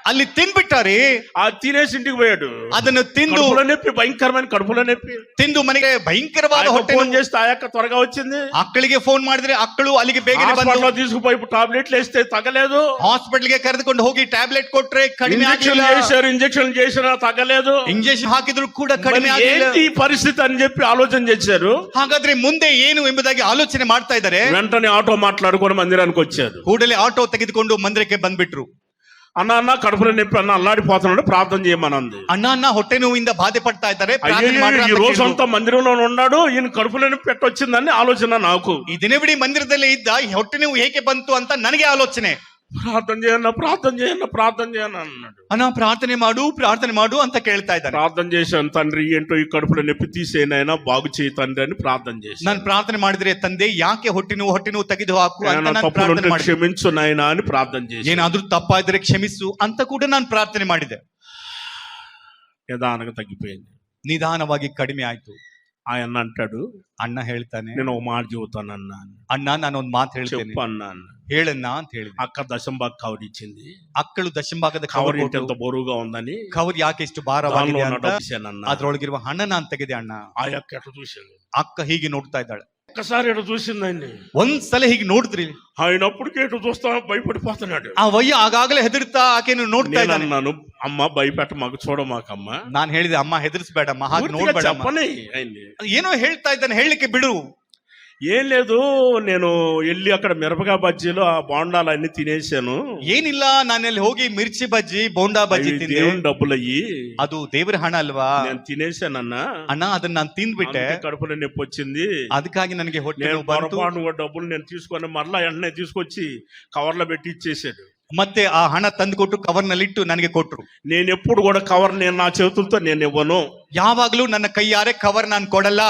ಅಲ್ಲಿ ತಿನ್ಬಿಟ್ಟಾರಿ. ఆ తినేసి ఇంటికి పోయాడు. ಅದನ್ನು ತಿಂದು కడుపులో నొప్పి, భయంకరమైన కడుపులో నొప్పి. ತಿಂದು ಮನೆಗೆ ಭಯಂಕರವಾದ ಹೊಟ್ಟೆ. ఫోన్ చేస్తే ఆ యొక్క త్వరగా వచ్చింది. ಅಕ್ಕಳಿಗೆ ಫೋನ್ ಮಾಡಿದ್ರೆ ಅಕ್ಕಳು ಅಲ್ಲಿಗೆ ಬೇಗನೆ హాస్పిటల్లో తీసుకుపోయి టాబ్లెట్లు వేస్తే తగ్గలేదు. ಹಾಸ್ಪಿಟಲ್ಗೆ ಕರೆದುಕೊಂಡು ಹೋಗಿ ಟ್ಯಾಬ್ಲೆಟ್ ಕೊಟ್ರೆ ಕಡಿಮೆ ಆಗಿಲ್ಲ. ఇంజక్షన్ చేసినా తగ్గలేదు. ಇಂಜೆಕ್ಷನ್ ಹಾಕಿದ್ರು ಕೂಡ ಕಡಿಮೆ ಆಗಿಲ್ಲ. ఏంటి పరిస్థితి అని చెప్పి ఆలోచన చేశారు. ಹಾಗಾದ್ರೆ ಮುಂದೆ ಏನು ಎಂಬುದಾಗಿ ಆಲೋಚನೆ ಮಾಡ್ತಾ ಇದ್ದಾರೆ. వెంటనే ఆటో మాట్లాడుకొని మందిరానికి వచ్చారు. ಕೂಡಲೇ ಆಟೋ ತೆಗೆದುಕೊಂಡು ಮಂದಿರಕ್ಕೆ ಬಂದ್ಬಿಟ್ರು. అన్న కడుపులో నొప్పి, అన్న అల్లాడిపోతున్నాడు, ప్రార్థన చేయమనంది. ಅಣ್ಣ ಹೊಟ್ಟೆ ನೋವಿಂದ ಬಾಧೆ ಪಡ್ತಾ ಇದ್ದಾರೆ, ఈ రోజు అంతా మందిరంలో ఉన్నాడు, ఈయన కడుపులో నొప్పి పెట్టొచ్చిందని ఆలోచన నాకు. ಈ ದಿನವಿಡೀ ಮಂದಿರದಲ್ಲೇ ಇದ್ದ ಹೊಟ್ಟೆ ನೋವು ಹೇಗೆ ಬಂತು ಅಂತ ನನಗೆ ಆಲೋಚನೆ. ప్రార్థన చేయన్న అన్నాడు. ಅಣ್ಣ ಪ್ರಾರ್ಥನೆ ಮಾಡು ಅಂತ ಕೇಳ್ತಾ ಇದ್ದಾನೆ. ప్రార్థన చేశాను, తండ్రి ఏంటో ఈ కడుపులో నొప్పి తీసేనైనా బాగు చేయి తండ్రి అని ప్రార్థన చేశాను. ನಾನು ಪ್ರಾರ್ಥನೆ ಮಾಡಿದ್ರೆ, ತಂದೆ ಯಾಕೆ ಹೊಟ್ಟೆ ನೋವು ತೆಗೆದು ಹಾಕು ಅಂತ ನಾನು ಪ್ರಾರ್ಥನೆ ಮಾಡಿದೆ. క్షమించు నాయనా అని ప్రార్థన చేశాను. ಏನಾದ್ರೂ ತಪ್ಪಾದ್ರೆ ಕ್ಷಮಿಸು ಅಂತ ಕೂಡ ನಾನು ಪ್ರಾರ್ಥನೆ ಮಾಡಿದೆ. నిదానంగా తగ్గిపోయింది. ನಿಧಾನವಾಗಿ ಕಡಿಮೆ ಆಯ್ತು. ఆయన అంటాడు, ಅಣ್ಣ ಹೇಳ್ತಾನೆ, నేను ఒక మాట చెబుతాను అన్నాను. ಅಣ್ಣ ನಾನೊಂದು ಮಾತು ಹೇಳ್ತೇನೆ. చెప్పు అన్నాను. ಹೇಳಣ್ಣ ಅಂತ ಹೇಳಿದೆ. అక్క దశంబాగ్ కవర్ ఇచ్చింది. ಅಕ್ಕಳು ದಶಂಭಾಗದ కవర్ ఏంటి ఎంత బరువుగా ఉందని, ಕವರ್ ಯಾಕೆ ಇಷ್ಟು ಭಾರವಾಗಿದೆ ಅಂತ అన్న. ಅದ್ರೊಳಗಿರುವ ಹಣ ನಾನು ತೆಗೆದೆ ಅಣ್ಣ. ఆ యొక్క ఎట్లా చూశాను. ಅಕ್ಕ ಹೀಗೆ ನೋಡ್ತಾ ಇದ್ದಾಳೆ. ఒక్కసారి ఎటు చూసిందండి. ಒಂದ್ಸಲ ಹೀಗೆ ನೋಡಿದ್ರಿ. ఆయనప్పటికే ఎటు చూస్తా భయపడిపోతున్నాడు. ಆ ವಯ್ಯ ಆಗಾಗಲೇ ಹೆದರ್ತಾ ಆಕೆಯನ್ನು ನೋಡ್ತಾ ಇದ್ದಾನೆ. ನಾನು అమ్మ భయపెట్ట మాకు చూడమాకమ్మ. ನಾನು ಹೇಳಿದೆ, ಅಮ್ಮ ಹೆದರ್ಸ್ಬೇಡಮ್ಮ, ಹಾಗೆ ನೋಡ್ಬೇಡ. చెప్పని ఆయన్ని ಏನೋ ಹೇಳ್ತಾ ಇದ್ದಾನೆ, ಹೇಳಲಿಕ್ಕೆ ಬಿಡು. ఏం లేదు, నేను వెళ్ళి అక్కడ మిరపకాయ బజ్జీలు, ఆ బోండాలు అన్ని తినేసాను. ಏನಿಲ್ಲ, ನಾನಲ್ಲಿ ಹೋಗಿ ಮಿರ್ಚಿ ಬಜ್ಜಿ ಬೋಂಡಾ ಬಜ್ಜಿ ತಿಂದೆ. డబ్బులు అయ్యి, ಅದು ದೇವರ ಹಣ ಅಲ್ವಾ, నేను తినేసానన్న. ಅಣ್ಣ ಅದನ್ನ ನಾನು ತಿಂದ್ಬಿಟ್ಟೆ, కడుపులో నొప్పి వచ్చింది. ಅದಕ್ಕಾಗಿ ನನಗೆ ಹೊಟ್ಟೆ ನೋವು ಬಂತು. డబ్బులు నేను తీసుకొని మరలా వెంటనే తీసుకొచ్చి కవర్లో పెట్టి ఇచ్చేసాడు. ಮತ್ತೆ ಆ ಹಣ ತಂದುಕೊಟ್ಟು ಕವರ್ ನಲ್ಲಿಟ್ಟು ನನಗೆ ಕೊಟ್ರು. నేను ఎప్పుడు కూడా కవర్ నేను నా చేతులతో నేను ఇవ్వను, ಯಾವಾಗ್ಲೂ ನನ್ನ ಕೈಯಾರೆ ಕವರ್ ನಾನು ಕೊಡಲ್ಲ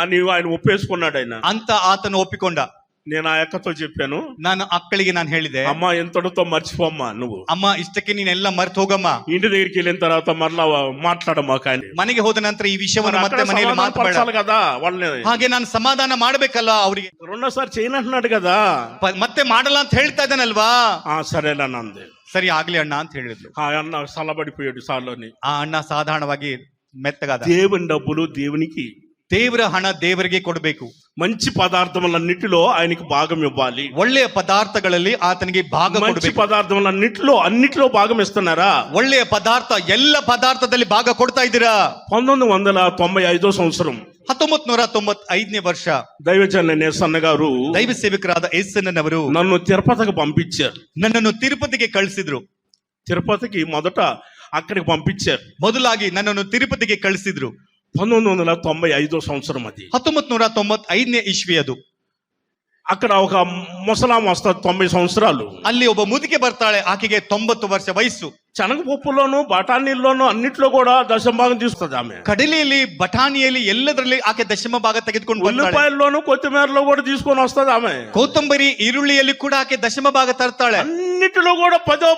అని ఆయన ఒప్పేసుకున్నాడు. ఆయన ಅಂತ ಆತನು ಒಪ್ಪಿಕೊಂಡ. నేను ఆ అక్కతో చెప్పాను, ನಾನು ಅಕ್ಕಳಿಗೆ ನಾನು ಹೇಳಿದೆ, అమ్మ ఎంతటితో మర్చిపోమ్మా, నువ్వు ಅಮ್ಮ ಇಷ್ಟಕ್ಕೆ ನೀನೆಲ್ಲ ಮರ್ತು ಹೋಗಮ್ಮ. ఇంటి దగ్గరికి వెళ్ళిన తర్వాత మరలా మాట్లాడమ్మా. కానీ ಮನೆಗೆ ಹೋದ ನಂತರ ಈ ವಿಷಯವನ್ನು ಮತ್ತೆ ಮನೆಯಲ್ಲಿ ಮಾತಾಡಲ್ಲ కదా వాళ్ళని. ಹಾಗೆ ನಾನು ಸಮಾಧಾನ ಮಾಡ್ಬೇಕಲ್ಲ ಅವರಿಗೆ. రెండోసారి చేయనంటున్నాడు కదా, ಮತ್ತೆ ಮಾಡಲ್ಲ ಅಂತ ಹೇಳ್ತಾ ಇದ್ದಾನಲ್ವಾ. సరేలా నంది. ಸರಿ ಆಗ್ಲಿ ಅಣ್ಣ ಅಂತ ಹೇಳಿದ್ರು. ఆ అన్న సలబడిపోయాడు సార్లోని. ಆ ಅಣ್ಣ ಸಾಧಾರಣವಾಗಿ ಮೆತ್ತಗಾದ. దేవుని డబ్బులు దేవునికి, ದೇವರ ಹಣ ದೇವರಿಗೆ ಕೊಡಬೇಕು. మంచి పదార్థములన్నిటిలో ఆయనకి భాగం ఇవ్వాలి. ಒಳ್ಳೆಯ ಪದಾರ್ಥಗಳಲ್ಲಿ ಆತನಿಗೆ ಭಾಗ మంచి ಕೊಡಬೇಕು. అన్నిటిలో భాగం ఇస్తున్నారా? ಒಳ್ಳೆಯ ಪದಾರ್ಥ ಎಲ್ಲ ಪದಾರ್ಥದಲ್ಲಿ ಭಾಗ ಕೊಡ್ತಾ ಇದ್ದೀರಾ? 1995 సంవత్సరం 1995ನೇ ವರ್ಷ దైవజనులు నేసన్న గారు ದೈವ ಸೇವಕರಾದ ಎಸ್ಎನ್ನವರು నన్ను తిరుపతికి పంపించారు. ನನ್ನನ್ನು ತಿರುಪತಿಗೆ ಕಳಿಸಿದ್ರು. తిరుపతికి మొదట అక్కడికి పంపించారు. ಮೊದಲಾಗಿ ನನ್ನನ್ನು ತಿರುಪತಿಗೆ ಕಳಿಸಿದ್ರು. 1995 సంవత్సరం అది. 1995ನೇ ಇಸ್ವಿ ಅದು. అక్కడ ఒక ముసలాం వస్తుంది 90 సంవత్సరాలు. ಅಲ್ಲಿ ಒಬ್ಬ ಮುದುಕೆ ಬರ್ತಾಳೆ, ಆಕೆಗೆ 90 ವರ್ಷ ವಯಸ್సు. శనగపప్పులోను బఠానీల్లోను అన్నిట్లో కూడా దశంభాగం తీసుకుంది ఆమె. ಕಡಲೆಯಲ್ಲಿ ಬಟಾಣಿಯಲ್ಲಿ ಎಲ್ಲದರಲ್ಲಿ ಆಕೆ ದಶಮ ಭಾಗ ತೆಗೆದುಕೊಂಡು ಬರ್ತಾಳೆ. ఉల్లిపాయల్లోను కొత్తిమీరలో కూడా తీసుకొని వస్తుంది ఆమె. ಕೊತ್ತಂಬರಿ ಈರುಳ್ಳಿಯಲ್ಲಿ ಕೂಡ ಆಕೆ ದಶಮ ಭಾಗ ತರ್ತಾಳೆ. అన్నిటిలో కూడా 10వ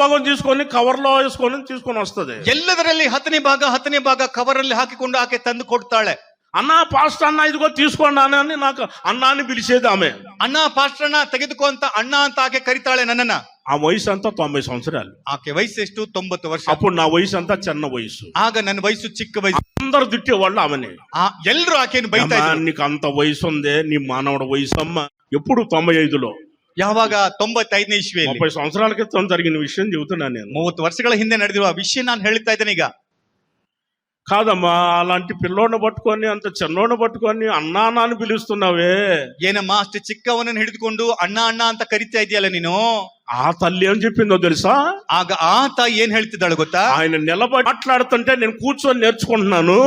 భాగం తీసుకొని కవర్లో వేసుకొని తీసుకొని వస్తుంది. ಎಲ್ಲದರಲ್ಲಿ 10ನೇ ಭಾಗ ಕವರಲ್ಲಿ ಹಾಕಿಕೊಂಡು ಆಕೆ ತಂದು ಕೊಡ್ತಾಳೆ. అన్న పాస్టర్ అన్న ఇదిగో తీసుకోండి అని నాకు అన్నాన్ని పిలిచేది ఆమె. ಅಣ್ಣ ಪಾಸ್ಟರ್ನ ತೆಗೆದುಕೋ ಅಂತ ಅಣ್ಣ ಅಂತ ಆಕೆ ಕರಿತಾಳೆ ನನ್ನನ್ನ. ఆ వయసు అంతా 90 సంవత్సరాలు. ಆಕೆ ವಯಸ್ಸು ಎಷ್ಟು? 90 ವರ್ಷ. అప్పుడు నా వయసు అంతా చిన్న వయసు. ಆಗ ನನ್ನ ವಯಸ್ಸು ಚಿಕ್ಕ ವಯಸ್సు. అందరు తిట్టేవాళ్ళు ఆమెని. ఎల్లరూ ఆಕೆಯನ್ನು ಬೈತಾ ಇದ್ರು. నీకు అంత వయసు ఉందే, నీ మానవుడు వయసు అమ్మ. ఎప్పుడు 95లో, ಯಾವಾಗ 95ನೇ ಇಸ್ವಿಯಲ್ಲಿ, 30 సంవత్సరాల క్రితం జరిగిన విషయం చెబుతున్నాను నేను. 30 ವರ್ಷಗಳ ಹಿಂದೆ ನಡೆದಿರುವ ವಿಷಯ ನಾನು ಹೇಳ್ತಾ ಇದ್ದೇನೆ ಈಗ. కాదమ్మా, అలాంటి పిల్లోడిని పట్టుకొని అంత చిన్నోడిని పట్టుకొని అన్నా అని పిలుస్తున్నావే. ಏನಮ್ಮ ಅಷ್ಟು ಚಿಕ್ಕವನನ್ನು ಹಿಡಿದುಕೊಂಡು ಅಣ್ಣ ಅಣ್ಣ ಅಂತ ಕರಿತಾ ಇದೆಯಲ್ಲ ನೀನು? ఆ తల్లి ఏం చెప్పిందో తెలుసా? ಆಗ ಆತ ಏನ್ ಹೇಳ್ತಿದ್ದಾಳು ಗೊತ್ತಾ? ఆయన నిలబడి మాట్లాడుతుంటే నేను కూర్చొని నేర్చుకుంటున్నాను.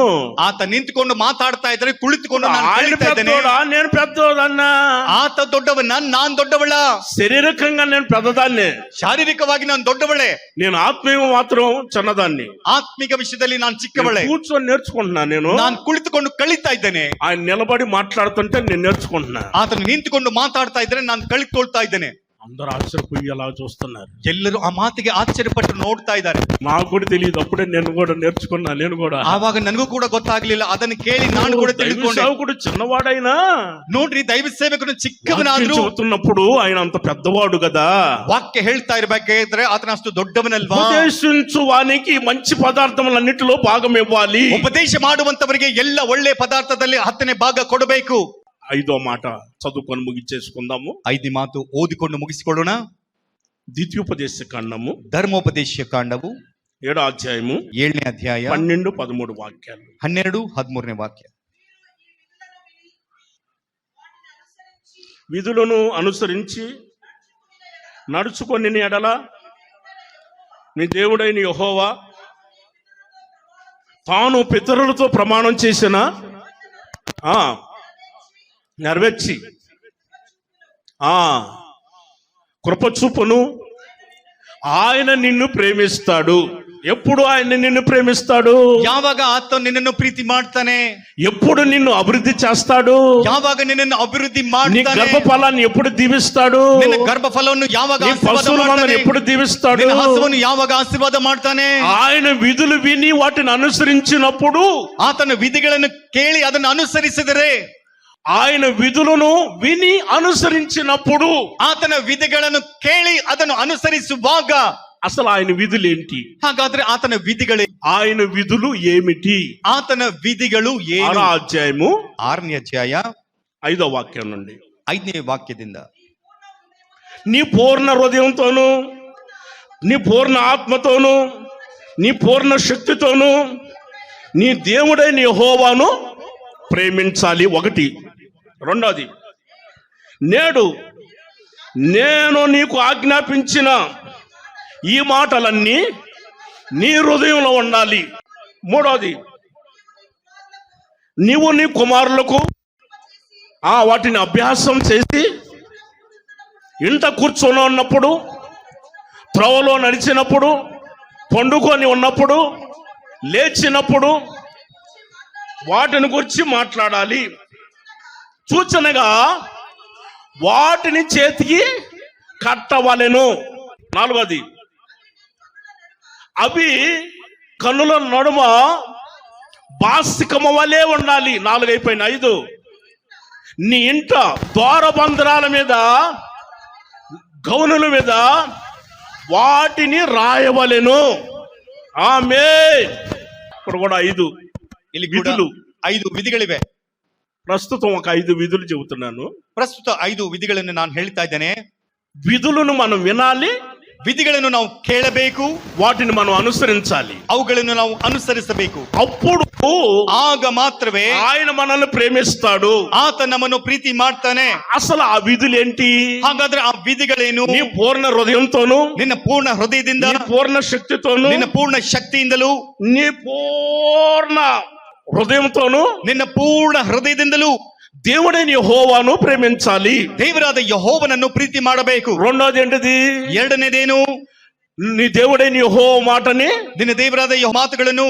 ಆತ ನಿಂತುಕೊಂಡು ಮಾತಾಡ್ತಾ ಇದ್ರೆ ಕುಳಿತುಕೊಂಡು ನಾನು ఆయన ಕಲಿತಾ ಇದ್ದೇನೆ. పెద్దోడా, నేను పెద్దోదన్నా? ಆತ ದೊಡ್ಡವನ, ನಾನ್ ದೊಡ್ಡವಳ? శరీరకంగా నేను పెద్దదాన్ని, ಶಾರೀರಿಕವಾಗಿ ನಾನು ದೊಡ್ಡವಳೆ, నేను ఆత్మీయ మాత్రం చిన్నదాన్ని. ಆತ್ಮಿಕ ವಿಷಯದಲ್ಲಿ ನಾನು ಚಿಕ್ಕವಳೆ. కూర్చొని నేర్చుకుంటున్నాను నేను. ನಾನು ಕುಳಿತುಕೊಂಡು ಕಲಿತಾ ಇದ್ದೇನೆ. ఆయన నిలబడి మాట్లాడుతుంటే నేను నేర్చుకుంటున్నా. ಆತನು ನಿಂತುಕೊಂಡು ಮಾತಾಡ್ತಾ ಇದ್ರೆ ನಾನು ಕಲಿತುಕೊಳ್ತಾ ಇದ್ದೇನೆ. అందరూ ఆశ్చర్యపోయి అలా చూస్తున్నారు. ಎಲ್ಲರೂ ಆ ಮಾತಿಗೆ ಆಶ್ಚರ್ಯಪಟ್ಟು ನೋಡ್ತಾ ಇದ್ದಾರೆ. నాకు కూడా తెలియదు, అప్పుడే నేను కూడా నేర్చుకున్నా. నేను కూడా ಆವಾಗ ನನಗೂ ಕೂಡ ಗೊತ್ತಾಗ್ಲಿಲ್ಲ. ಅದನ್ನು ಕೇಳಿ ನಾನು ಕೂಡ ತಿಳಿದುಕೊಂಡೆ. కూడా చిన్నవాడైనా ನೋಡ್ರಿ, ದೈವ ಸೇವಕನು ಚಿಕ್ಕವನಾದ್ರೂ చెబుతున్నప్పుడు ఆయన అంత పెద్దవాడు కదా. ವಾಕ್ಯ ಹೇಳ್ತಾ ಇರಬೇಕಾದ್ರೆ ಆತನ ಅಷ್ಟು ದೊಡ್ಡವನಲ್ವಾ? ఉపదేశించువానికి మంచి పదార్థములన్నిటిలో భాగం ఇవ్వాలి. ಉಪದೇಶ ಮಾಡುವಂತವರಿಗೆ ಎಲ್ಲ ಒಳ್ಳೆ ಪದಾರ್ಥದಲ್ಲಿ 10ನೇ ಭಾಗ ಕೊಡಬೇಕು. 5వ మాట చదువుకొని ముగించేసుకుందాము. 5ನೇ ಮಾತು ಓದಿಕೊಂಡು ಮುಗಿಸಿಕೊಳ್ಳೋಣ. ద్వితీయోపదేశ కాండము, ಧರ್ಮೋಪದೇಶ ಕಾಂಡವು 7వ అధ్యాయము 7ನೇ ಅಧ್ಯಾಯ 12-13 వాక్యాలు. 12-13ನೇ ವಾಕ್ಯ. విధులను అనుసరించి నడుచుకొని ఎడల నీ దేవుడైన యెహోవా తాను పితరులతో ప్రమాణం చేసిన నెరవేర్చి కృపచూపును ఆయన నిన్ను ప్రేమిస్తాడు. ఎప్పుడు ఆయన నిన్ను ప్రేమిస్తాడు? ಯಾವಾಗ ಆತ ನಿನ್ನನ್ನು ಪ್ರೀತಿ ಮಾಡ್ತಾನೆ? ఎప్పుడు నిన్ను అభివృద్ధి చేస్తాడు? ಯಾವಾಗ ನಿನ್ನನ್ನು ಅಭಿವೃದ್ಧಿ నీ ಮಾಡ್ತಾನೆ? గర్భఫలాన్ని ఎప్పుడు దీవిస్తాడు? ನಿನ್ನ ಗರ್ಭಫಲವನ್ನು ಯಾವಾಗ ಆಶೀರ್ವಾದ పశువుల మందను ಮಾಡ್ತಾನೆ? ఎప్పుడు దీవిస్తాడు? ನಿನ್ನ ಹಸುವನ್ನು ಯಾವಾಗ ಆಶೀರ್ವಾದ ಮಾಡ್ತಾನೆ? ఆయన విధులు విని వాటిని అనుసరించినప్పుడు, ಆತನ ವಿಧಿಗಳನ್ನು ಕೇಳಿ ಅದನ್ನು ಅನುಸರಿಸಿದರೆ, ఆయన విధులను విని అనుసరించినప్పుడు, ಆತನ ವಿಧಿಗಳನ್ನು ಕೇಳಿ ಅದನ್ನು ಅನುಸರಿಸುವಾಗ, అసలు ఆయన విధులు ఏంటి? ಹಾಗಾದ್ರೆ ಆತನ ವಿಧಿಗಳೇ? ఆయన విధులు ఏమిటి? ಆತನ ವಿಧಿಗಳು ಏನು? 6వ అధ్యాయము 6ನೇ ಅಧ್ಯಾಯ 5వ వాక్యం నుండి. 5ನೇ ವಾಕ್ಯದಿಂದ, నీ పూర్ణ హృదయంతోను, నీ పూర్ణ ఆత్మతోను, నీ పూర్ణ శక్తితోను నీ దేవుడైన యెహోవాను ప్రేమించాలి. 1. 2, నేడు నేను నీకు ఆజ్ఞాపించిన ఈ మాటలన్నీ నీ హృదయంలో ఉండాలి. 3, నీవు నీ కుమారులకు వాటిని అభ్యాసం చేసి ఇంట కూర్చొని ఉన్నప్పుడు, త్రోవలో నడిచినప్పుడు, పండుకొని ఉన్నప్పుడు, లేచినప్పుడు వాటిని గురించి మాట్లాడాలి. సూచనగా వాటిని చేతికి కట్టవలెను. 4, అవి కన్నుల నడుమ బాసికము వలె ఉండాలి. 4 అయిపోయిన 5, నీ ఇంట ద్వారబంధరాల మీద, గౌనుల మీద వాటిని రాయవలెను. ఆమేన్. ఇప్పుడు కూడా 5 ಇಲ್ಲಿ ಕೂಡ 5 ವಿಧಿಗಳಿವೆ. ప్రస్తుతం ఒక 5 విధులు చెబుతున్నాను. ಪ್ರಸ್ತುತ 5 ವಿಧಿಗಳನ್ನು ನಾನು ಹೇಳ್ತಾ ಇದ್ದೇನೆ. విధులను మనం వినాలి, ವಿಧಿಗಳನ್ನು ನಾವು ಕೇಳಬೇಕು, వాటిని మనం అనుసరించాలి. ಅವುಗಳನ್ನು ನಾವು ಅನುಸರಿಸಬೇಕು. అప్పుడు ಆಗ ಮಾತ್ರವೇ ఆయన మనల్ని ప్రేమిస్తాడు. ಆತ ನಮ್ಮನ್ನು ಪ್ರೀತಿ ಮಾಡ್ತಾನೆ. అసలు ఆ విధులేంటి? ಹಾಗಾದ್ರೆ ಆ ವಿಧಿಗಳೇನು? నీ పూర్ణ హృదయంతోను, ನಿನ್ನ ಪೂರ್ಣ ಹೃದಯದಿಂದ, నీ పూర్ణ శక్తితోను, ನಿನ್ನ ಪೂರ್ಣ ಶಕ್ತಿಯಿಂದಲೂ, నీ పూర్ణ హృదయంతోను, ನಿನ್ನ ಪೂರ್ಣ ಹೃದಯದಿಂದಲೂ దేవుడైన యెహోవాను ప్రేమించాలి. ದೇವರಾದ ಯೆಹೋವನನ್ನು ಪ್ರೀತಿ ಮಾಡಬೇಕು. రెండోది ఏంటిది? ಎರಡನೇದೇನು? నీ దేవుడైన యెహోవా మాటని ನಿನ್ನ ದೇವರಾದ ಮಾತುಗಳನ್ನು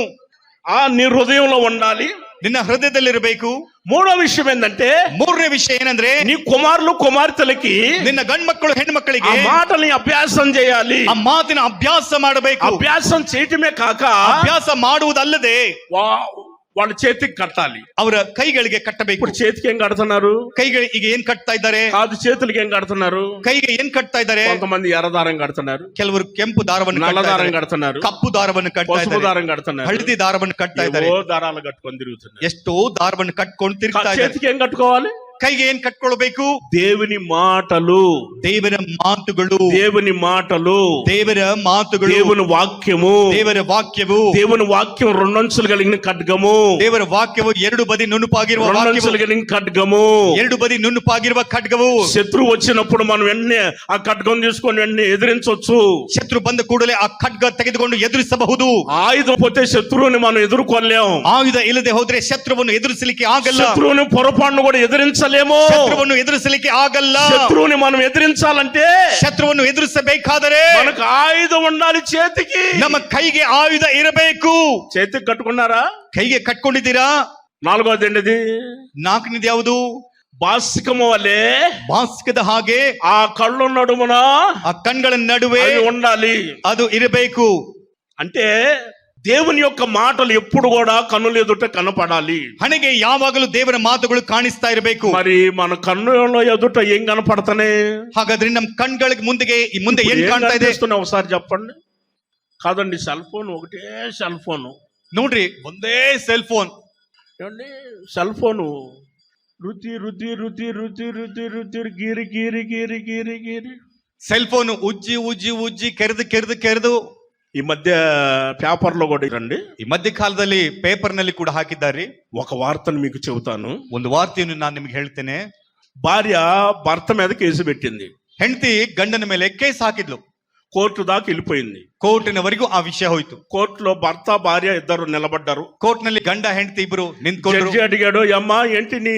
నీ హృదయంలో ఉండాలి, ನಿನ್ನ ಹೃದಯದಲ್ಲಿರಬೇಕು. మూడో విషయం ఏంటంటే, ಮೂರನೇ ವಿಷಯ ಏನಂದ್ರೆ, నీ కుమారులు కుమార్తెలకి ನಿನ್ನ ಗಂಡ್ಮಕ್ಕಳು ಹೆಣ್ಮಕ್ಕಳಿಗೆ ఆ మాటల్ని అభ్యాసం చేయాలి. ಆ ಮಾತಿನ ಅಭ್ಯಾಸ ಮಾಡಬೇಕು. అభ్యాసం చేయటమే కాక ಅಭ್ಯಾಸ ಮಾಡುವುದಲ್ಲದೆ వాళ్ళ చేతికి కట్టాలి. ಅವರ ಕೈಗಳಿಗೆ ಕಟ್ಟಬೇಕು. ఇప్పుడు చేతికి ఏం కడుతున్నారు? ಕೈಗಳಿಗೆ ಈಗ ಏನ್ ಕಟ್ತಾ ಇದ್ದಾರೆ? కాదు, చేతులకి ఏం కడుతున్నారు? ಕೈಗೆ ಏನ್ ಕಟ್ತಾ ಇದ್ದಾರೆ? కొంతమంది ఎర్రదారం కడుతున్నారు, ಕೆಲವರು ಕೆಂಪು ದಾರವನ್ನು నల్ల ಕಟ್ತಾ దారం ಇದ್ದಾರೆ, కడుతున్నారు, ಕಪ್ಪು ದಾರವನ್ನು ಕಟ್ತಾ పసుపు ಇದ್ದಾರೆ, దారం కడుతున్నారు, ಹಳದಿ ದಾರವನ್ನು ಕಟ್ತಾ ಇದ್ದಾರೆ, ఏవో దారాలు కట్టుకొని తిరుగుతున్నారు. ಎಷ್ಟೋ ದಾರವನ್ನು ಕಟ್ಕೊಂಡು ತಿರುಗ್ತಾ ಇದ್ದಾರೆ. చేతికి ఏం కట్టుకోవాలి? ಕೈಗೆ ಏನ್ ಕಟ್ಕೊಳ್ಬೇಕು? దేవుని మాటలు, ದೇವರ ಮಾತುಗಳು, దేవుని మాటలు, ದೇವರ ಮಾತುಗಳು, దేవుని వాక్యము, ದೇವರ ವಾಕ್ಯವು, దేవుని వాక్యం రెండంచులు కలిగిన ఖడ్గము, ದೇವರ ವಾಕ್ಯವು 2 ಬದಿ ನುಣುಪಾಗಿರುವ ವಾಕ್ಯವು, రెండంచులు కలిగిన ఖడ్గము. 2 బది ನುಣುಪಾಗಿರುವ ಖಡ್ಗವು. శత్రువు వచ్చినప్పుడు మనం వెంటనే ఆ ఖడ్గం తీసుకొని వెంటనే ఎదిరించవచ్చు. ಶತ್ರು ಬಂದ ಕೂಡಲೇ ಆ ಖಡ್ಗ ತೆಗೆದುಕೊಂಡು ಎದುರಿಸಬಹುದು. ఆయుధం పోతే శత్రువుని మనం ఎదుర్కోలేం. ಆಯುಧ ಇಲ್ಲದೆ ಹೋದ್ರೆ ಶತ್ರುವನ್ನು ಎದುರಿಸಲಿಕ್ಕೆ ಆಗಲ್ಲ. శత్రువుని పొరపాటును కూడా ఎదిరించలేము. ಶತ್ರುವನ್ನು ಎದುರಿಸಲಿಕ್ಕೆ ಆಗಲ್ಲ. శత్రువుని మనం ఎదిరించాలంటే ಶತ್ರುವನ್ನು ಎದುರಿಸಬೇಕಾದರೆ మనకు ఆయుధం ఉండాలి చేతికి. ನಮ್ಮ ಕೈಗೆ ಆಯುಧ ಇರಬೇಕು. చేతికి కట్టుకున్నారా? ಕೈಗೆ ಕಟ್ಕೊಂಡಿದ್ದೀರಾ? నాలుగోది ఏంటిది? 4ನೇದು ಯಾವುದು? బాసికము వలె ಬಾಸ್ಕದ ಹಾಗೆ ఆ కళ్ళు నడుమున ಆ ಕಣ್ಗಳ ನಡುವೆ అది ఉండాలి. ಅದು ಇರಬೇಕು. అంటే దేవుని యొక్క మాటలు ఎప్పుడు కూడా కన్నుల ఎదుట కనపడాలి. ಹಣೆಗೆ ಯಾವಾಗಲೂ ದೇವರ ಮಾತುಗಳು ಕಾಣಿಸ್ತಾ ಇರಬೇಕು. మరి మన కన్నుల ఎదుట ఏం కనపడతానే? ಹಾಗಾದ್ರೆ ನಮ್ಮ ಕಣ್ಗಳಿಗೆ ಮುಂದೆ ಏನ್ ಕಾಣ್ತಾ ಇದೆ? ఒకసారి చెప్పండి. కాదండి, సెల్ ఫోన్ ఒకటే, సెల్ ఫోన్ ನೋಡ್ರಿ, ಒಂದೇ ಸೆಲ್ ಫೋನ್. ఏమండి, సెల్ ఫోను రుచి రుచి రుచి రుచి రుచి రుచి గిరి గిరి గిరి గిరి గిరి ಸೆಲ್ ಫೋನ್ ಉಜ್ಜಿ ಉಜ್ಜಿ ಉಜ್ಜಿ ಕೆರೆದು ఈ మధ్య పేపర్లో కూడా రండి, ಈ ಮಧ್ಯ ಕಾಲದಲ್ಲಿ ಪೇಪರ್ ನಲ್ಲಿ ಕೂಡ ಹಾಕಿದ್ದಾರೆ. ఒక వార్తను మీకు చెబుతాను. ಒಂದು ವಾರ್ತೆಯನ್ನು ನಾನು ನಿಮ್ಗೆ ಹೇಳ್ತೇನೆ. భార్య భర్త మీద కేసు పెట్టింది. ಹೆಂಡತಿ ಗಂಡನ ಮೇಲೆ ಕೇಸ್ ಹಾಕಿದ್ಲು. కోర్టు దాకా వెళ్ళిపోయింది. ಕೋರ್ಟಿನವರೆಗೂ ಆ ವಿಷಯ ಹೋಯ್ತು. కోర్టులో భర్త భార్య ఇద్దరు నిలబడ్డారు. ಕೋರ್ಟ್ ನಲ್ಲಿ ಗಂಡ ಹೆಂಡತಿ ಇಬ್ರು ನಿಂತ್ಕೊಂಡ್ರು. జడ్జి అడిగాడు, అమ్మా ఏంటి నీ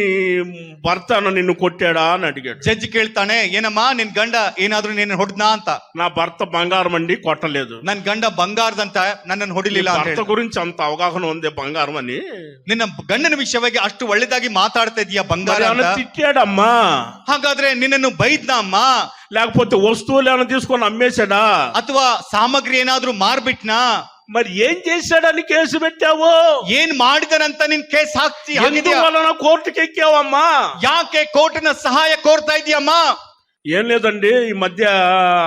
భర్త నిన్ను కొట్టాడా అని అడిగాడు. ಜಡ್ಜ್ ಕೇಳ್ತಾನೆ, ಏನಮ್ಮ ನಿನ್ ಗಂಡ ಏನಾದ್ರೂ ನಿನ್ನ ಹೊಡೆದ್ನಾ ಅಂತ. నా భర్త బంగారం అండి, కొట్టలేదు. ನನ್ ಗಂಡ ಬಂಗಾರದಂತ ನನ್ನನ್ನು ಹೊಡಿಲಿಲ್ಲ ಅಂತ భర్త ಹೇಳಿ. గురించి అంత అవగాహన ఉంది బంగారం అని. ನಿನ್ನ ಗಂಡನ ವಿಷಯವಾಗಿ ಅಷ್ಟು ಒಳ್ಳೆದಾಗಿ ಮಾತಾಡ್ತಾ ಇದೀಯ ಬಂಗಾರ మరి ಅಂತ. ఆయన తిట్టాడమ్మా, ಹಾಗಾದ್ರೆ ನಿನ್ನನ್ನು ಬೈದ್ನ ಅಮ್ಮ, లేకపోతే వస్తువులు ఏమైనా తీసుకొని అమ్మేశాడా, ಅಥವಾ ಸಾಮಗ್ರಿ ಏನಾದ್ರೂ ಮಾರ್ಬಿಟ್ನಾ? మరి ఏం చేశాడని కేసు పెట్టావు? ಏನ್ ಮಾಡಿದನಂತ ನಿನ್ ಕೇಸ್ ಹಾಕಿದ್ಯಾ? ఎందువలన కోర్టుకి ఎక్కావమ్మా? ಯಾಕೆ ಕೋರ್ಟಿನ ಸಹಾಯ ಕೋರ್ತಾ ಇದೀಯಮ್ಮ? ఏం లేదండి, ఈ మధ్య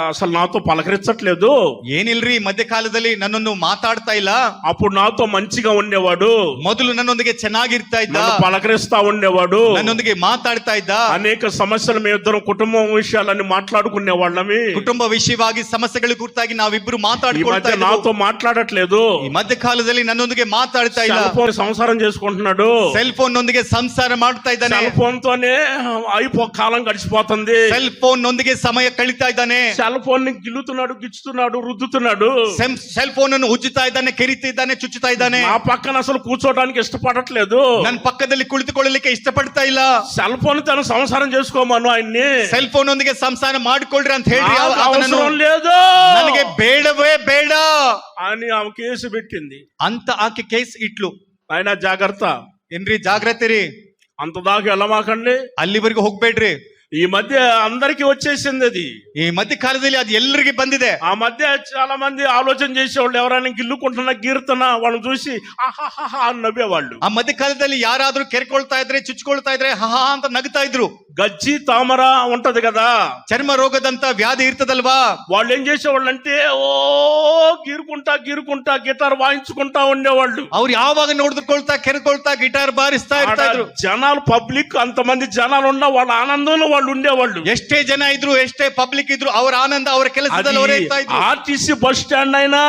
అసలు నాతో పలకరించట్లేదు. ಏನಿಲ್ರಿ, ಮಧ್ಯ ಕಾಲದಲ್ಲಿ ನನ್ನನ್ನು ಮಾತಾಡ್ತಾ ಇಲ್ಲ. అప్పుడు నాతో మంచిగా ఉండేవాడు, ಮೊದಲು ನನ್ನೊಂದಿಗೆ ಚೆನ್ನಾಗಿರ್ತಾ ಇದ್ದ, నన్ను పలకరిస్తా ఉండేవాడు, ನನ್ನೊಂದಿಗೆ ಮಾತಾಡ್ತಾ ಇದ್ದ. అనేక సమస్యలు మేమిద్దరం కుటుంబం విషయాలన్నీ మాట్లాడుకునే వాళ్ళమి. ಕುಟುಂಬ ವಿಷಯವಾಗಿ ಸಮಸ್ಯೆಗಳ ಕುರಿತಾಗಿ ನಾವಿಬ್ರು ఈ ಮಾತಾಡ್ಕೊಳ್ತಾ మధ్య ಇದ್ವು. నాతో మాట్లాడట్లేదు. ಈ ಮಧ್ಯ ಕಾಲದಲ್ಲಿ ನನ್ನೊಂದಿಗೆ ಮಾತಾಡ್ತಾ ಇಲ್ಲ. సెల్ ఫోన్ సంసారం చేసుకుంటున్నాడు, ಸೆಲ್ ಫೋನ್ ನೊಂದಿಗೆ ಸಂಸಾರ ಮಾಡ್ತಾ ಇದ್ದಾನೆ. సెల్ ఫోన్ తోనే కాలం గడిచిపోతుంది. ಸೆಲ್ ಫೋನ್ ನೊಂದಿಗೆ ಸಮಯ ಕಳೀತಾ ಇದ್ದಾನೆ. సెల్ ఫోన్ ని గిల్లుతున్నాడు, గిచ్చుతున్నాడు, రుద్దుతున్నాడు. ಸೆಲ್ ಫೋನ್ ಅನ್ನು ಉಜ್ಜುತ್ತಾ ಇದ್ದಾನೆ, ಕೆರಿತಾ ಇದ್ದಾನೆ, ಚುಚ್ಚುತ್ತಾ ಇದ್ದಾನೆ. ఆ పక్కన అసలు కూర్చోడానికి ఇష్టపడట్లేదు. ನನ್ನ ಪಕ್ಕದಲ್ಲಿ ಕುಳಿತುಕೊಳ್ಳಲಿಕ್ಕೆ ಇಷ್ಟಪಡ್ತಾ ಇಲ್ಲ. సెల్ ఫోన్ తను సంసారం చేసుకోమను ఆయన్ని. ಸೆಲ್ ಫೋನ್ ನೊಂದಿಗೆ ಸಂಸಾರ ಮಾಡಿಕೊಳ್ಳ್ರಿ ಅಂತ ಹೇಳಿ నాకు అవసరం లేదు, ನನಗೆ ಬೇಡವೇ ಬೇಡ అని ఆమె కేసు పెట్టింది. ಅಂತ ಆಕೆ ಕೇಸ್ ಇಟ್ಲು. ఆయన జాగ్రత్త, ಏನ್ರಿ ಜಾಗ್ರತೆ ರೀ, అంత దాకా వెళ్ళమాకండి. ಅಲ್ಲಿವರೆಗೂ ಹೋಗ್ಬೇಡ್ರಿ. ఈ మధ్య అందరికి వచ్చేసింది అది. ಈ ಮಧ್ಯ ಕಾಲದಲ್ಲಿ ಅದು ಎಲ್ಲರಿಗೆ ಬಂದಿದೆ. ఆ మధ్య చాలా మంది ఆలోచన చేసేవాళ్ళు, ఎవరైనా గిల్లుకుంటున్నా గీరుతున్నా వాళ్ళని చూసి ఆహాహా అని నవ్వేవాళ్ళు. ಆ ಮಧ್ಯ ಕಾಲದಲ್ಲಿ ಯಾರಾದ್ರೂ ಕೆರ್ಕೊಳ್ತಾ ಇದ್ರೆ, ಚುಚ್ಕೊಳ್ತಾ ಇದ್ರೆ ಹಾ ಅಂತ ನಗ್ತಾ ಇದ್ರು. గజ్జి తామర ఉంటది కదా, ಚರ್ಮ ರೋಗದಂತ ವ್ಯಾಧಿ ಇರ್ತದಲ್ವಾ, వాళ్ళు ఏం చేసేవాళ్ళు అంటే గీరుకుంటా గిటార్ వాయించుకుంటా ఉండేవాళ్ళు. ಅವ್ರು ಯಾವಾಗ ನೋಡಿದ್ಕೊಳ್ತಾ ಕೆರೆಕೊಳ್ತಾ ಗಿಟಾರ್ ಬಾರಿಸ್ತಾ ಇರ್ತಾ ಇದ್ರು. జనాలు పబ్లిక్ అంతమంది జనాలు ఉన్న వాళ్ళ ఆనందంలో వాళ్ళు ఉండేవాళ్ళు. ಎಷ್ಟೇ ಜನ ಇದ್ರು, ಎಷ್ಟೇ ಪಬ್ಲಿಕ್ ಇದ್ರು, ಅವರ ಆನಂದ ಅವರ ಕೆಲಸದಲ್ಲಿ ಅವರೇ ಇರ್ತಾ ಇದ್ರು. ఆర్టీసీ బస్ స్టాండ్ అయినా,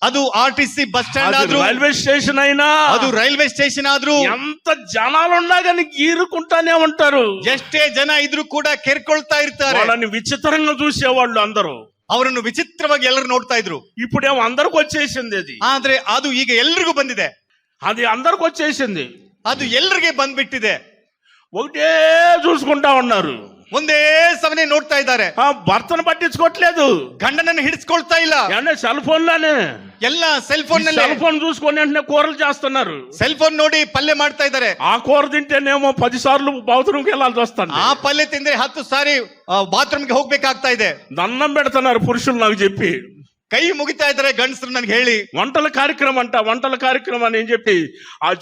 ಅದು RTC బస్ స్టాండ్ ఆದ್ರೂ, రైల్వే స్టేషన్ అయినా, ಅದು ರೈಲ್ವೆ ಸ್ಟೇಷನ್ ಆದ್ರೂ, ఎంత జనాలు ఉన్నా కానీ గీరుకుంటానే ఉంటారు. ಎಷ್ಟೇ ಜನ ಇದ್ರು ಕೂಡ ಕೆರ್ಕೊಳ್ತಾ ಇರ್ತಾರೆ. వాళ్ళని విచిత్రంగా చూసేవాళ్ళు అందరూ. ಅವರನ್ನು ವಿಚಿತ್ರವಾಗಿ ಎಲ್ಲರೂ ನೋಡ್ತಾ ಇದ್ರು. ఇప్పుడేమో అందరికి వచ్చేసింది అది. ಆದ್ರೆ ಅದು ಈಗ ಎಲ್ರಿಗೂ ಬಂದಿದೆ. అది అందరికి వచ్చేసింది. ಅದು ಎಲ್ರಿಗೆ ಬಂದ್ಬಿಟ್ಟಿದೆ. ఒకటే చూసుకుంటా ఉన్నారు. ಒಂದೇ ಸಮನೆ ನೋಡ್ತಾ ಇದ್ದಾರೆ. భర్తను పట్టించుకోవట్లేదు, ಗಂಡನನ್ನು ಹಿಡಿಸ್ಕೊಳ್ತಾ ಇಲ್ಲ. సెల్ ఫోన్ లోనే ಎಲ್ಲ ಸೆಲ್ ಫೋನ್ ನಲ್ಲಿ, సెల్ ఫోన్ చూసుకొని వెంటనే కూరలు చేస్తున్నారు. ಸೆಲ್ ಫೋನ್ ನೋಡಿ ಪಲ್ಯ ಮಾಡ್ತಾ ಇದ್ದಾರೆ. ఆ కూర తింటేనేమో 10 సార్లు బాత్రూమ్కి వెళ్ళాల్సి వస్తుంది. ಆ ಪಲ್ಯ ತಿಂದ್ರೆ 10 ಸಾರಿ ಬಾತ್ರೂಮ್ಗೆ ಹೋಗ್ಬೇಕಾಗ್ತಾ ಇದೆ. దండం పెడుతున్నారు పురుషులు నాకు చెప్పి, ಕೈ ಮುಗಿತಾ ಇದ್ದಾರೆ ಗಂಡಸರು ನನಗೆ ಹೇಳಿ. వంటల కార్యక్రమం అని చెప్పి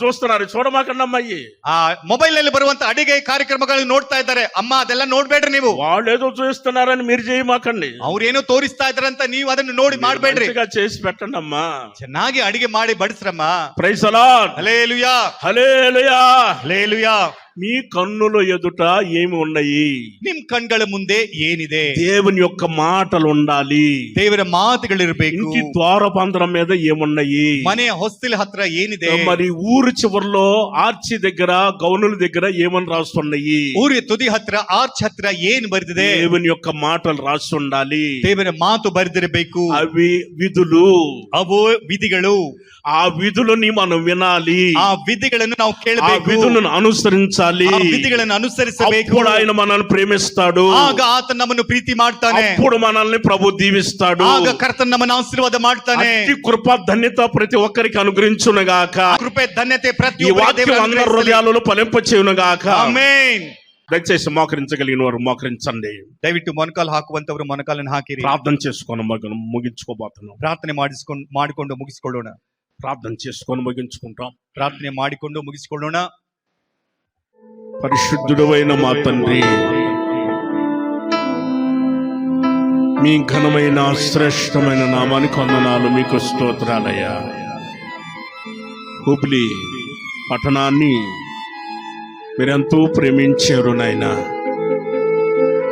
చూస్తున్నారు. చూడమాకండి అమ్మాయి, ಆ ಮೊಬೈಲ್ ನಲ್ಲಿ ಬರುವಂತ ಅಡಿಗೆ ಕಾರ್ಯಕ್ರಮಗಳನ್ನು ನೋಡ್ತಾ ಇದ್ದಾರೆ. ಅಮ್ಮ ಅದೆಲ್ಲ ನೋಡ್ಬೇಡ್ರಿ ನೀವು. వాళ్ళు ఏదో చూస్తున్నారని మీరు చేయమాకండి. ಅವ್ರೇನೋ ತೋರಿಸ್ತಾ ಇದಾರಂತ ನೀವು ಅದನ್ನು ನೋಡಿ ಮಾಡ್ಬೇಡ್ರಿ. చేసి పెట్టండి అమ్మా, ಚೆನ್ನಾಗಿ ಅಡಿಗೆ ಮಾಡಿ ಬಡಿಸ್ರಮ್ಮ. Praise the Lord, hallelujah, hallelujah, హల్లెలూయా. మీ కన్నుల ఎదుట ఏమి ఉన్నాయి? ನಿಮ್ ಕಣ್ಗಳ ಮುಂದೆ ಏನಿದೆ? దేవుని యొక్క మాటలు ఉండాలి. ದೇವರ ಮಾತುಗಳಿರಬೇಕು. ఇంటి ద్వారబంధం మీద ఏమున్నాయి? ಮನೆಯ ಹೊಸ್ತಿಲ ಹತ್ರ ಏನಿದೆ? మరి ఊరు చివర్లో ఆర్చి దగ్గర గౌనుల దగ్గర ఏమని రాస్తున్నాయి? ಊರಿನ ತುದಿ ಹತ್ರ ಆರ್ಚ್ ಹತ್ರ ಏನ್ ಬರೆದಿದೆ? దేవుని యొక్క మాటలు రాసి ఉండాలి. ದೇವರ ಮಾತು ಬರೆದಿರಬೇಕು. అవి విధులు, ಅವು ವಿಧಿಗಳು. ఆ విధులని మనం వినాలి. ಆ ವಿಧಿಗಳನ್ನು ನಾವು ఆ ಕೇಳಬೇಕು. విధులను అనుసరించాలి. ಆ ವಿಧಿಗಳನ್ನು ಅನುಸರಿಸಬೇಕು. అప్పుడు ఆయన మనల్ని ప్రేమిస్తాడు. ಆಗ ಆತ ನಮ್ಮನ್ನು ಪ್ರೀತಿ ಮಾಡ್ತಾನೆ. అప్పుడు మనల్ని ప్రభు దీవిస్తాడు. ಆಗ ಕರ್ತನ ನಮ್ಮನ್ನು ಆಶೀರ್ವಾದ ಮಾಡ್ತಾನೆ. అట్టి కృప ధన్యత ప్రతి ఒక్కరికి అనుగ్రహించునుగాక. ಕೃಪೆ ಧನ್ಯತೆ ఈ ಪ್ರತಿಯೊಬ್ಬ వాక్యం అందరి హృదయాలలో ఫలింపచేయునుగాక. ಆಮೆನ್. దయచేసి మోకరించగలిగిన వారు మోకరించండి. ದಯವಿಟ್ಟು ಮೊಣಕಾಲು ಹಾಕುವಂತವರು ಮೊಣಕಾಲನ್ನು ಹಾಕಿರಿ. ప్రార్థన చేసుకొని ముగించుకోబోతున్నాం. ಪ್ರಾರ್ಥನೆ ಮಾಡಿಕೊಂಡು ಮುಗಿಸಿಕೊಳ್ಳೋಣ. ప్రార్థన చేసుకొని ముగించుకుంటాం. ಪ್ರಾರ್ಥನೆ ಮಾಡಿಕೊಂಡು ಮುಗಿಸಿಕೊಳ್ಳೋಣ. పరిశుద్ధుడైన మా తండ్రి, మీ ఘనమైన శ్రేష్టమైన నామానికి వందనాలు, మీకు స్తోత్రాలయ్యా. హుబ్లీ పట్టణాన్ని మీరెంతో ప్రేమించారు నాయనా.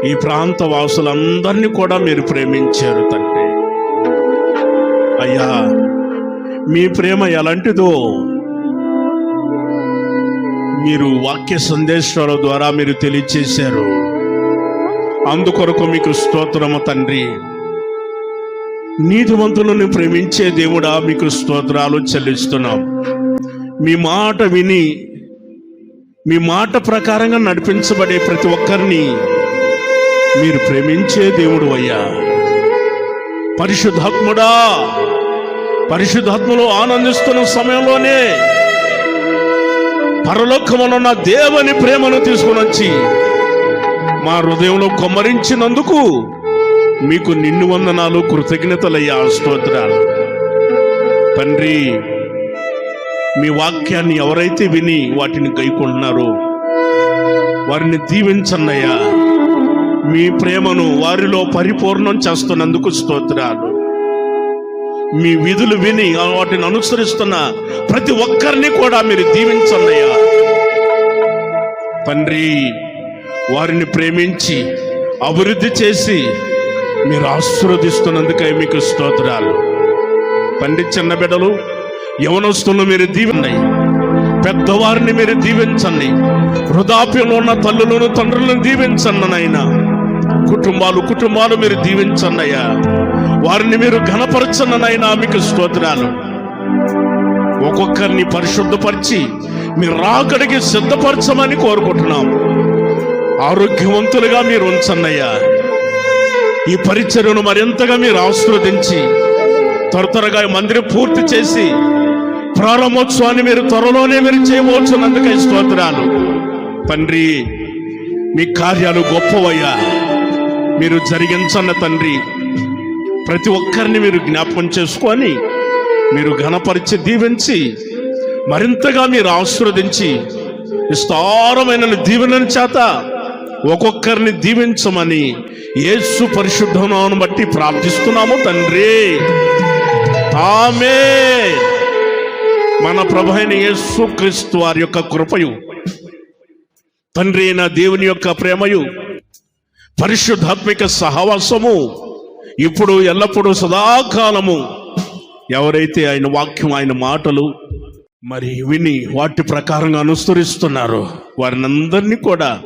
ఈ ప్రాంత వాసులందరినీ కూడా మీరు ప్రేమించారు తండ్రి. అయ్యా, మీ ప్రేమ ఎలాంటిదో మీరు వాక్య సందేశాల ద్వారా మీరు తెలియచేశారు. అందుకొరకు మీకు స్తోత్రము తండ్రి. నీతివంతులను ప్రేమించే దేవుడా, మీకు స్తోత్రాలు చెల్లిస్తున్నాం. మీ మాట విని మీ మాట ప్రకారంగా నడిపించబడే ప్రతి ఒక్కరిని మీరు ప్రేమించే దేవుడు అయ్యా. పరిశుద్ధాత్ముడా, పరిశుద్ధాత్మలో ఆనందిస్తున్న సమయంలోనే పరలోకమున్న దేవుని ప్రేమను తీసుకుని వచ్చి మా హృదయంలో కొమ్మరించినందుకు మీకు నిన్ను వందనాలు, కృతజ్ఞతలయ్యా, స్తోత్రాలు తండ్రి. మీ వాక్యాన్ని ఎవరైతే విని వాటిని గైకొంటున్నారో వారిని దీవించన్నయ్యా. మీ ప్రేమను వారిలో పరిపూర్ణం చేస్తున్నందుకు స్తోత్రాలు. మీ విధులు విని వాటిని అనుసరిస్తున్న ప్రతి ఒక్కరిని కూడా మీరు దీవించన్నయ్యా తండ్రి. వారిని ప్రేమించి అభివృద్ధి చేసి మీరు ఆశీర్వదిస్తున్నందుకై మీకు స్తోత్రాలు తండ్రి. చిన్న బిడ్డలు, యవనస్తులను మీరు దీవించండి. పెద్దవారిని మీరు దీవించండి. వృద్ధాప్యంలో ఉన్న తల్లులను తండ్రులను దీవించండి నాయనా. కుటుంబాలు మీరు దీవించండి అయ్యా. వారిని మీరు ఘనపరచండి నాయనా. మీకు స్తోత్రాలు. ఒక్కొక్కరిని పరిశుద్ధపరిచి మీరు రాకడికి సిద్ధపరచమని కోరుకుంటున్నాం. ఆరోగ్యవంతులుగా మీరు ఉంచండి అయ్యా. ఈ పరిచర్యను మరింతగా మీరు ఆశీర్వదించి త్వరగా మందిరం పూర్తి చేసి ప్రారంభోత్సవాన్ని మీరు త్వరలోనే మీరు చేయవచ్చున్నందుకై స్తోత్రాలు తండ్రి. మీ కార్యాలు గొప్పవయ్యా, మీరు జరిగించండి తండ్రి. ప్రతి ఒక్కరిని మీరు జ్ఞాపకం చేసుకొని మీరు ఘనపరిచి దీవించి మరింతగా మీరు ఆశీర్వదించి విస్తారమైన దీవెనల చేత ఒక్కొక్కరిని దీవించమని యేసు పరిశుద్ధ నామమును బట్టి ప్రార్థిస్తున్నాము తండ్రి. ఆమేన్. మన ప్రభు అయిన యేసు క్రీస్తు వారి యొక్క కృపయు, తండ్రి అయిన దేవుని యొక్క ప్రేమయు, పరిశుద్ధాత్మిక సహవాసము ఇప్పుడు ఎల్లప్పుడూ సదాకాలము ఎవరైతే ఆయన వాక్యం, ఆయన మాటలు మరి విని వాటి ప్రకారంగా అనుసరిస్తున్నారో వారిని అందరినీ కూడా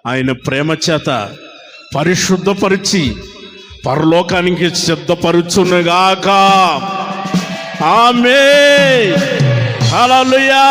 ఆయన ప్రేమ చేత పరిశుద్ధపరిచి పరలోకానికి సిద్ధపరుచునుగాక. ఆమేన్. హల్లెలూయా.